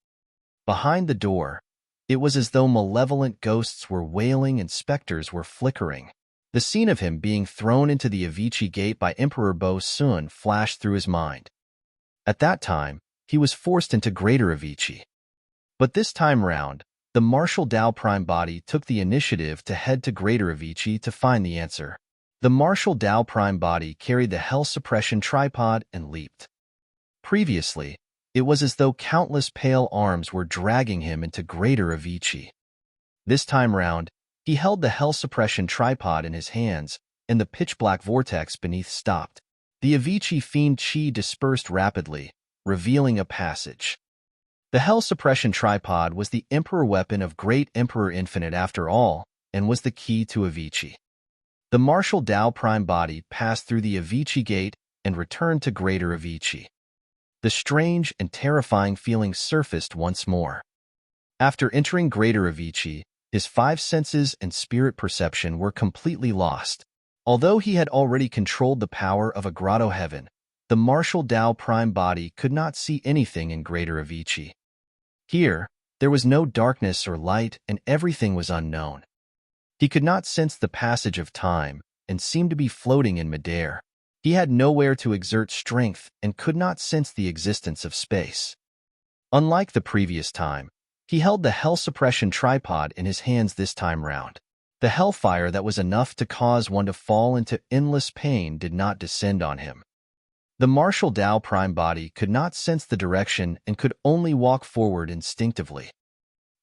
Behind the door, it was as though malevolent ghosts were wailing and specters were flickering. The scene of him being thrown into the Avici gate by Emperor Bo Sun flashed through his mind. At that time, he was forced into Greater Avici. But this time round, the martial Tao prime body took the initiative to head to Greater Avici to find the answer. The martial Tao Prime body carried the Hell Suppression tripod and leaped. Previously, it was as though countless pale arms were dragging him into greater Avici. This time round, he held the Hell Suppression tripod in his hands, and the pitch-black vortex beneath stopped. The Avici fiend chi dispersed rapidly, revealing a passage. The Hell Suppression tripod was the Emperor weapon of Great Emperor Infinite after all, and was the key to Avici. The martial Tao Prime body passed through the Avici gate and returned to greater Avici. The strange and terrifying feeling surfaced once more. After entering greater Avici, his five senses and spirit perception were completely lost. Although he had already controlled the power of a Grotto-heaven, the martial Tao Prime body could not see anything in greater Avici. Here, there was no darkness or light, and everything was unknown. He could not sense the passage of time and seemed to be floating in midair. He had nowhere to exert strength and could not sense the existence of space. Unlike the previous time, he held the Hell Suppression tripod in his hands this time round. The hellfire that was enough to cause one to fall into endless pain did not descend on him. The martial Tao Prime body could not sense the direction and could only walk forward instinctively.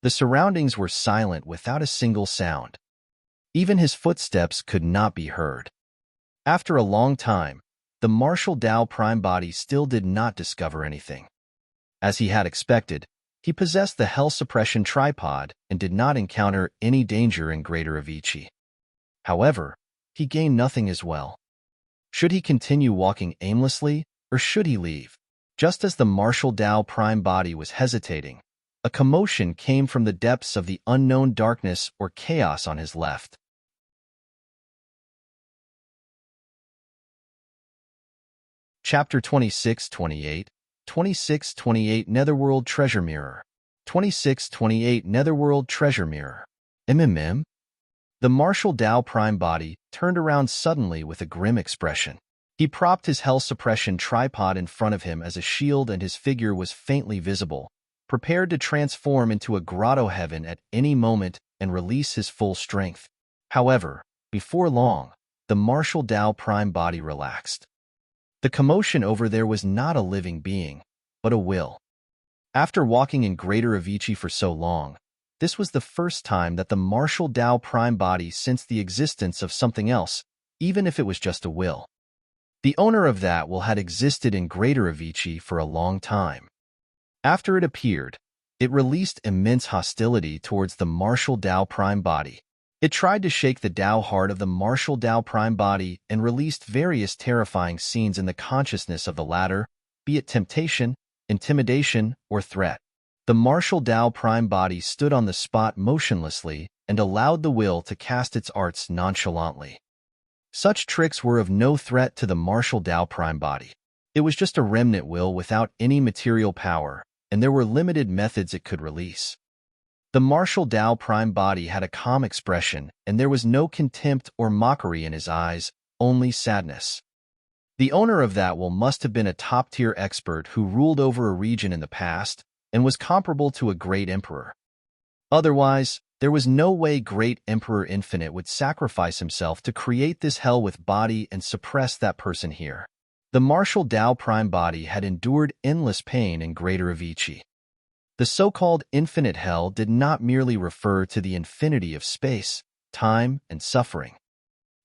The surroundings were silent without a single sound. Even his footsteps could not be heard. After a long time, the martial Tao Prime body still did not discover anything. As he had expected, he possessed the Hell Suppression tripod and did not encounter any danger in greater Avici. However, he gained nothing as well. Should he continue walking aimlessly, or should he leave? Just as the martial Tao Prime body was hesitating, a commotion came from the depths of the unknown darkness or chaos on his left. Chapter 26-28, 26-28 Netherworld Treasure Mirror. 26-28 Netherworld Treasure Mirror. MMM? The martial Tao Prime body turned around suddenly with a grim expression. He propped his Hell Suppression tripod in front of him as a shield, and his figure was faintly visible, prepared to transform into a Grotto-heaven at any moment and release his full strength. However, before long, the martial Tao Prime body relaxed. The commotion over there was not a living being, but a will. After walking in greater Avici for so long, this was the first time that the martial Tao Prime body sensed the existence of something else, even if it was just a will. The owner of that will had existed in greater Avici for a long time. After it appeared, it released immense hostility towards the martial Tao Prime body. It tried to shake the Tao heart of the martial Tao Prime body and released various terrifying scenes in the consciousness of the latter, be it temptation, intimidation, or threat. The martial Tao Prime body stood on the spot motionlessly and allowed the will to cast its arts nonchalantly. Such tricks were of no threat to the martial Tao Prime body. It was just a remnant will without any material power, and there were limited methods it could release. The martial Tao Prime body had a calm expression, and there was no contempt or mockery in his eyes, only sadness. The owner of that will must have been a top-tier expert who ruled over a region in the past and was comparable to a great emperor. Otherwise, there was no way Great Emperor Infinite would sacrifice himself to create this hell with body and suppress that person here. The martial Tao Prime body had endured endless pain in greater Avici. The so-called infinite hell did not merely refer to the infinity of space, time, and suffering.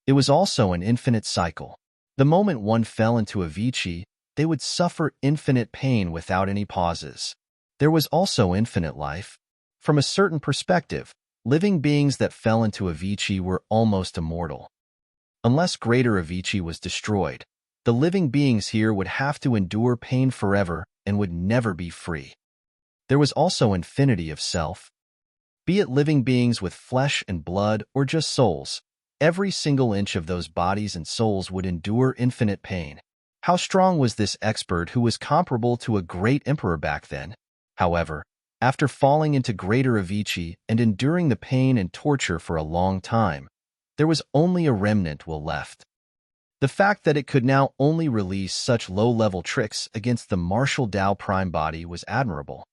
It was also an infinite cycle. The moment one fell into Avici, they would suffer infinite pain without any pauses. There was also infinite life. From a certain perspective, living beings that fell into Avici were almost immortal. Unless greater Avici was destroyed, the living beings here would have to endure pain forever and would never be free. There was also infinity of self. Be it living beings with flesh and blood or just souls, every single inch of those bodies and souls would endure infinite pain. How strong was this expert who was comparable to a great emperor back then? However, after falling into greater Avici and enduring the pain and torture for a long time, there was only a remnant will left. The fact that it could now only release such low-level tricks against the martial Tao Prime body was admirable.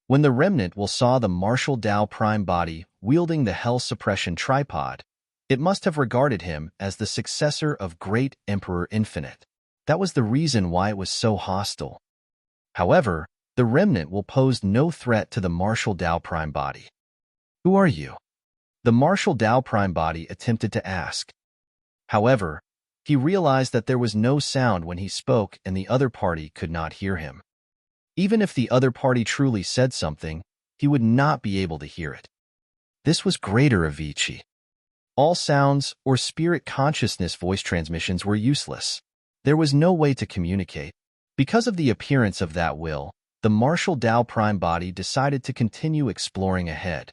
When the remnant will saw the martial Tao Prime body wielding the Hell Suppression tripod, It must have regarded him as the successor of Great Emperor Infinite. That was the reason why it was so hostile. However, the remnant will pose no threat to the martial Tao Prime Body. Who are you? The martial Tao Prime Body attempted to ask. However, he realized that there was no sound when he spoke and the other party could not hear him. Even if the other party truly said something, he would not be able to hear it. This was greater Avici. All sounds or spirit consciousness voice transmissions were useless. There was no way to communicate. Because of the appearance of that will, the martial Tao Prime Body decided to continue exploring ahead.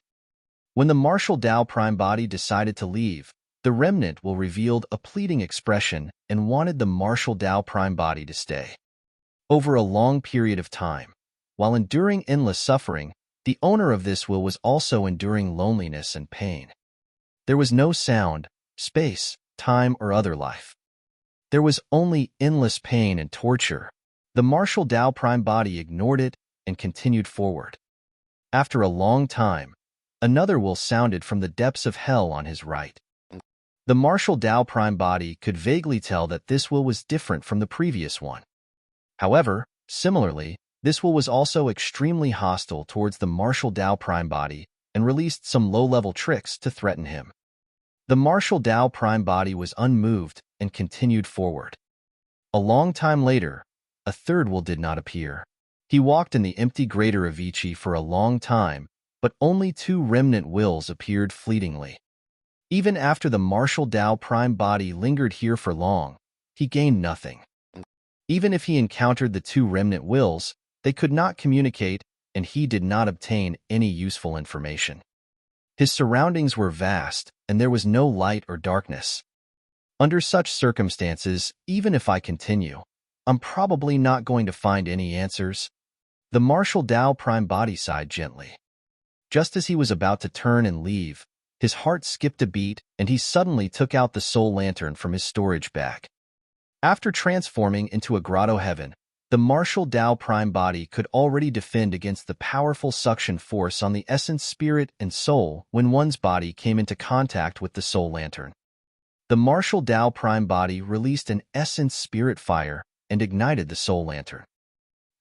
When the martial Tao Prime Body decided to leave, the remnant will revealed a pleading expression and wanted the martial Tao Prime Body to stay. Over a long period of time, while enduring endless suffering, the owner of this will was also enduring loneliness and pain. There was no sound, space, time, or other life. There was only endless pain and torture. The martial Tao Prime Body ignored it and continued forward. After a long time, another will sounded from the depths of hell on his right. The martial Tao Prime Body could vaguely tell that this will was different from the previous one. However, similarly, this will was also extremely hostile towards the martial Tao Prime Body and released some low-level tricks to threaten him. The martial Tao Prime Body was unmoved and continued forward. A long time later, a third will did not appear. He walked in the empty greater Avici for a long time, but only 2 remnant wills appeared fleetingly. Even after the martial Tao Prime Body lingered here for long, he gained nothing. Even if he encountered the 2 remnant wills, they could not communicate, and he did not obtain any useful information. His surroundings were vast, and there was no light or darkness. Under such circumstances, even if I continue, I'm probably not going to find any answers. The martial Tao Prime Body sighed gently. Just as he was about to turn and leave, his heart skipped a beat, and he suddenly took out the soul lantern from his storage bag. After transforming into a Grotto-heaven, the martial Tao Prime Body could already defend against the powerful suction force on the essence, spirit, and soul when one's body came into contact with the soul lantern. The martial Tao Prime Body released an essence spirit fire and ignited the soul lantern.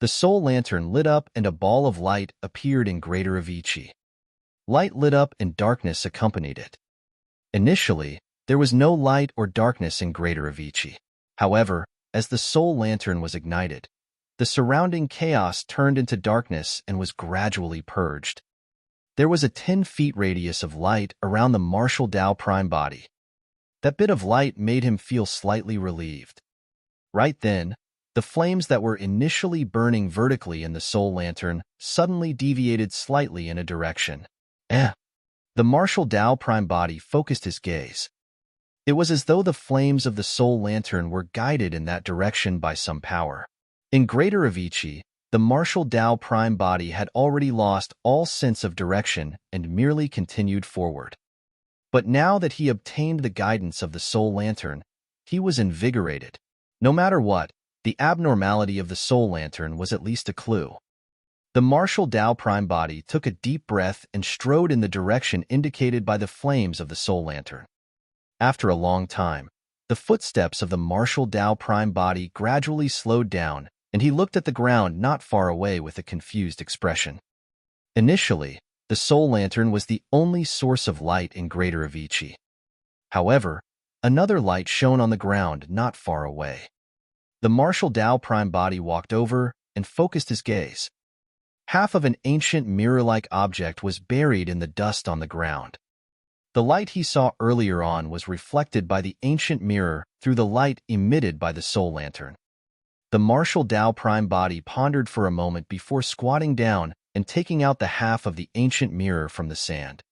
The soul lantern lit up and a ball of light appeared in greater Avici. Light lit up and darkness accompanied it. Initially, there was no light or darkness in greater Avici. However, as the soul lantern was ignited, the surrounding chaos turned into darkness and was gradually purged. There was a 10-feet radius of light around the martial Tao Prime Body. That bit of light made him feel slightly relieved. Right then, the flames that were initially burning vertically in the soul lantern suddenly deviated slightly in a direction. The martial Tao Prime Body focused his gaze. It was as though the flames of the soul lantern were guided in that direction by some power. In greater Avici, the martial Tao Prime Body had already lost all sense of direction and merely continued forward. But now that he obtained the guidance of the soul lantern, he was invigorated. No matter what, the abnormality of the soul lantern was at least a clue. The martial Tao Prime Body took a deep breath and strode in the direction indicated by the flames of the soul lantern. After a long time, the footsteps of the martial Tao Prime Body gradually slowed down, and he looked at the ground not far away with a confused expression. Initially, the soul lantern was the only source of light in greater Avici. However, another light shone on the ground not far away. The martial Tao Prime Body walked over and focused his gaze. Half of an ancient mirror-like object was buried in the dust on the ground. The light he saw earlier on was reflected by the ancient mirror through the light emitted by the soul lantern. The martial Tao Prime Body pondered for a moment before squatting down and taking out the half of the ancient mirror from the sand.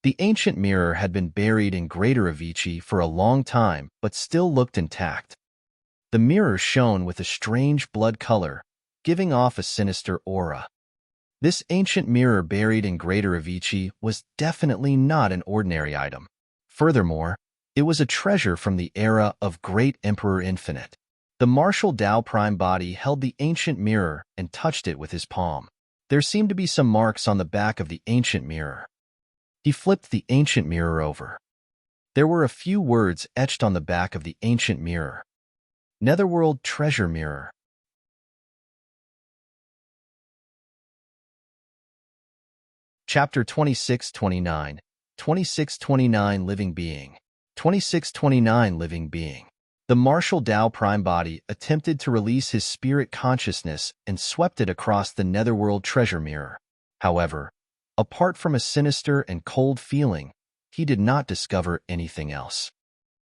The ancient mirror had been buried in greater Avici for a long time but still looked intact. The mirror shone with a strange blood color, giving off a sinister aura. This ancient mirror buried in greater Avici was definitely not an ordinary item. Furthermore, it was a treasure from the era of Great Emperor Infinite. The martial Tao Prime Body held the ancient mirror and touched it with his palm. There seemed to be some marks on the back of the ancient mirror. He flipped the ancient mirror over. There were a few words etched on the back of the ancient mirror. Netherworld treasure mirror. Chapter 26-29, 26-29 Living Being. 26-29 Living Being. The martial Tao prime body attempted to release his spirit consciousness and swept it across the Netherworld treasure mirror. However, apart from a sinister and cold feeling, he did not discover anything else.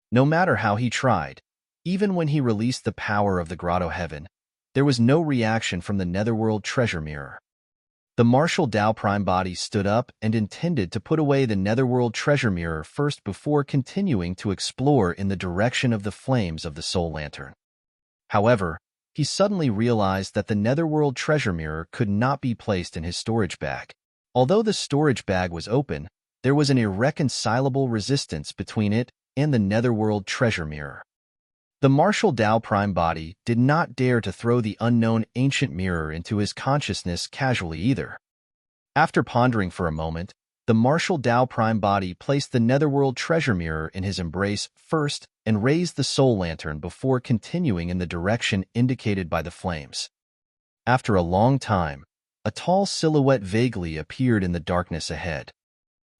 No matter how he tried, even when he released the power of the Grotto-heaven, there was no reaction from the Netherworld treasure mirror. The martial Tao prime body stood up and intended to put away the Netherworld treasure mirror first before continuing to explore in the direction of the flames of the soul lantern. However, he suddenly realized that the Netherworld treasure mirror could not be placed in his storage bag. Although the storage bag was open, there was an irreconcilable resistance between it and the Netherworld treasure mirror. The martial Tao prime body did not dare to throw the unknown ancient mirror into his consciousness casually either. After pondering for a moment, the martial Tao prime body placed the Netherworld treasure mirror in his embrace first and raised the soul lantern before continuing in the direction indicated by the flames. After a long time, a tall silhouette vaguely appeared in the darkness ahead.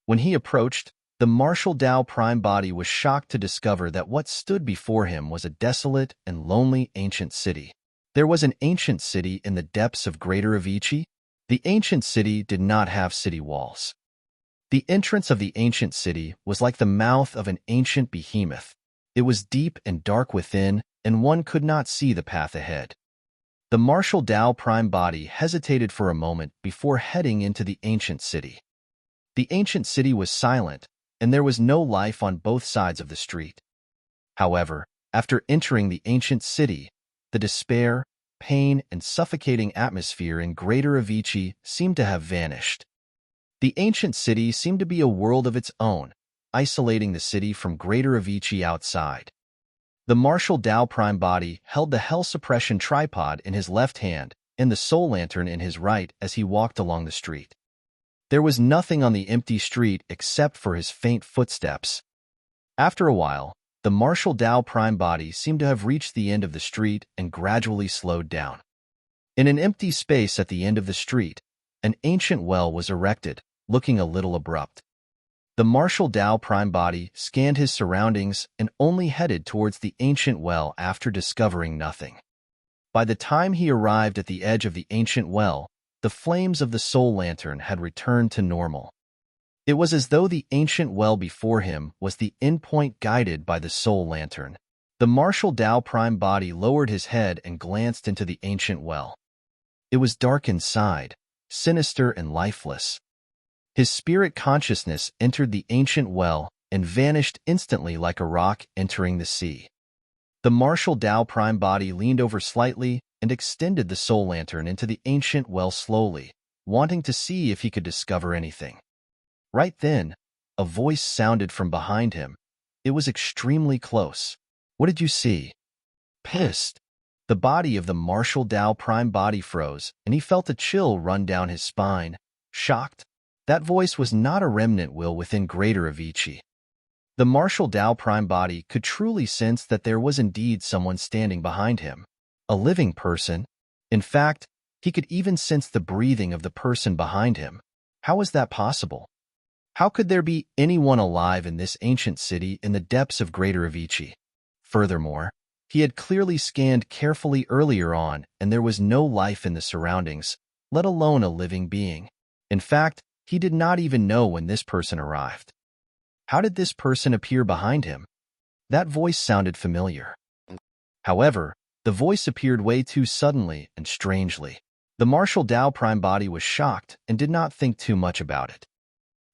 When he approached, the martial Tao prime body was shocked to discover that what stood before him was a desolate and lonely ancient city. There was an ancient city in the depths of Greater Avici. The ancient city did not have city walls. The entrance of the ancient city was like the mouth of an ancient behemoth. It was deep and dark within, and one could not see the path ahead. The martial Tao prime body hesitated for a moment before heading into the ancient city. The ancient city was silent, and there was no life on both sides of the street. However, after entering the ancient city, the despair, pain, and suffocating atmosphere in Greater Avici seemed to have vanished. The ancient city seemed to be a world of its own, isolating the city from Greater Avici outside. The martial Tao prime body held the hell suppression tripod in his left hand and the soul lantern in his right as he walked along the street. There was nothing on the empty street except for his faint footsteps. After a while, the martial Tao prime body seemed to have reached the end of the street and gradually slowed down. In an empty space at the end of the street, an ancient well was erected, looking a little abrupt. The martial Tao prime body scanned his surroundings and only headed towards the ancient well after discovering nothing. By the time he arrived at the edge of the ancient well, the flames of the soul lantern had returned to normal. It was as though the ancient well before him was the endpoint guided by the soul lantern. The martial Tao prime body lowered his head and glanced into the ancient well. It was dark inside, sinister and lifeless. His spirit consciousness entered the ancient well and vanished instantly like a rock entering the sea. The martial Tao prime body leaned over slightly and extended the soul lantern into the ancient well slowly, wanting to see if he could discover anything. Right then, a voice sounded from behind him. It was extremely close. "What did you see?" Pissed. The body of the martial Tao prime body froze, and he felt a chill run down his spine. Shocked. That voice was not a remnant will within Greater Avici. The martial Tao prime body could truly sense that there was indeed someone standing behind him. A living person. In fact, he could even sense the breathing of the person behind him. How was that possible? How could there be anyone alive in this ancient city in the depths of Greater Avici? Furthermore, he had clearly scanned carefully earlier on, and there was no life in the surroundings, let alone a living being. In fact, he did not even know when this person arrived. How did this person appear behind him? That voice sounded familiar. However, the voice appeared way too suddenly and strangely. The martial Tao prime body was shocked and did not think too much about it.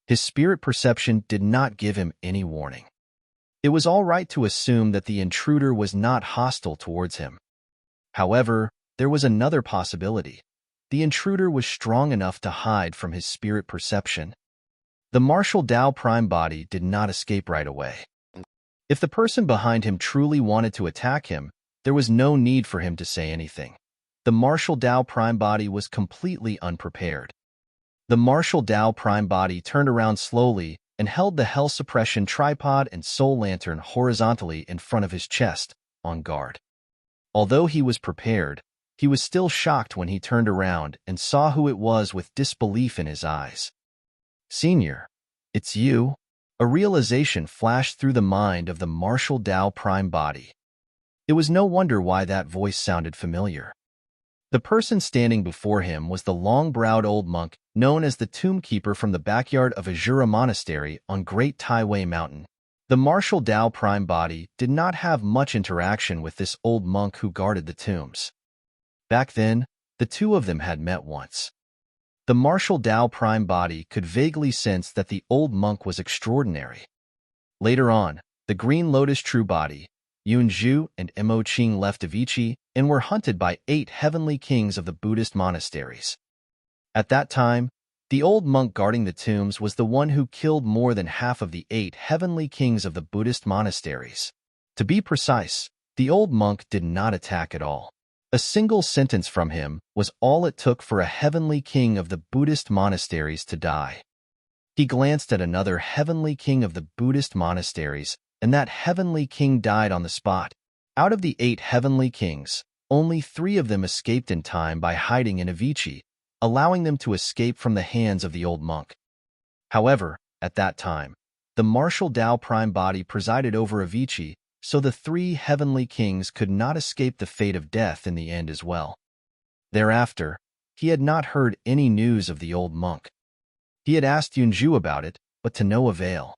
His spirit perception did not give him any warning. It was all right to assume that the intruder was not hostile towards him. However, there was another possibility. The intruder was strong enough to hide from his spirit perception. The martial Tao prime body did not escape right away. If the person behind him truly wanted to attack him, there was no need for him to say anything. The martial Tao prime body was completely unprepared. The martial Tao prime body turned around slowly and held the Hell Suppression tripod and soul lantern horizontally in front of his chest, on guard. Although he was prepared, he was still shocked when he turned around and saw who it was with disbelief in his eyes. "Senior, it's you?" A realization flashed through the mind of the martial Tao prime body. It was no wonder why that voice sounded familiar. The person standing before him was the long-browed old monk known as the Tomb Keeper from the backyard of Azura Monastery on Great Taiwei Mountain. The martial Tao prime body did not have much interaction with this old monk who guarded the tombs. Back then, the two of them had met once. The martial Tao prime body could vaguely sense that the old monk was extraordinary. Later on, the Green Lotus true body, Yunzhu and Mo Qing left Avici and were hunted by 8 heavenly kings of the Buddhist monasteries. At that time, the old monk guarding the tombs was the one who killed more than half of the 8 heavenly kings of the Buddhist monasteries. To be precise, the old monk did not attack at all. A single sentence from him was all it took for a heavenly king of the Buddhist monasteries to die. He glanced at another heavenly king of the Buddhist monasteries, and that heavenly king died on the spot. Out of the 8 heavenly kings, only 3 of them escaped in time by hiding in Avici, allowing them to escape from the hands of the old monk. However, at that time, the martial Tao prime body presided over Avici, so the 3 heavenly kings could not escape the fate of death in the end as well. Thereafter, he had not heard any news of the old monk. He had asked Yunzhu about it, but to no avail.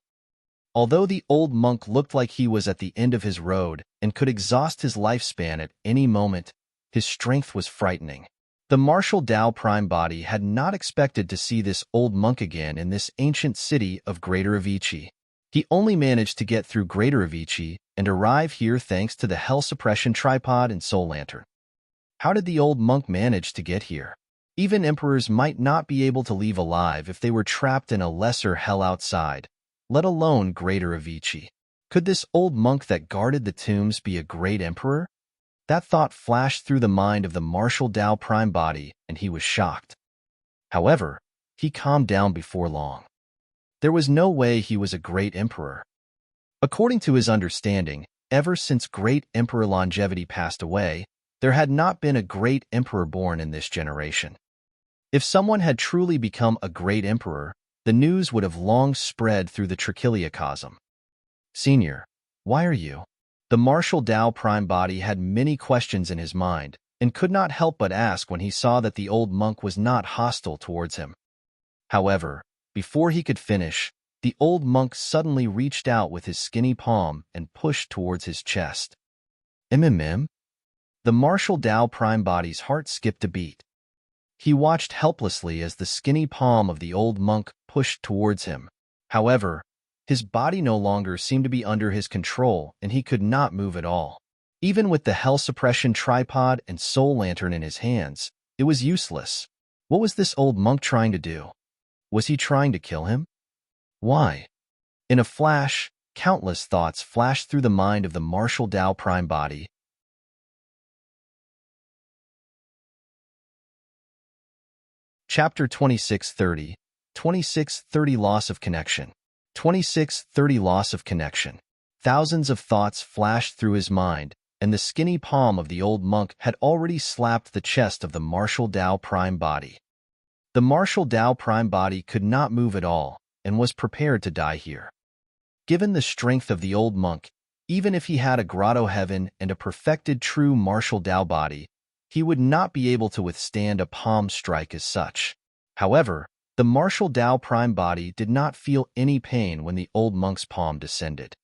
Although the old monk looked like he was at the end of his road and could exhaust his lifespan at any moment, his strength was frightening. The martial Tao prime body had not expected to see this old monk again in this ancient city of Greater Avici. He only managed to get through Greater Avici and arrive here thanks to the Hell Suppression tripod and soul lantern. How did the old monk manage to get here? Even emperors might not be able to leave alive if they were trapped in a lesser hell outside, let alone Greater Avici. Could this old monk that guarded the tombs be a great emperor? That thought flashed through the mind of the martial Tao prime body, and he was shocked. However, he calmed down before long. There was no way he was a great emperor. According to his understanding, ever since great Emperor Longevity passed away, there had not been a great emperor born in this generation. If someone had truly become a great emperor, the news would have long spread through the trichiliocosm. "Senior, why are you?" The martial Tao prime body had many questions in his mind and could not help but ask when he saw that the old monk was not hostile towards him. However, before he could finish, the old monk suddenly reached out with his skinny palm and pushed towards his chest. "Mm." The martial Tao prime body's heart skipped a beat. He watched helplessly as the skinny palm of the old monk pushed towards him. However, his body no longer seemed to be under his control and he could not move at all. Even with the Hell Suppression tripod and soul lantern in his hands, it was useless. What was this old monk trying to do? Was he trying to kill him? Why? In a flash, countless thoughts flashed through the mind of the martial Tao prime body. Chapter 2630. 2630 Loss of Connection. 2630 Loss of Connection. Thousands of thoughts flashed through his mind, and the skinny palm of the old monk had already slapped the chest of the martial Tao prime body. The martial Tao prime body could not move at all, and was prepared to die here. Given the strength of the old monk, even if he had a Grotto-heaven and a perfected true martial Tao body, he would not be able to withstand a palm strike as such. However, the martial Tao prime body did not feel any pain when the old monk's palm descended.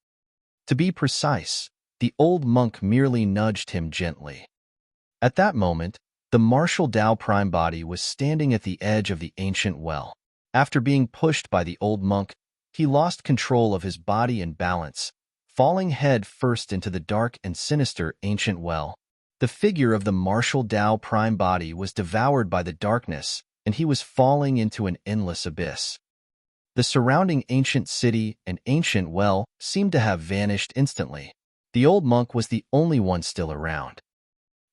To be precise, the old monk merely nudged him gently. At that moment, the martial Tao prime body was standing at the edge of the ancient well. After being pushed by the old monk, he lost control of his body and balance, falling head first into the dark and sinister ancient well. The figure of the martial Tao prime body was devoured by the darkness, and he was falling into an endless abyss. The surrounding ancient city and ancient well seemed to have vanished instantly. The old monk was the only one still around.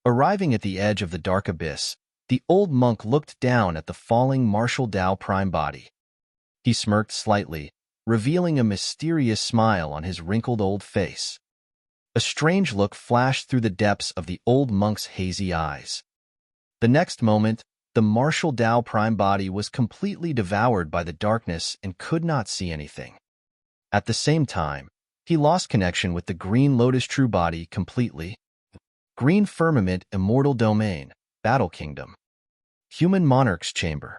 Arriving at the edge of the dark abyss, the old monk looked down at the falling martial Tao prime body. He smirked slightly, revealing a mysterious smile on his wrinkled old face. A strange look flashed through the depths of the old monk's hazy eyes. The next moment, the martial Tao prime body was completely devoured by the darkness and could not see anything. At the same time, he lost connection with the green lotus true body completely. Green firmament, immortal domain, battle kingdom. Human monarch's chamber.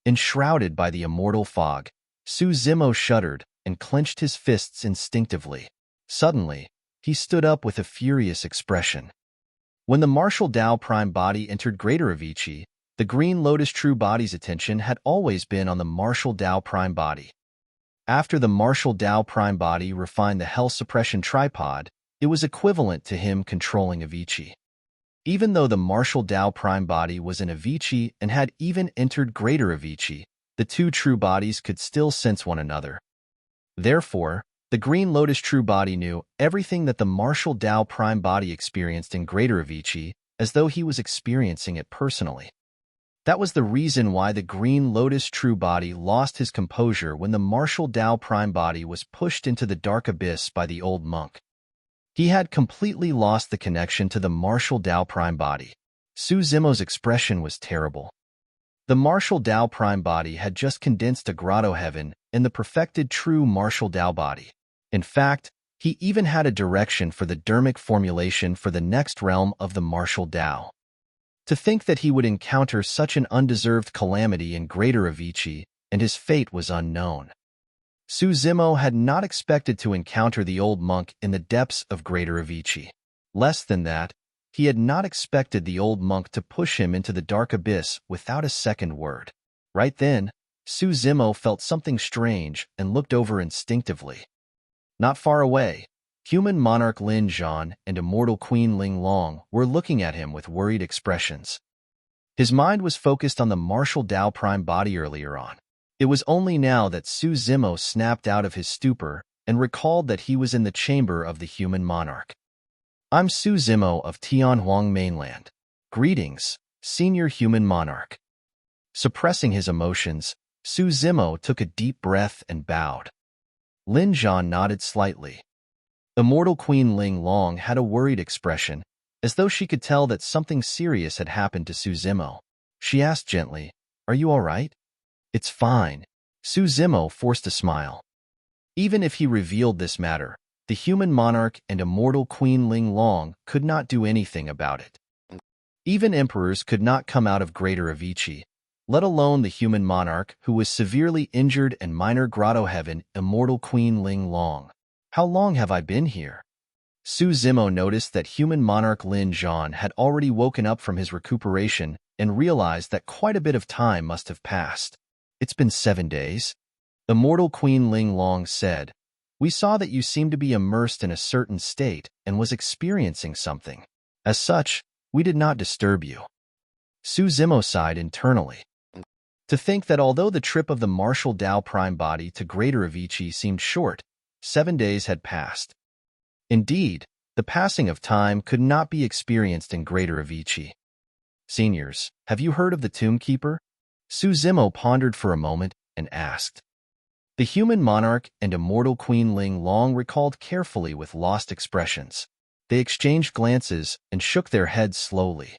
Enshrouded by the immortal fog, Su Zimo shuddered and clenched his fists instinctively. Suddenly, he stood up with a furious expression. When the martial Tao prime body entered Greater Avici, the green lotus true body's attention had always been on the martial Tao prime body. After the martial Tao prime body refined the hell suppression tripod, it was equivalent to him controlling Avici. Even though the martial Tao prime body was in Avici and had even entered Greater Avici, the two true bodies could still sense one another. Therefore, the green lotus true body knew everything that the martial Tao prime body experienced in Greater Avici, as though he was experiencing it personally. That was the reason why the green lotus true body lost his composure when the martial Tao prime body was pushed into the dark abyss by the old monk. He had completely lost the connection to the martial Tao prime body. Su Zimo's expression was terrible. The martial Tao prime body had just condensed a Grotto-heaven in the perfected true martial Tao body. In fact, he even had a direction for the dermic formulation for the next realm of the martial Tao. To think that he would encounter such an undeserved calamity in Greater Avici, and his fate was unknown. Su Zimo had not expected to encounter the old monk in the depths of Greater Avici. Less than that, he had not expected the old monk to push him into the dark abyss without a second word. Right then, Su Zimo felt something strange and looked over instinctively. Not far away, human monarch Lin Zhan and immortal queen Ling Long were looking at him with worried expressions. His mind was focused on the martial Tao prime body earlier on. It was only now that Su Zimo snapped out of his stupor and recalled that he was in the chamber of the human monarch. I'm Su Zimo of Tianhuang Mainland. Greetings, senior human monarch. Suppressing his emotions, Su Zimo took a deep breath and bowed. Lin Zhan nodded slightly. Immortal Queen Ling Long had a worried expression, as though she could tell that something serious had happened to Su Zimo. She asked gently, "Are you all right?" "It's fine." Su Zimo forced a smile. Even if he revealed this matter, the human monarch and immortal Queen Ling Long could not do anything about it. Even emperors could not come out of Greater Avici, let alone the human monarch who was severely injured and minor Grotto-heaven immortal Queen Ling Long. How long have I been here? Su Zimo noticed that human monarch Lin Zhan had already woken up from his recuperation and realized that quite a bit of time must have passed. It's been 7 days. Immortal Queen Ling Long said, "We saw that you seemed to be immersed in a certain state and was experiencing something. As such, we did not disturb you." Su Zimo sighed internally. To think that although the trip of the martial Tao prime body to Greater Avici seemed short, 7 days had passed. Indeed, the passing of time could not be experienced in Greater Avici. Seniors, have you heard of the Tomb Keeper? Su Zimo pondered for a moment and asked. The human monarch and immortal Queen Ling Long recalled carefully with lost expressions. They exchanged glances and shook their heads slowly.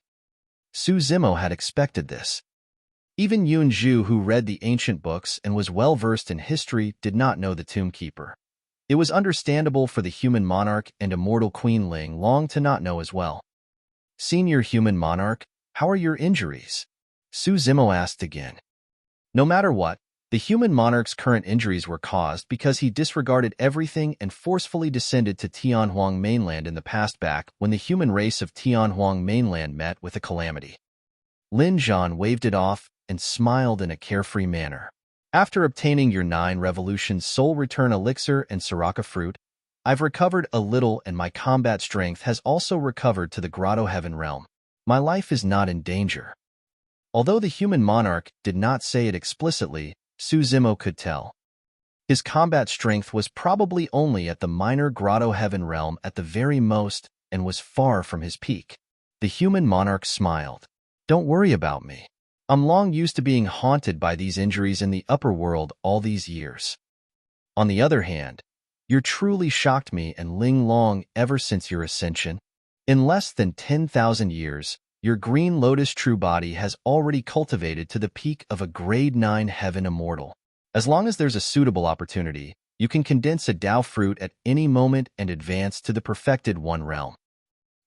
Su Zimo had expected this. Even Yun Zhu, who read the ancient books and was well-versed in history, did not know the Tomb Keeper. It was understandable for the human monarch and immortal Queen Ling Long to not know as well. Senior human monarch, how are your injuries? Su Zimo asked again. No matter what, the human monarch's current injuries were caused because he disregarded everything and forcefully descended to Tianhuang Mainland in the past back when the human race of Tianhuang Mainland met with a calamity. Lin Zhan waved it off and smiled in a carefree manner. After obtaining your 9 Revolutions Soul Return Elixir and Sriracha Fruit, I've recovered a little and my combat strength has also recovered to the Grotto-heaven realm. My life is not in danger. Although the human monarch did not say it explicitly, Su Zimo could tell. His combat strength was probably only at the minor Grotto-heaven realm at the very most and was far from his peak. The human monarch smiled. Don't worry about me. I'm long used to being haunted by these injuries in the upper world all these years. On the other hand, you're truly shocked me and Ling Long ever since your ascension. In less than 10,000 years, your Green Lotus true body has already cultivated to the peak of a grade 9 heaven immortal. As long as there's a suitable opportunity, you can condense a Tao fruit at any moment and advance to the perfected one realm.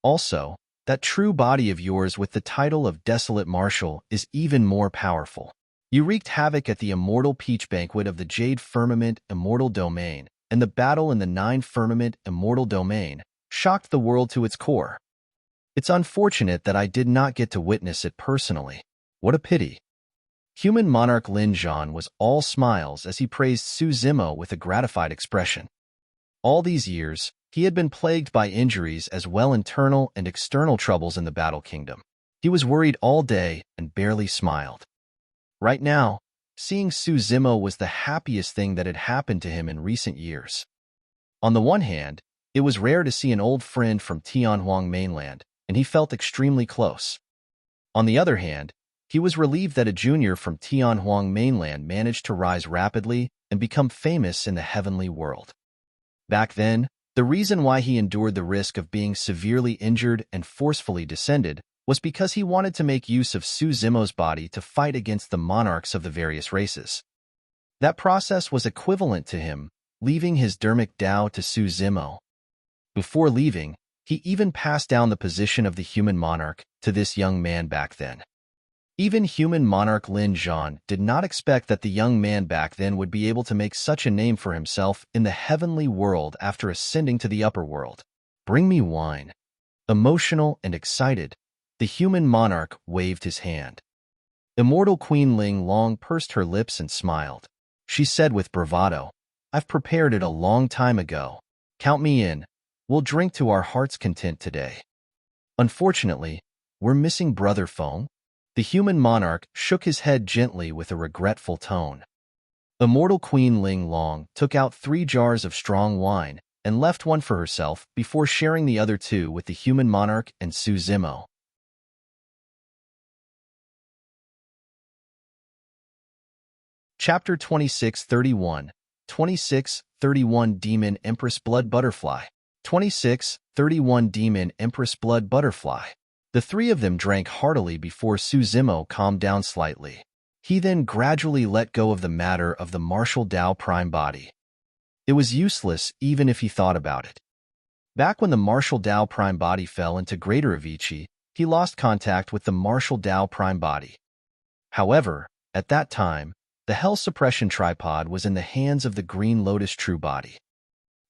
Also, that true body of yours with the title of Desolate Marshal is even more powerful. You wreaked havoc at the Immortal Peach Banquet of the Jade Firmament Immortal Domain, and the battle in the Nine Firmament Immortal Domain shocked the world to its core. It's unfortunate that I did not get to witness it personally. What a pity. Human monarch Lin Zhan was all smiles as he praised Su Zimo with a gratified expression. All these years, he had been plagued by injuries as well internal and external troubles in the Battle Kingdom. He was worried all day and barely smiled. Right now, seeing Su Zimo was the happiest thing that had happened to him in recent years. On the one hand, it was rare to see an old friend from Tianhuang mainland, and he felt extremely close. On the other hand, he was relieved that a junior from Tianhuang mainland managed to rise rapidly and become famous in the heavenly world. Back then, the reason why he endured the risk of being severely injured and forcefully descended was because he wanted to make use of Su Zimo's body to fight against the monarchs of the various races. That process was equivalent to him leaving his dermic Tao to Su Zimo. Before leaving, he even passed down the position of the human monarch to this young man back then. Even human monarch Lin Zhan did not expect that the young man back then would be able to make such a name for himself in the heavenly world after ascending to the upper world. Bring me wine. Emotional and excited, the human monarch waved his hand. Immortal Queen Ling Long pursed her lips and smiled. She said with bravado, "I've prepared it a long time ago. Count me in. We'll drink to our heart's content today." Unfortunately, we're missing Brother Feng. The human monarch shook his head gently with a regretful tone. Immortal Queen Ling Long took out 3 jars of strong wine and left one for herself before sharing the other 2 with the human monarch and Su Zimo. Chapter 2631, 2631 Demon Empress Blood Butterfly. 2631 Demon Empress Blood Butterfly. The 3 of them drank heartily before Su Zimo calmed down slightly. He then gradually let go of the matter of the martial Tao prime body. It was useless even if he thought about it. Back when the martial Tao prime body fell into Greater Avici, he lost contact with the martial Tao prime body. However, at that time, the Hell Suppression tripod was in the hands of the Green Lotus true body.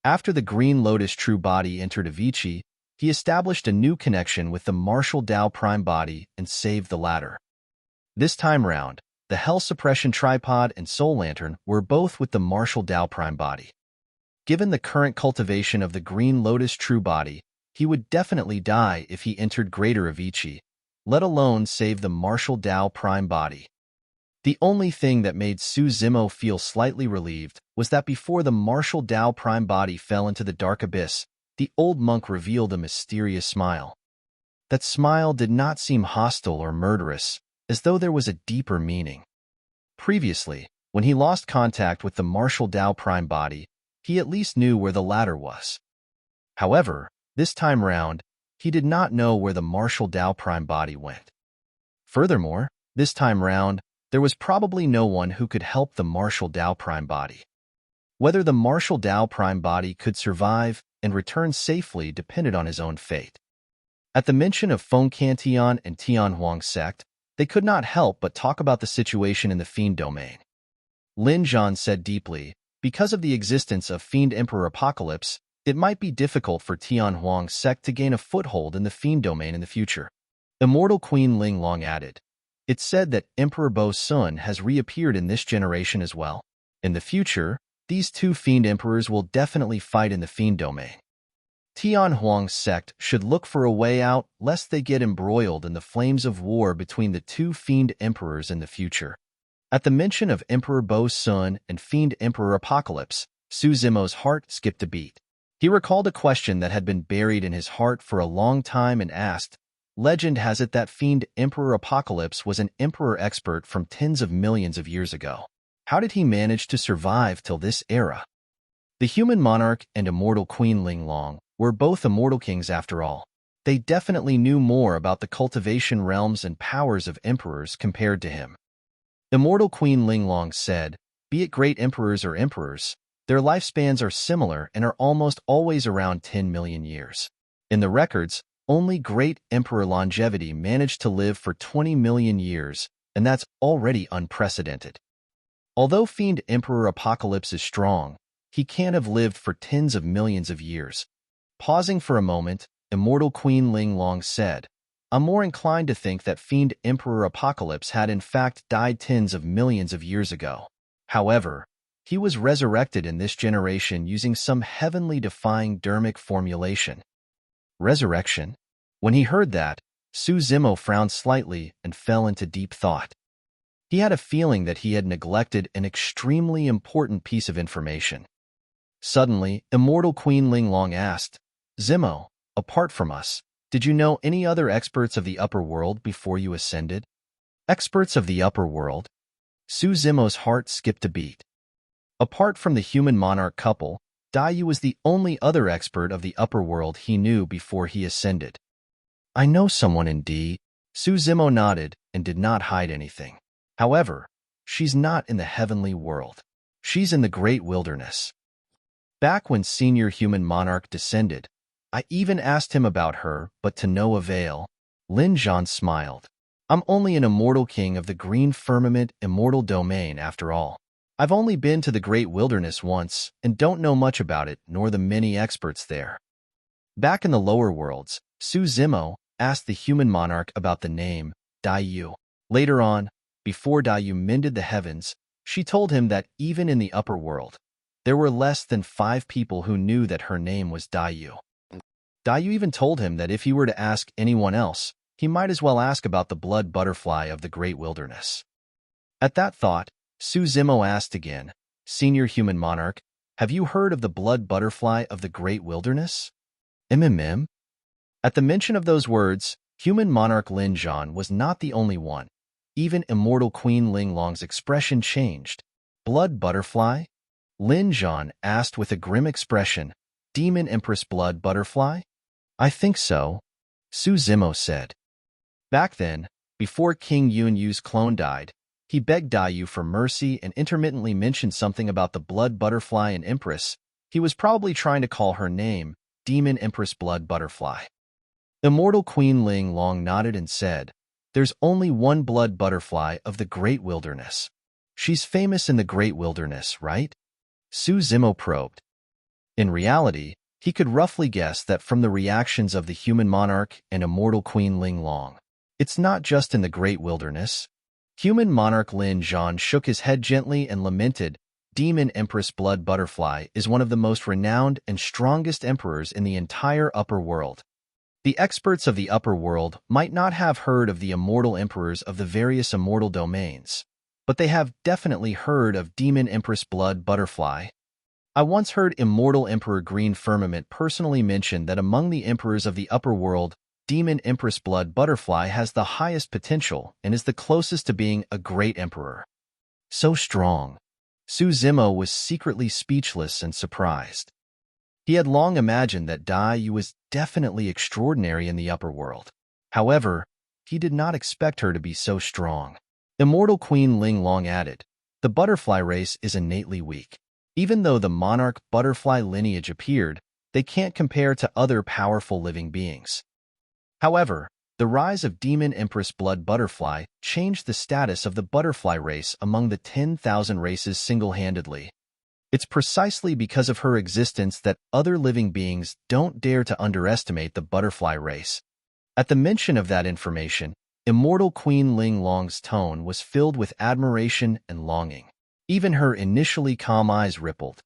After the Green Lotus true body entered Avici, he established a new connection with the martial Tao prime body and saved the latter. This time round, the Hell Suppression tripod and Soul Lantern were both with the martial Tao prime body. Given the current cultivation of the Green Lotus true body, he would definitely die if he entered Greater Avici, let alone save the martial Tao prime body. The only thing that made Su Zimo feel slightly relieved was that before the martial Tao prime body fell into the dark abyss, the old monk revealed a mysterious smile. That smile did not seem hostile or murderous, as though there was a deeper meaning. Previously, when he lost contact with the martial Tao prime body, he at least knew where the latter was. However, this time round, he did not know where the martial Tao prime body went. Furthermore, this time round, there was probably no one who could help the martial Tao prime body. Whether the martial Tao prime body could survive and return safely depended on his own fate. At the mention of Feng Cantian and Tianhuang sect, they could not help but talk about the situation in the Fiend domain. Lin Zhan said deeply, because of the existence of Fiend Emperor Apocalypse, it might be difficult for Tianhuang sect to gain a foothold in the Fiend domain in the future. Immortal Queen Ling Long added, "It's said that Emperor Bo Sun has reappeared in this generation as well. In the future, these 2 Fiend Emperors will definitely fight in the Fiend domain. Tianhuang's sect should look for a way out lest they get embroiled in the flames of war between the 2 Fiend Emperors in the future." At the mention of Emperor Bo Sun and Fiend Emperor Apocalypse, Su Zimo's heart skipped a beat. He recalled a question that had been buried in his heart for a long time and asked, "Legend has it that Fiend Emperor Apocalypse was an emperor expert from tens of millions of years ago. How did he manage to survive till this era?" The human monarch and immortal Queen Linglong were both immortal kings after all. They definitely knew more about the cultivation realms and powers of emperors compared to him. Immortal Queen Linglong said, "Be it great emperors or emperors, their lifespans are similar and are almost always around 10 million years. In the records, only great emperor longevity managed to live for 20 million years, and that's already unprecedented. Although Fiend Emperor Apocalypse is strong, he can't have lived for tens of millions of years." Pausing for a moment, Immortal Queen Linglong said, "I'm more inclined to think that Fiend Emperor Apocalypse had in fact died tens of millions of years ago. However, he was resurrected in this generation using some heavenly defying dermic formulation." Resurrection? When he heard that, Su Zimo frowned slightly and fell into deep thought. He had a feeling that he had neglected an extremely important piece of information. Suddenly, Immortal Queen Linglong asked, "Zimo, apart from us, did you know any other experts of the upper world before you ascended?" Experts of the upper world? Su Zimo's heart skipped a beat. Apart from the human monarch couple, Daiyu was the only other expert of the upper world he knew before he ascended. "I know someone indeed." Su Zimo nodded and did not hide anything. "However, she's not in the heavenly world. She's in the great wilderness. Back when senior human monarch descended, I even asked him about her, but to no avail." Lin Zhan smiled. "I'm only an immortal king of the green firmament immortal domain after all. I've only been to the great wilderness once and don't know much about it nor the many experts there." Back in the lower worlds, Su Zimo asked the human monarch about the name Daiyu. Later on, before Daiyu mended the heavens, she told him that even in the upper world, there were less than 5 people who knew that her name was Daiyu. Daiyu even told him that if he were to ask anyone else, he might as well ask about the blood butterfly of the great wilderness. At that thought, Su Zimo asked again, "Senior human monarch, have you heard of the blood butterfly of the great wilderness?" "Mm." At the mention of those words, human monarch Lin Zhan was not the only one. Even immortal Queen Linglong's expression changed. "Blood butterfly?" Lin Zhan asked with a grim expression. "Demon Empress blood butterfly?" "I think so," Su Zimo said. Back then, before King Yun Yu's clone died, he begged Daiyu for mercy and intermittently mentioned something about the blood butterfly and Empress. He was probably trying to call her name, Demon Empress blood butterfly. Immortal Queen Linglong nodded and said, "There's only one blood butterfly of the great wilderness. She's famous in the great wilderness, right?" Su Zimo probed. In reality, he could roughly guess that from the reactions of the human monarch and immortal Queen Linglong. It's not just in the great wilderness. Human monarch Lin Zhan shook his head gently and lamented, "Demon Empress blood butterfly is one of the most renowned and strongest emperors in the entire upper world. The experts of the upper world might not have heard of the immortal emperors of the various immortal domains, but they have definitely heard of Demon Empress blood butterfly. I once heard Immortal Emperor Green Firmament personally mention that among the emperors of the upper world, Demon Empress blood butterfly has the highest potential and is the closest to being a great emperor. So strong." Su Zimo was secretly speechless and surprised. He had long imagined that Daiyu was definitely extraordinary in the upper world. However, he did not expect her to be so strong. Immortal Queen Linglong added, "The butterfly race is innately weak. Even though the monarch butterfly lineage appeared, they can't compare to other powerful living beings. However, the rise of Demon Empress blood butterfly changed the status of the butterfly race among the 10,000 races single-handedly. It's precisely because of her existence that other living beings don't dare to underestimate the butterfly race." At the mention of that information, Immortal Queen Linglong's tone was filled with admiration and longing. Even her initially calm eyes rippled.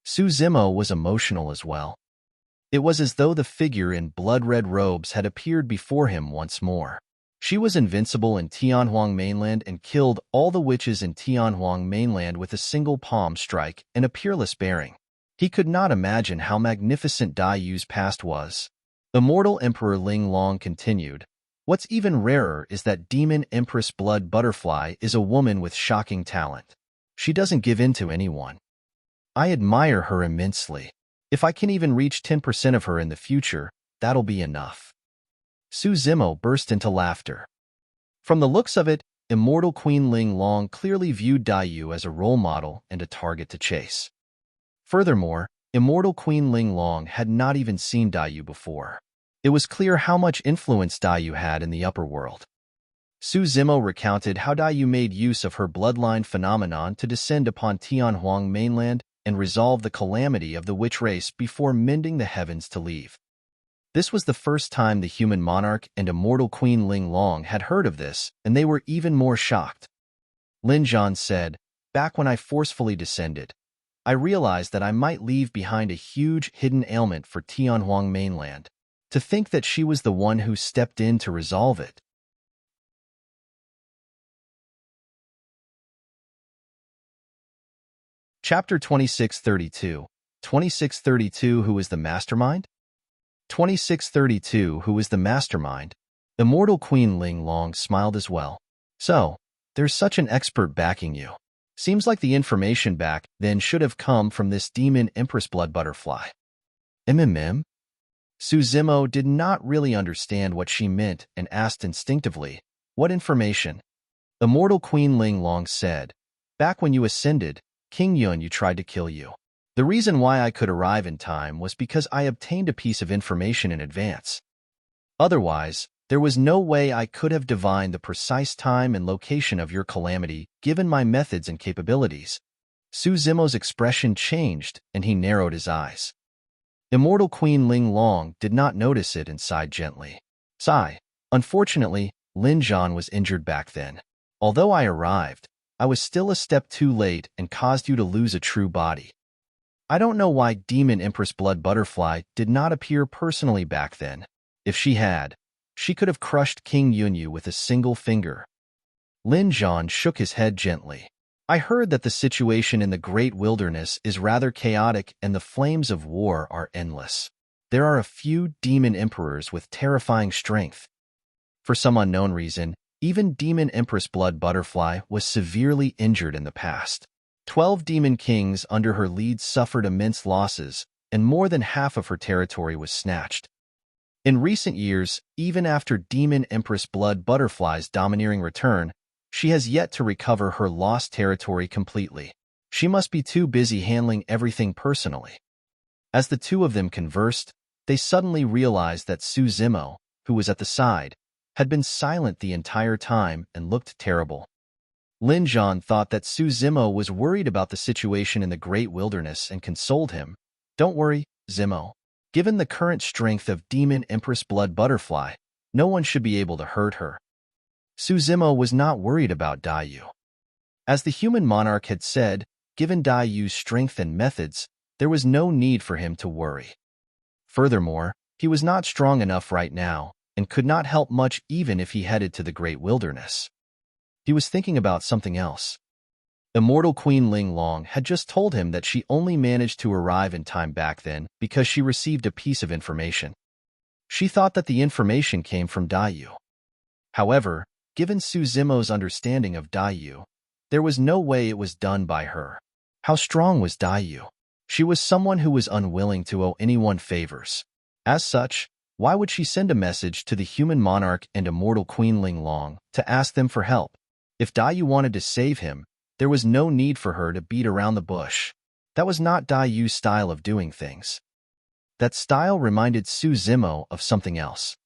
Su Zimo was emotional as well. It was as though the figure in blood-red robes had appeared before him once more. She was invincible in Tianhuang mainland and killed all the witches in Tianhuang mainland with a single palm strike and a peerless bearing. He could not imagine how magnificent Daiyu's past was. Immortal Emperor Linglong continued, "What's even rarer is that Demon Empress blood butterfly is a woman with shocking talent. She doesn't give in to anyone. I admire her immensely. If I can even reach 10% of her in the future, that'll be enough. Su Zimo burst into laughter. From the looks of it, immortal Queen Ling Long clearly viewed Daiyu as a role model and a target to chase. Furthermore, immortal Queen Ling Long had not even seen Daiyu before. It was clear how much influence Daiyu had in the upper world. Su Zimo recounted how Daiyu made use of her bloodline phenomenon to descend upon Tianhuang mainland and resolve the calamity of the witch race before mending the heavens to leave. This was the first time the human monarch and immortal Queen Ling Long had heard of this, and they were even more shocked. Lin Zhan said, "Back when I forcefully descended, I realized that I might leave behind a huge hidden ailment for Tianhuang mainland. To think that she was the one who stepped in to resolve it." Chapter 2632. 2632 Who is the Mastermind? 2632 Who is the Mastermind? Immortal Queen Ling Long smiled as well. "So, there's such an expert backing you. Seems like the information back then should have come from this demon Empress blood butterfly." Su Zimo did not really understand what she meant and asked instinctively, "What information?" Immortal Queen Ling Long said, "Back when you ascended, King Yun tried to kill you. The reason why I could arrive in time was because I obtained a piece of information in advance. Otherwise, there was no way I could have divined the precise time and location of your calamity given my methods and capabilities." Su Zimo's expression changed and he narrowed his eyes. Immortal Queen Ling Long did not notice it and sighed gently. "Sigh. Unfortunately, Lin Zhan was injured back then. Although I arrived, I was still a step too late and caused you to lose a true body. I don't know why Demon Empress Blood Butterfly did not appear personally back then. If she had, she could have crushed King Yunyu with a single finger." Lin Zhan shook his head gently. "I heard that the situation in the Great Wilderness is rather chaotic and the flames of war are endless. There are a few demon emperors with terrifying strength. For some unknown reason, even Demon Empress Blood Butterfly was severely injured in the past. 12 demon kings under her lead suffered immense losses, and more than half of her territory was snatched. In recent years, even after Demon Empress Blood Butterfly's domineering return, she has yet to recover her lost territory completely. She must be too busy handling everything personally." As the two of them conversed, they suddenly realized that Su Zimo, who was at the side, had been silent the entire time and looked terrible. Lin Zhan thought that Su Zimo was worried about the situation in the Great Wilderness and consoled him. "Don't worry, Zimo. Given the current strength of Demon Empress Blood Butterfly, no one should be able to hurt her." Su Zimo was not worried about Daiyu. As the human monarch had said, given Daiyu's strength and methods, there was no need for him to worry. Furthermore, he was not strong enough right now and could not help much even if he headed to the Great Wilderness. He was thinking about something else. Immortal Queen Ling Long had just told him that she only managed to arrive in time back then because she received a piece of information. She thought that the information came from Daiyu. However, given Su Zimo's understanding of Daiyu, there was no way it was done by her. How strong was Daiyu? She was someone who was unwilling to owe anyone favors. As such, why would she send a message to the human monarch and immortal Queen Ling Long to ask them for help? If Daiyu wanted to save him, there was no need for her to beat around the bush. That was not Daiyu's style of doing things. That style reminded Su Zimo of something else.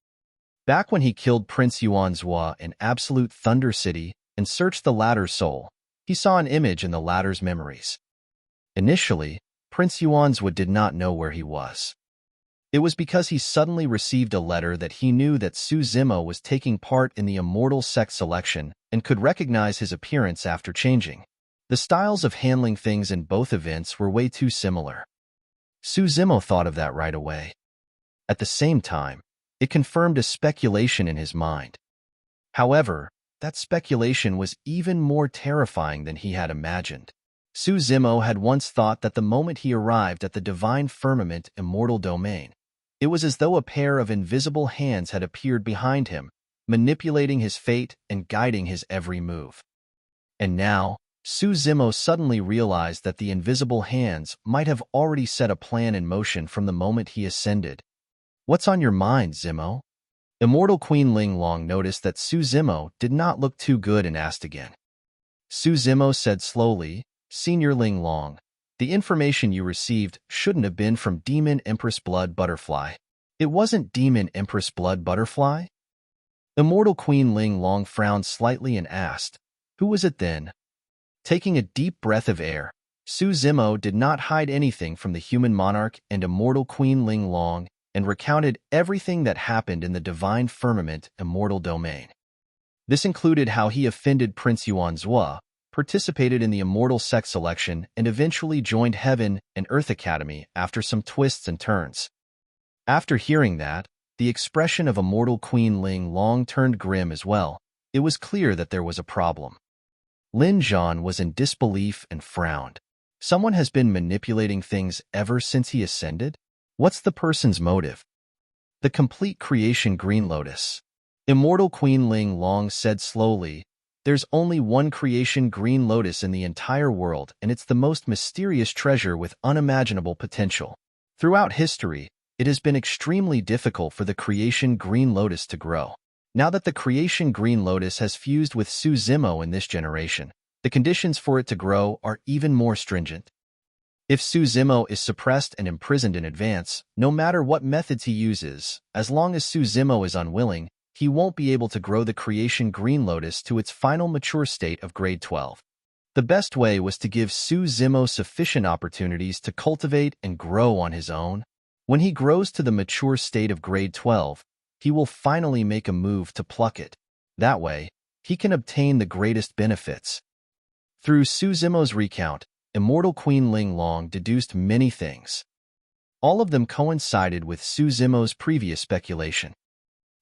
Back when he killed Prince Yuanzhua in Absolute Thunder City and searched the latter's soul, he saw an image in the latter's memories. Initially, Prince Yuanzhua did not know where he was. It was because he suddenly received a letter that he knew that Su Zimo was taking part in the immortal sect selection and could recognize his appearance after changing. The styles of handling things in both events were way too similar. Su Zimo thought of that right away. At the same time, it confirmed a speculation in his mind. However, that speculation was even more terrifying than he had imagined. Su Zimo had once thought that the moment he arrived at the divine firmament immortal domain, it was as though a pair of invisible hands had appeared behind him, manipulating his fate and guiding his every move. And now, Su Zimo suddenly realized that the invisible hands might have already set a plan in motion from the moment he ascended. "What's on your mind, Zimo?" Immortal Queen Ling Long noticed that Su Zimo did not look too good and asked again. Su Zimo said slowly, "Senior Ling Long, the information you received shouldn't have been from Demon Empress Blood Butterfly. It wasn't Demon Empress Blood Butterfly?" Immortal Queen Ling Long frowned slightly and asked, "Who was it then?" Taking a deep breath of air, Su Zimo did not hide anything from the human monarch and Immortal Queen Ling Long and recounted everything that happened in the Divine Firmament Immortal Domain. This included how he offended Prince Yuanzhua, participated in the Immortal Sect selection, and eventually joined Heaven and Earth Academy after some twists and turns. After hearing that, the expression of Immortal Queen Ling Long turned grim as well. It was clear that there was a problem. Lin Zhan was in disbelief and frowned. Someone has been manipulating things ever since he ascended? What's the person's motive? The complete creation Green Lotus. Immortal Queen Ling Long said slowly, "There's only one creation Green Lotus in the entire world, and it's the most mysterious treasure with unimaginable potential. Throughout history, it has been extremely difficult for the creation Green Lotus to grow. Now that the creation Green Lotus has fused with Su Zimo in this generation, the conditions for it to grow are even more stringent. If Su Zimo is suppressed and imprisoned in advance, no matter what methods he uses, as long as Su Zimo is unwilling, he won't be able to grow the creation Green Lotus to its final mature state of grade 12. The best way was to give Su Zimo sufficient opportunities to cultivate and grow on his own. When he grows to the mature state of grade 12, he will finally make a move to pluck it. That way, he can obtain the greatest benefits." Through Su Zimo's recount, Immortal Queen Ling Long deduced many things. All of them coincided with Su Zimo's previous speculation.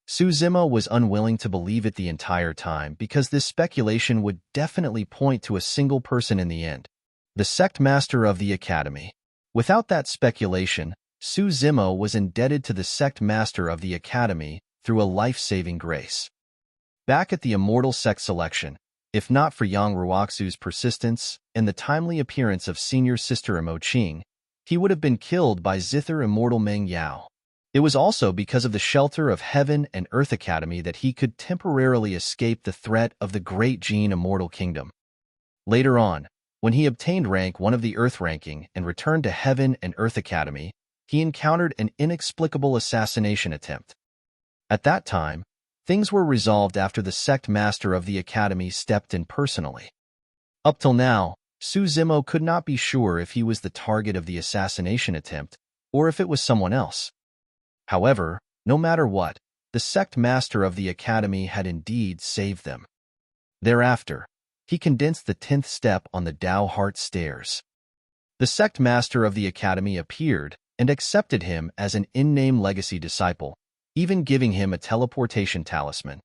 Su Zimo was unwilling to believe it the entire time because this speculation would definitely point to a single person in the end, the sect master of the academy. Without that speculation, Su Zimo was indebted to the sect master of the academy through a life-saving grace. Back at the Immortal Sect selection, if not for Yang Ruoxu's persistence and the timely appearance of senior sister Imo Qing, he would have been killed by Zither Immortal Meng Yao. It was also because of the shelter of Heaven and Earth Academy that he could temporarily escape the threat of the Great Gene Immortal Kingdom. Later on, when he obtained rank 1 of the Earth ranking and returned to Heaven and Earth Academy, he encountered an inexplicable assassination attempt. At that time, things were resolved after the sect master of the academy stepped in personally. Up till now, Su Zimo could not be sure if he was the target of the assassination attempt or if it was someone else. However, no matter what, the sect master of the academy had indeed saved them. Thereafter, he condensed the 10th step on the Tao Heart stairs. The sect master of the academy appeared and accepted him as an in-name legacy disciple, even giving him a teleportation talisman.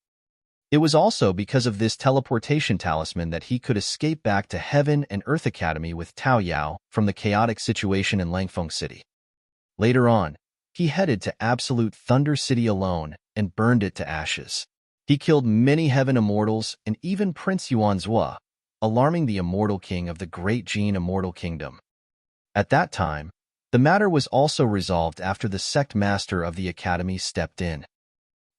It was also because of this teleportation talisman that he could escape back to Heaven and Earth Academy with Tao Yao from the chaotic situation in Langfeng City. Later on, he headed to Absolute Thunder City alone and burned it to ashes. He killed many Heaven Immortals and even Prince Yuanzhua, alarming the Immortal King of the Great Gene Immortal Kingdom. At that time, the matter was also resolved after the sect master of the academy stepped in.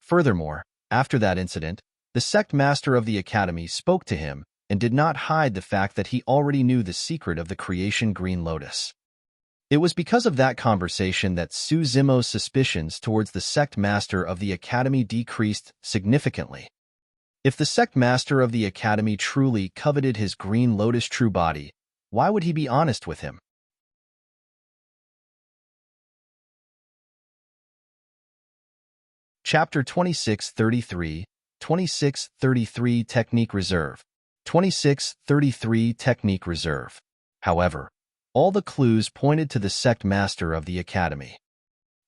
Furthermore, after that incident, the sect master of the academy spoke to him and did not hide the fact that he already knew the secret of the creation Green Lotus. It was because of that conversation that Su Zimo's suspicions towards the sect master of the academy decreased significantly. If the sect master of the academy truly coveted his Green Lotus true body, why would he be honest with him? Chapter 2633, 2633 Technique Reserve. 2633 Technique Reserve. However, all the clues pointed to the sect master of the academy.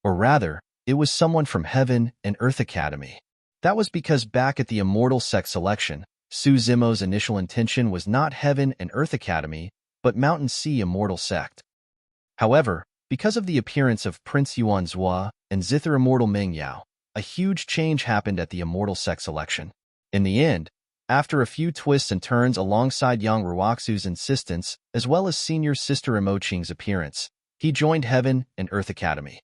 Or rather, it was someone from Heaven and Earth Academy. That was because back at the Immortal Sect selection, Su Zimo's initial intention was not Heaven and Earth Academy, but Mountain Sea Immortal Sect. However, because of the appearance of Prince Yuanzhua and Zither Immortal Meng Yao, a huge change happened at the Immortal Sect selection. In the end, After a few twists and turns alongside Yang Ruoxu's insistence, as well as senior sister Imoqing's appearance, he joined Heaven and Earth Academy.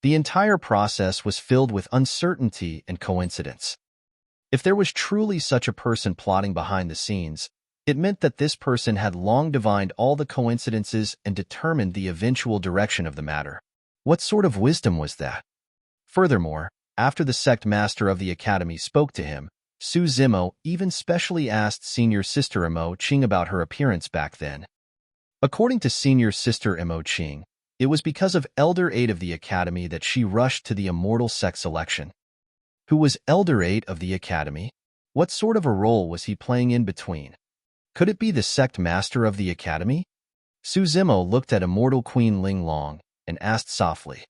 The entire process was filled with uncertainty and coincidence. If there was truly such a person plotting behind the scenes, it meant that this person had long divined all the coincidences and determined the eventual direction of the matter. What sort of wisdom was that? Furthermore, after the sect master of the academy spoke to him, Su Zimo even specially asked senior sister Imoqing about her appearance back then. According to senior sister Imoqing, it was because of Elder 8 of the academy that she rushed to the immortal sect selection. Who was Elder 8 of the academy? What sort of a role was he playing in between? Could it be the sect master of the academy? Su Zimo looked at immortal Queen Ling Long and asked softly.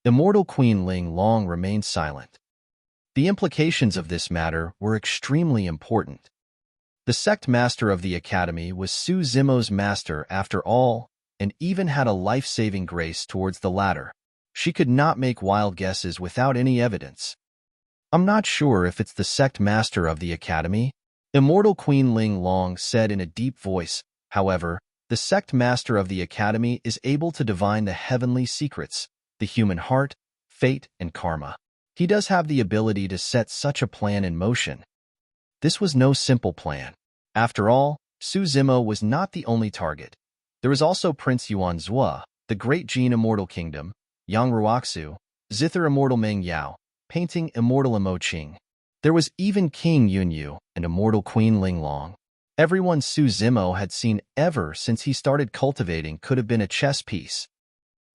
Immortal Queen Ling Long remained silent. The implications of this matter were extremely important. The sect master of the academy was Su Zimo's master after all, and even had a life-saving grace towards the latter. She could not make wild guesses without any evidence. I'm not sure if it's the sect master of the academy, Immortal Queen Ling Long said in a deep voice. However, the sect master of the academy is able to divine the heavenly secrets, the human heart, fate, and karma. He does have the ability to set such a plan in motion. This was no simple plan. After all, Su Zimo was not the only target. There was also Prince Yuan Zhua, the Great Jin Immortal Kingdom, Yang Ruoxu, Zither Immortal Meng Yao, Painting Immortal Imoqing. There was even King Yunyu and Immortal Queen Ling Long. Everyone Su Zimo had seen ever since he started cultivating could have been a chess piece.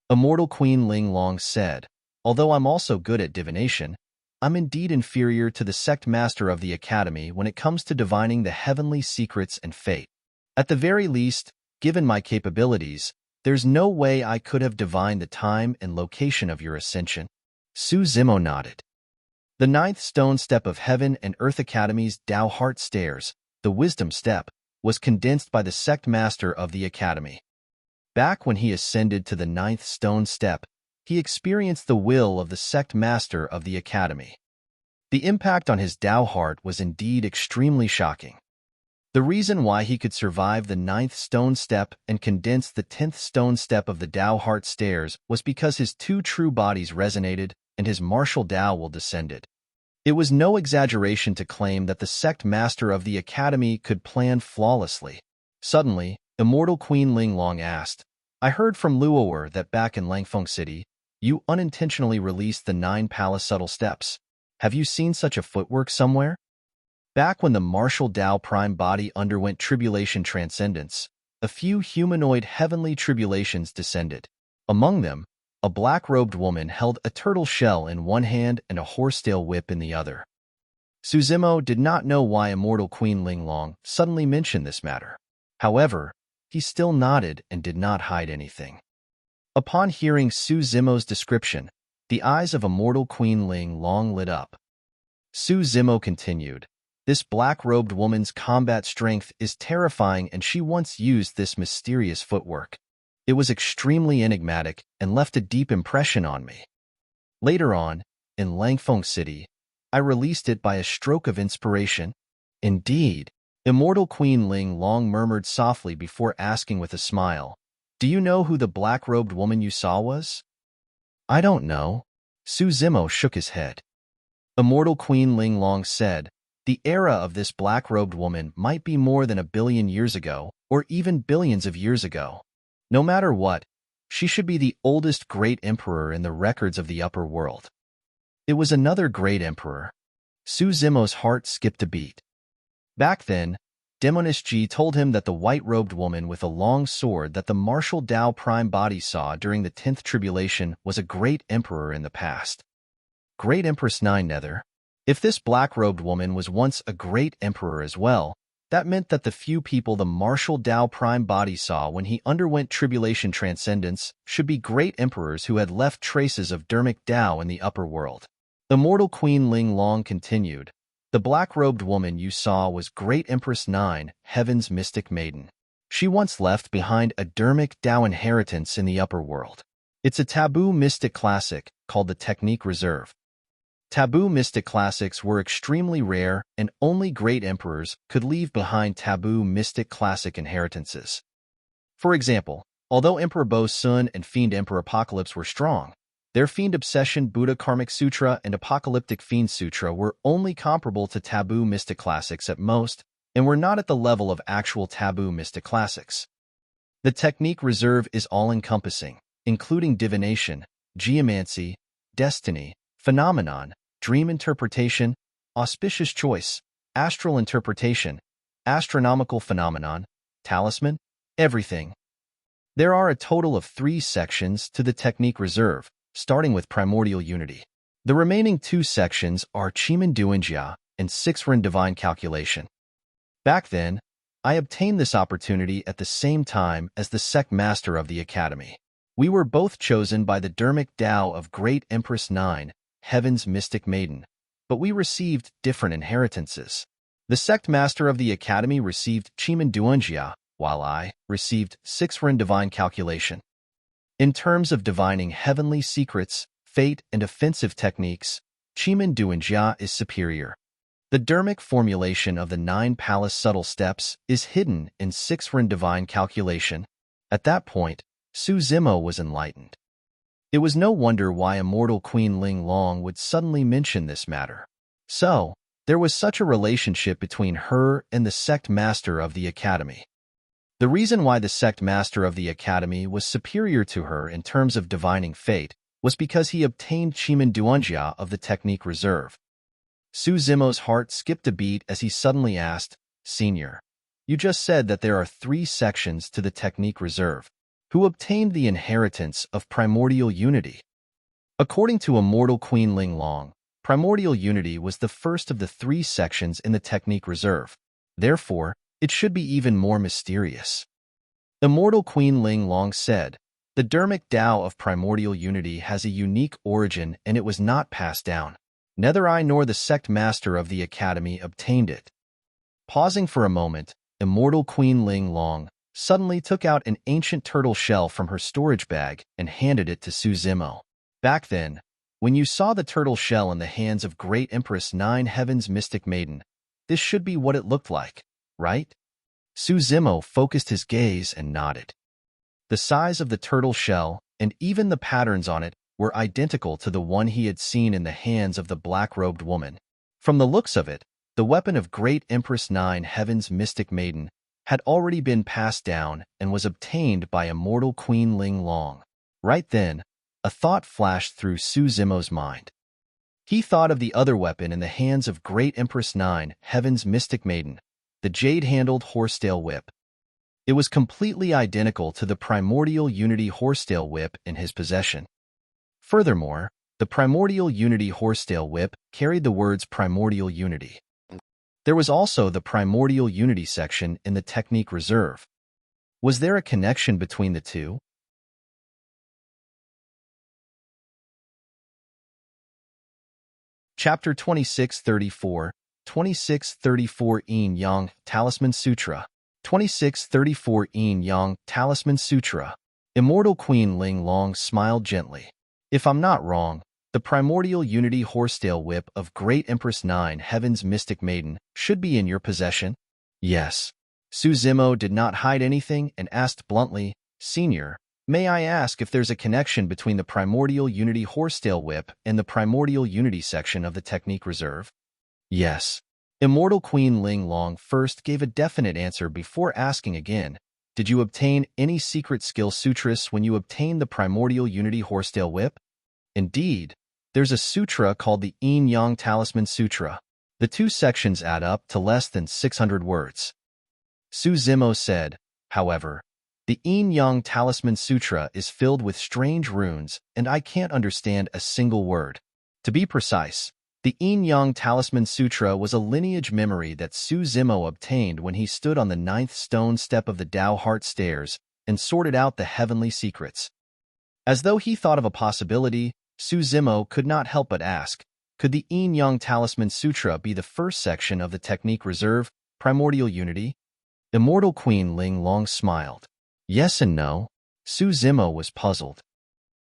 Immortal Queen Ling Long said, although I'm also good at divination, I'm indeed inferior to the sect master of the academy when it comes to divining the heavenly secrets and fate. At the very least, given my capabilities, there's no way I could have divined the time and location of your ascension. Su Zimo nodded. The 9th stone step of Heaven and Earth Academy's Tao Heart Stairs, the Wisdom Step, was condensed by the sect master of the academy. Back when he ascended to the 9th stone step, he experienced the will of the sect master of the academy. The impact on his Tao heart was indeed extremely shocking. The reason why he could survive the 9th stone step and condense the 10th stone step of the Tao heart stairs was because his two true bodies resonated and his martial Tao will descended. It was no exaggeration to claim that the sect master of the academy could plan flawlessly. Suddenly, Immortal Queen Ling Long asked, I heard from Luower that back in Langfeng City, you unintentionally released the 9 palace subtle steps. Have you seen such a footwork somewhere? Back when the martial Tao prime body underwent tribulation transcendence, a few humanoid heavenly tribulations descended. Among them, a black-robed woman held a turtle shell in one hand and a horsetail whip in the other. Su Zimo did not know why Immortal Queen Ling Long suddenly mentioned this matter. However, he still nodded and did not hide anything. Upon hearing Su Zimo's description, the eyes of Immortal Queen Ling Long lit up. Su Zimo continued, this black-robed woman's combat strength is terrifying and she once used this mysterious footwork. It was extremely enigmatic and left a deep impression on me. Later on, in Langfeng City, I released it by a stroke of inspiration. Indeed, Immortal Queen Ling Long murmured softly before asking with a smile, do you know who the black-robed woman you saw was? I don't know. Su Zimo shook his head. Immortal Queen Ling Long said, the era of this black-robed woman might be more than 1 billion years ago, or even billions of years ago. No matter what, she should be the oldest great emperor in the records of the upper world. It was another great emperor. Su Zimo's heart skipped a beat. Back then, Demoness Ji told him that the white-robed woman with a long sword that the martial Tao prime body saw during the 10th tribulation was a great emperor in the past. Great Empress 9 Nether. If this black-robed woman was once a great emperor as well, that meant that the few people the martial Tao prime body saw when he underwent tribulation transcendence should be great emperors who had left traces of dermic Tao in the upper world. Immortal Queen Ling Long continued, the black-robed woman you saw was Great Empress 9, Heaven's mystic maiden. She once left behind a dermic Tao inheritance in the upper world. It's a taboo mystic classic called the Technique Reserve. Taboo mystic classics were extremely rare, and only great emperors could leave behind taboo mystic classic inheritances. For example, although Emperor Bo-sun and Fiend Emperor Apocalypse were strong, their Fiend Obsession Buddha Karmic Sutra and Apocalyptic Fiend Sutra were only comparable to taboo mystic classics at most, and were not at the level of actual taboo mystic classics. The technique reserve is all-encompassing, including divination, geomancy, destiny, phenomenon, dream interpretation, auspicious choice, astral interpretation, astronomical phenomenon, talisman, everything. There are a total of 3 sections to the technique reserve, starting with primordial unity. The remaining 2 sections are Chimin Duanjia and 6ren divine calculation. Back then, I obtained this opportunity at the same time as the sect master of the academy. We were both chosen by the Dharmic Tao of Great Empress 9, Heaven's Mystic Maiden, but we received different inheritances. The sect master of the academy received Chimin Duanjia, while I received 6ren divine calculation. In terms of divining heavenly secrets, fate, and offensive techniques, Chimin Duanjia is superior. The Dharmic formulation of the 9 palace subtle steps is hidden in 6ren divine calculation. At that point, Su Zimo was enlightened. It was no wonder why immortal Queen Ling Long would suddenly mention this matter. So, there was such a relationship between her and the sect master of the academy. The reason why the sect master of the academy was superior to her in terms of divining fate was because he obtained Chimin Duanjia of the technique reserve. Su Zimo's heart skipped a beat as he suddenly asked, "Senior, you just said that there are 3 sections to the technique reserve. Who obtained the inheritance of primordial unity?" According to immortal Queen Ling Long, primordial unity was the first of the 3 sections in the technique reserve. Therefore, it should be even more mysterious. Immortal Queen Ling Long said, "The Dharmic Tao of primordial unity has a unique origin and it was not passed down. Neither I nor the sect master of the academy obtained it." Pausing for a moment, immortal Queen Ling Long suddenly took out an ancient turtle shell from her storage bag and handed it to Su Zimo. Back then, when you saw the turtle shell in the hands of Great Empress 9 Heaven's Mystic Maiden, this should be what it looked like, right? Su Zimo focused his gaze and nodded. The size of the turtle shell, and even the patterns on it, were identical to the one he had seen in the hands of the black-robed woman. From the looks of it, the weapon of Great Empress 9 Heaven's Mystic Maiden had already been passed down and was obtained by immortal Queen Ling Long. Right then, a thought flashed through Su Zimo's mind. He thought of the other weapon in the hands of Great Empress 9 Heaven's Mystic Maiden, the jade-handled horsetail whip. It was completely identical to the primordial unity horsetail whip in his possession. Furthermore, the primordial unity horsetail whip carried the words primordial unity. There was also the primordial unity section in the technique reserve. Was there a connection between the two? Chapter 2634, 2634 Yin Yang Talisman Sutra. 2634 Yin Yang Talisman Sutra. Immortal Queen Ling Long smiled gently. If I'm not wrong, the primordial unity horsetail whip of Great Empress 9 Heaven's Mystic Maiden should be in your possession? Yes. Su Zimo did not hide anything and asked bluntly, "Senior, may I ask if there's a connection between the primordial unity horsetail whip and the primordial unity section of the technique reserve?" Yes. Immortal Queen Ling Long first gave a definite answer before asking again, "Did you obtain any secret skill sutras when you obtained the primordial unity horsetail whip?" Indeed, there's a sutra called the Yin Yang Talisman Sutra. The 2 sections add up to less than 600 words. Su Zimo said, however, "The Yin Yang Talisman Sutra is filled with strange runes, and I can't understand a single word." To be precise, the Yin Yang Talisman Sutra was a lineage memory that Su Zimo obtained when he stood on the 9th stone step of the Tao Heart Stairs and sorted out the heavenly secrets. As though he thought of a possibility, Su Zimo could not help but ask, could the Yin Yang Talisman Sutra be the first section of the technique reserve, primordial unity? Immortal Queen Ling Long smiled. Yes and no. Su Zimo was puzzled.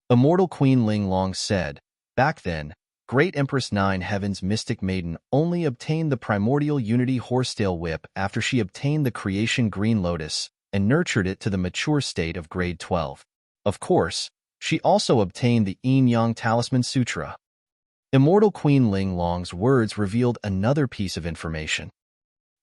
Immortal Queen Ling Long said, "Back then, Great Empress Nine Heaven's Mystic Maiden only obtained the Primordial Unity Horsetail Whip after she obtained the Creation Green Lotus and nurtured it to the mature state of grade 12. Of course, she also obtained the Yin-Yang Talisman Sutra. Immortal Queen Ling Long's words revealed another piece of information.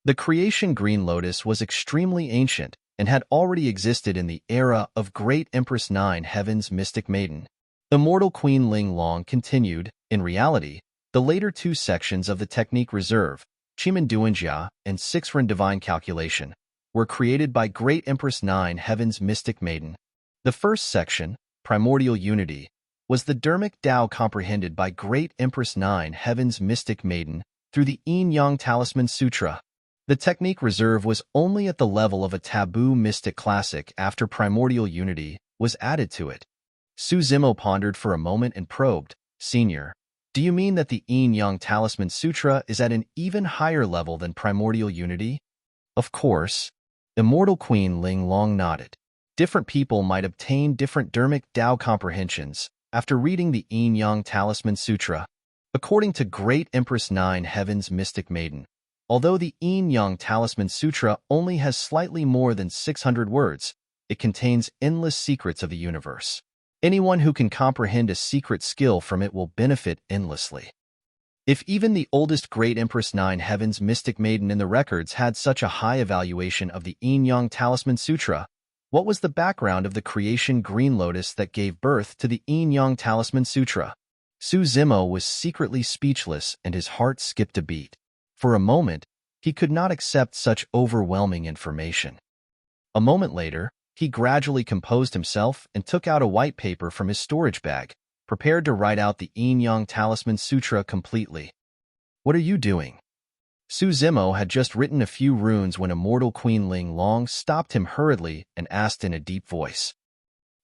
The Creation Green Lotus was extremely ancient and had already existed in the era of Great Empress Nine Heaven's Mystic Maiden. Immortal Queen Ling Long continued, in reality, the later two sections of the Technique Reserve, Chiman Duanjia and Sixren Divine Calculation, were created by Great Empress Nine Heaven's Mystic Maiden. The first section, Primordial Unity, was the Dharmic Tao comprehended by Great Empress Nine Heaven's Mystic Maiden through the Yin-Yang Talisman Sutra. The Technique Reserve was only at the level of a taboo mystic classic after Primordial Unity was added to it. Su Zimo pondered for a moment and probed, "Senior, do you mean that the Yin-Yang Talisman Sutra is at an even higher level than Primordial Unity?" Of course. Immortal Queen Ling Long nodded. Different people might obtain different Dharmic Tao comprehensions after reading the Yin-Yang Talisman Sutra. According to Great Empress Nine Heaven's Mystic Maiden, although the Yin-Yang Talisman Sutra only has slightly more than 600 words, it contains endless secrets of the universe. Anyone who can comprehend a secret skill from it will benefit endlessly. If even the oldest Great Empress Nine Heaven's Mystic Maiden in the records had such a high evaluation of the Yin-Yang Talisman Sutra, what was the background of the Creation Green Lotus that gave birth to the Yin-Yang Talisman Sutra? Su Zimo was secretly speechless and his heart skipped a beat. For a moment, he could not accept such overwhelming information. A moment later, he gradually composed himself and took out a white paper from his storage bag, prepared to write out the Yin-Yang Talisman Sutra completely. "What are you doing?" Su Zimo had just written a few runes when Immortal Queen Ling Long stopped him hurriedly and asked in a deep voice.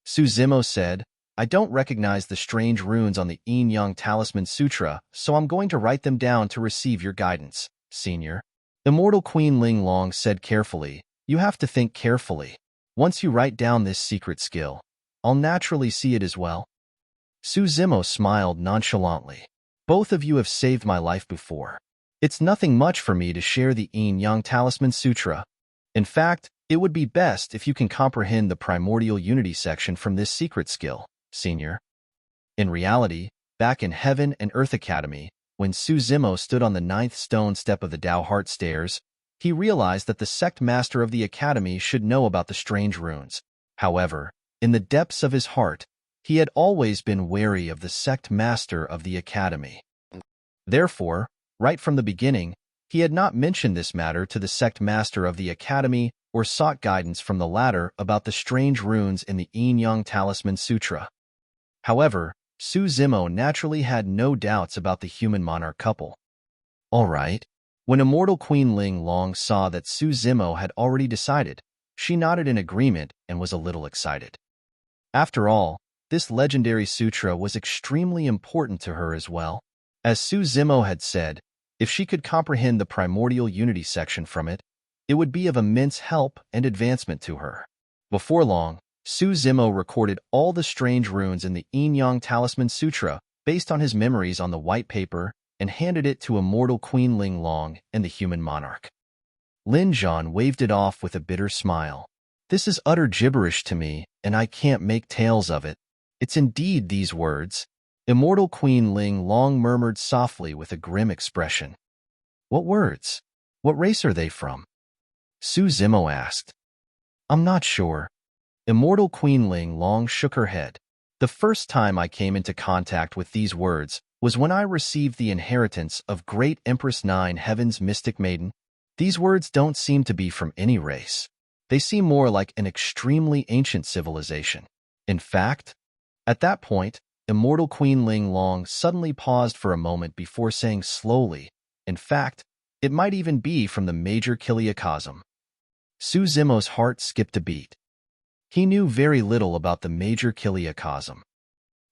Su Zimo said, "I don't recognize the strange runes on the Yin-Yang Talisman Sutra, so I'm going to write them down to receive your guidance, Senior." Immortal Queen Ling Long said carefully, "You have to think carefully. Once you write down this secret skill, I'll naturally see it as well." Su Zimo smiled nonchalantly. "Both of you have saved my life before. It's nothing much for me to share the Yin-Yang Talisman Sutra. In fact, it would be best if you can comprehend the Primordial Unity section from this secret skill, Senior." In reality, back in Heaven and Earth Academy, when Su Zimo stood on the 9th stone step of the Tao Heart Stairs, he realized that the sect master of the academy should know about the strange runes. However, in the depths of his heart, he had always been wary of the sect master of the academy. Therefore, right from the beginning, he had not mentioned this matter to the sect master of the academy or sought guidance from the latter about the strange runes in the Yin-Yang Talisman Sutra. However, Su Zimo naturally had no doubts about the human monarch couple. All right. When Immortal Queen Ling Long saw that Su Zimo had already decided, she nodded in agreement and was a little excited. After all, this legendary sutra was extremely important to her as well. As Su Zimo had said, if she could comprehend the Primordial Unity section from it, it would be of immense help and advancement to her. Before long, Su Zimo recorded all the strange runes in the Yin-Yang Talisman Sutra based on his memories on the white paper and handed it to Immortal Queen Ling Long and the human monarch. Lin Zhan waved it off with a bitter smile. "This is utter gibberish to me, and I can't make tales of it. It's indeed these words." Immortal Queen Ling Long murmured softly with a grim expression. "What words? What race are they from?" Su Zimo asked. "I'm not sure." Immortal Queen Ling Long shook her head. "The first time I came into contact with these words was when I received the inheritance of Great Empress Nine Heaven's Mystic Maiden. These words don't seem to be from any race. They seem more like an extremely ancient civilization. In fact," at that point, Immortal Queen Ling Long suddenly paused for a moment before saying slowly, "In fact, it might even be from the major Kiliacosm." Su Zimo's heart skipped a beat. He knew very little about the major Kiliacosm.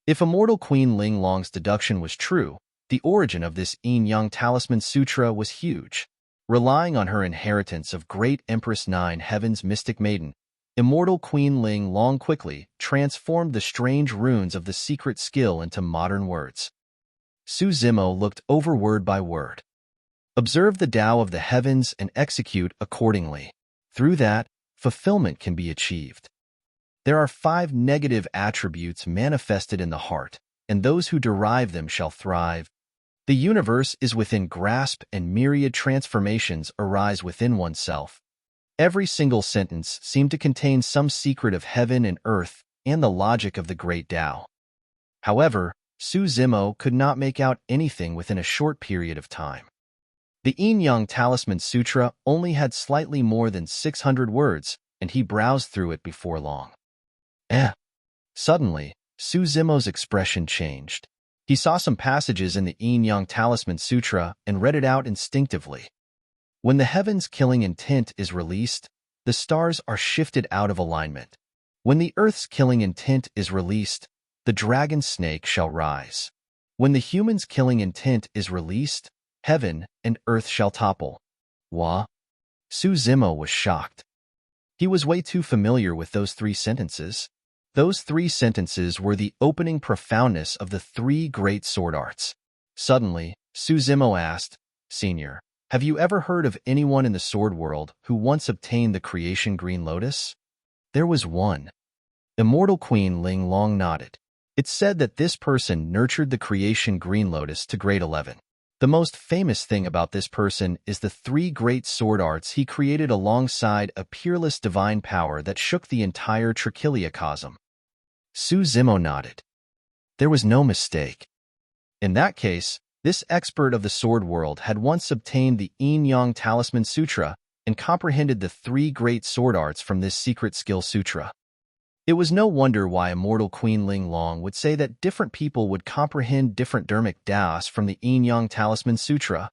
If Immortal Queen Ling Long's deduction was true, the origin of this Yin-Yang Talisman Sutra was huge. Relying on her inheritance of Great Empress Nine Heaven's Mystic Maiden, Immortal Queen Ling Long quickly transformed the strange runes of the secret skill into modern words. Su Zimo looked over word by word. Observe the Tao of the heavens and execute accordingly. Through that, fulfillment can be achieved. There are 5 negative attributes manifested in the heart, and those who derive them shall thrive. The universe is within grasp, and myriad transformations arise within oneself. Every single sentence seemed to contain some secret of heaven and earth and the logic of the great Tao. However, Su Zimo could not make out anything within a short period of time. The Yin-Yang Talisman Sutra only had slightly more than 600 words, and he browsed through it before long. Suddenly, Su Zimo's expression changed. He saw some passages in the Yin-Yang Talisman Sutra and read it out instinctively. When the heaven's killing intent is released, the stars are shifted out of alignment. When the earth's killing intent is released, the dragon snake shall rise. When the human's killing intent is released, heaven and earth shall topple. Wah? Su Zimo was shocked. He was way too familiar with those 3 sentences. Those 3 sentences were the opening profoundness of the 3 great sword arts. Suddenly, Su Zimo asked, "Senior, have you ever heard of anyone in the sword world who once obtained the creation green lotus?" There was one. Immortal Queen Ling Long nodded. It's said that this person nurtured the creation green lotus to grade 11. The most famous thing about this person is the 3 great sword arts he created alongside a peerless divine power that shook the entire trichiliocosm. Su Zimo nodded. There was no mistake. In that case, this expert of the sword world had once obtained the Yin-Yang Talisman Sutra and comprehended the 3 great sword arts from this secret skill sutra. It was no wonder why immortal Queen Ling Long would say that different people would comprehend different dharmic Taos from the Yin-Yang Talisman Sutra.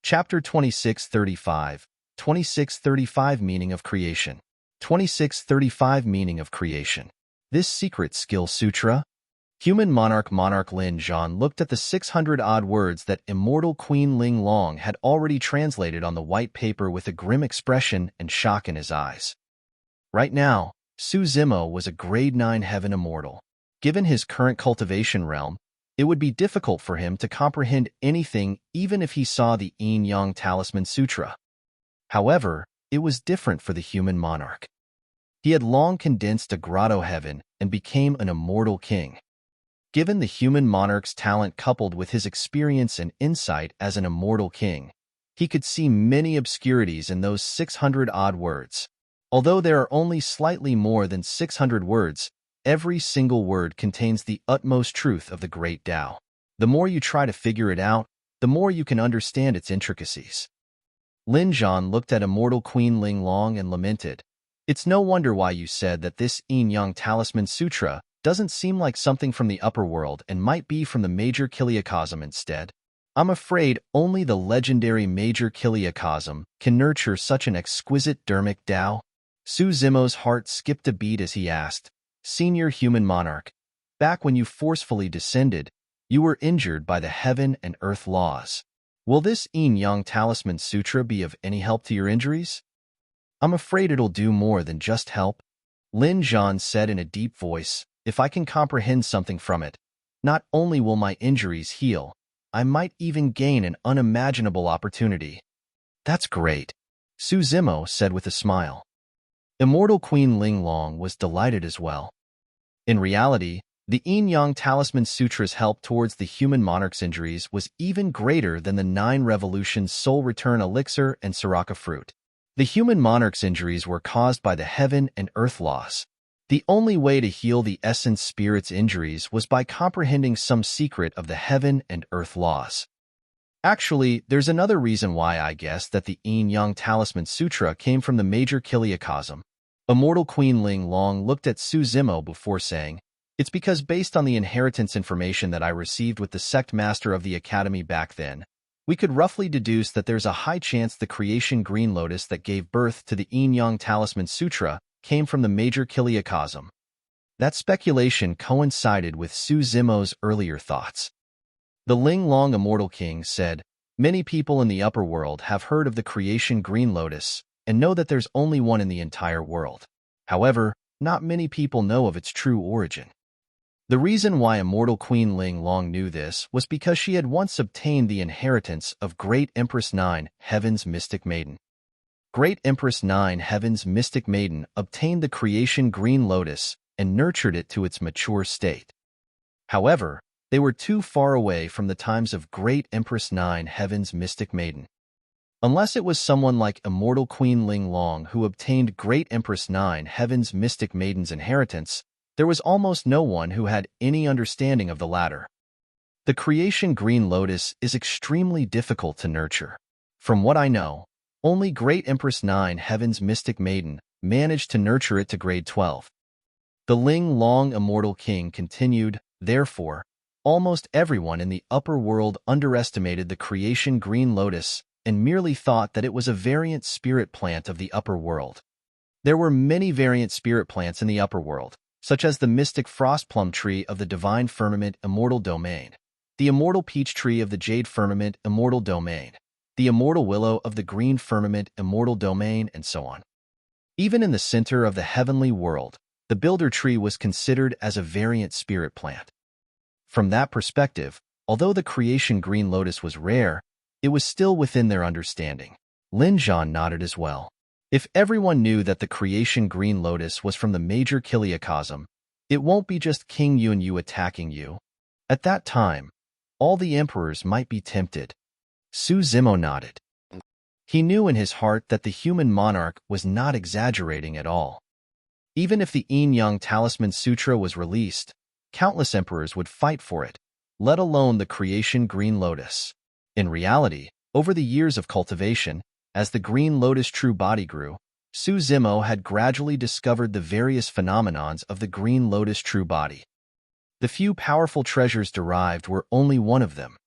Chapter 2635, 2635 Meaning of Creation. 2635 Meaning of Creation. This secret skill sutra? Human monarch Lin Zhan looked at the 600-odd words that immortal Queen Ling Long had already translated on the white paper with a grim expression and shock in his eyes. Right now, Su Zimo was a grade 9 heaven immortal. Given his current cultivation realm, it would be difficult for him to comprehend anything even if he saw the Yin-Yang Talisman Sutra. However, it was different for the human monarch. He had long condensed a Grotto-heaven and became an immortal king. Given the human monarch's talent coupled with his experience and insight as an immortal king, he could see many obscurities in those 600-odd words. Although there are only slightly more than 600 words, every single word contains the utmost truth of the great Tao. The more you try to figure it out, the more you can understand its intricacies. Lin Zhan looked at immortal Queen Ling Long and lamented, "It's no wonder why you said that this Yin-Yang Talisman Sutra doesn't seem like something from the upper world and might be from the major chiliocosm instead. I'm afraid only the legendary major chiliocosm can nurture such an exquisite dharmic Tao." Su Zimo's heart skipped a beat as he asked, "Senior human monarch, back when you forcefully descended, you were injured by the heaven and earth laws. Will this Yin-Yang Talisman Sutra be of any help to your injuries?" "I'm afraid it'll do more than just help," Lin Zhan said in a deep voice. "If I can comprehend something from it, not only will my injuries heal, I might even gain an unimaginable opportunity." "That's great," Su Zimo said with a smile. Immortal Queen Ling Long was delighted as well. In reality, the Yin-Yang Talisman Sutra's help towards the human monarch's injuries was even greater than the 9 Revolutions Soul Return Elixir and Siraka Fruit. The human monarch's injuries were caused by the heaven and earth laws. The only way to heal the essence spirit's injuries was by comprehending some secret of the heaven and earth laws. Actually, there's another reason why I guess that the Yin-Yang Talisman Sutra came from the major chiliocosm. Immortal Queen Ling Long looked at Su Zimo before saying, "It's because based on the inheritance information that I received with the sect master of the academy back then, we could roughly deduce that there's a high chance the creation green lotus that gave birth to the Yin-Yang Talisman Sutra came from the major chiliocosm." That speculation coincided with Su Zimo's earlier thoughts. The Ling Long Immortal King said, "Many people in the upper world have heard of the creation green lotus and know that there's only one in the entire world. However, not many people know of its true origin. The reason why immortal Queen Ling Long knew this was because she had once obtained the inheritance of Great Empress 9, Heaven's mystic maiden. Great Empress 9, Heaven's mystic maiden, obtained the creation Green Lotus and nurtured it to its mature state. However, they were too far away from the times of Great Empress 9, Heaven's mystic maiden. Unless it was someone like immortal Queen Ling Long who obtained Great Empress 9, Heaven's mystic maiden's inheritance, there was almost no one who had any understanding of the latter. The creation Green Lotus is extremely difficult to nurture. From what I know, only Great Empress 9, Heaven's mystic maiden, managed to nurture it to grade 12. The Ling Long immortal king continued, therefore, almost everyone in the upper world underestimated the creation Green Lotus and merely thought that it was a variant spirit plant of the upper world. There were many variant spirit plants in the upper world, such as the mystic frost plum tree of the divine firmament immortal domain, the immortal peach tree of the jade firmament immortal domain, the immortal willow of the green firmament immortal domain, and so on. Even in the center of the heavenly world, the builder tree was considered as a variant spirit plant. From that perspective, although the creation Green Lotus was rare, it was still within their understanding. Lin Zhan nodded as well. If everyone knew that the creation Green Lotus was from the major Kiliacosm, it won't be just King Yun Yu attacking you. At that time, all the emperors might be tempted. Su Zimo nodded. He knew in his heart that the human monarch was not exaggerating at all. Even if the Yin Yang Talisman Sutra was released, countless emperors would fight for it, let alone the creation Green Lotus. In reality, over the years of cultivation, as the Green Lotus true body grew, Su Zimo had gradually discovered the various phenomenons of the Green Lotus true body. The few powerful treasures derived were only one of them.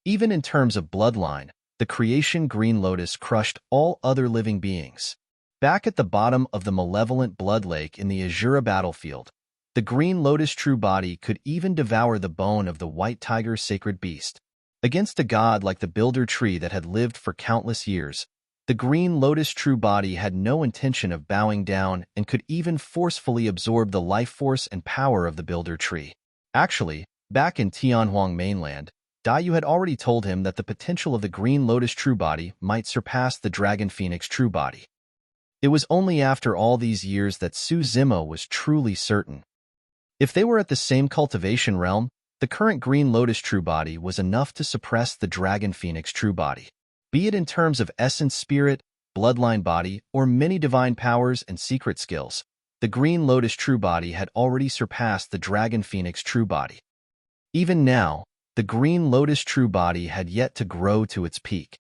Even in terms of bloodline, the creation Green Lotus crushed all other living beings. Back at the bottom of the malevolent blood lake in the Azura battlefield, the Green Lotus true body could even devour the bone of the white tiger sacred beast. Against a god like the builder tree that had lived for countless years, the Green Lotus true body had no intention of bowing down and could even forcefully absorb the life force and power of the builder tree. Actually, back in Tianhuang mainland, Daiyu had already told him that the potential of the Green Lotus true body might surpass the Dragon Phoenix true body. It was only after all these years that Su Zimo was truly certain. If they were at the same cultivation realm, the current Green Lotus true body was enough to suppress the Dragon Phoenix true body. Be it in terms of essence spirit, bloodline body, or many divine powers and secret skills, the Green Lotus true body had already surpassed the Dragon Phoenix true body. Even now, the Green Lotus true body had yet to grow to its peak.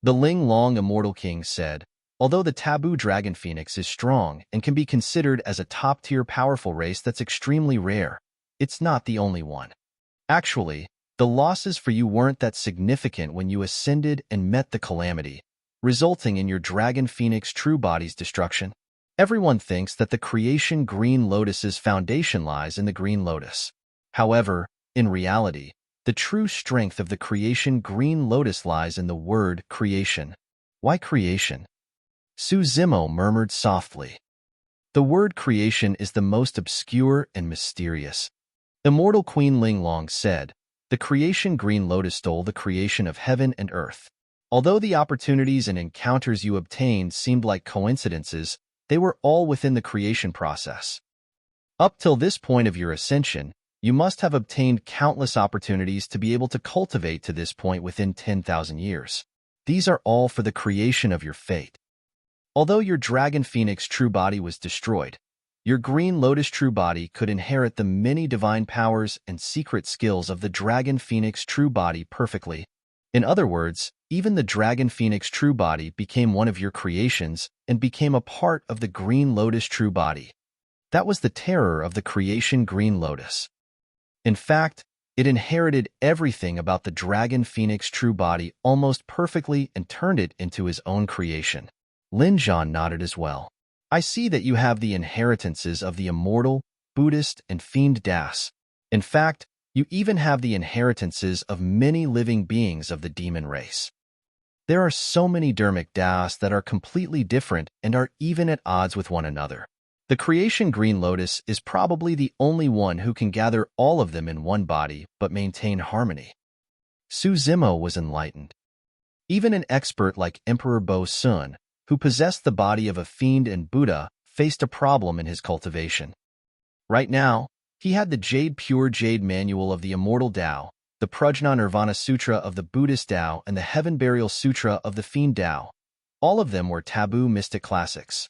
The Ling Long Immortal King said, although the taboo Dragon Phoenix is strong and can be considered as a top-tier powerful race that's extremely rare, it's not the only one. Actually, the losses for you weren't that significant when you ascended and met the calamity, resulting in your Dragon Phoenix true body's destruction. Everyone thinks that the creation Green Lotus's foundation lies in the Green Lotus. However, in reality, the true strength of the creation Green Lotus lies in the word creation. Why creation? Su Zimo murmured softly. The word creation is the most obscure and mysterious. Immortal Queen Ling Long said, the creation Green Lotus stole the creation of heaven and earth. Although the opportunities and encounters you obtained seemed like coincidences, they were all within the creation process. Up till this point of your ascension, you must have obtained countless opportunities to be able to cultivate to this point within 10,000 years. These are all for the creation of your fate. Although your Dragon Phoenix true body was destroyed, your Green Lotus true body could inherit the many divine powers and secret skills of the Dragon Phoenix true body perfectly. In other words, even the Dragon Phoenix true body became one of your creations and became a part of the Green Lotus true body. That was the terror of the creation Green Lotus. In fact, it inherited everything about the Dragon Phoenix true body almost perfectly and turned it into his own creation. Lin Zhan nodded as well. I see that you have the inheritances of the immortal, Buddhist, and fiend Das. In fact, you even have the inheritances of many living beings of the demon race. There are so many Dermic Das that are completely different and are even at odds with one another. The creation Green Lotus is probably the only one who can gather all of them in one body but maintain harmony. Su Zimo was enlightened. Even an expert like Emperor Bo Sun, who possessed the body of a fiend and Buddha, faced a problem in his cultivation. Right now, he had the Pure Jade Manual of the Immortal Tao, the Prajna Nirvana Sutra of the Buddhist Tao, and the Heaven Burial Sutra of the Fiend Tao. All of them were taboo mystic classics.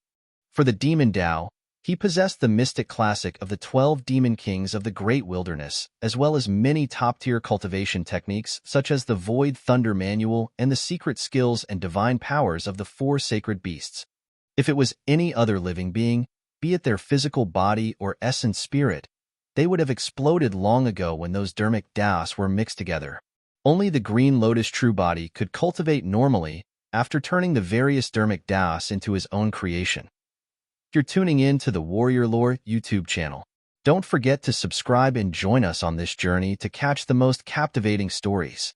For the Demon Tao, he possessed the mystic classic of the 12 Demon Kings of the Great Wilderness, as well as many top-tier cultivation techniques such as the Void Thunder Manual and the secret skills and divine powers of the 4 sacred beasts. If it was any other living being, be it their physical body or essence spirit, they would have exploded long ago when those dharmic das were mixed together. Only the Green Lotus true body could cultivate normally after turning the various dharmic das into his own creation. You're tuning in to the Warrior Lore YouTube channel. Don't forget to subscribe and join us on this journey to catch the most captivating stories.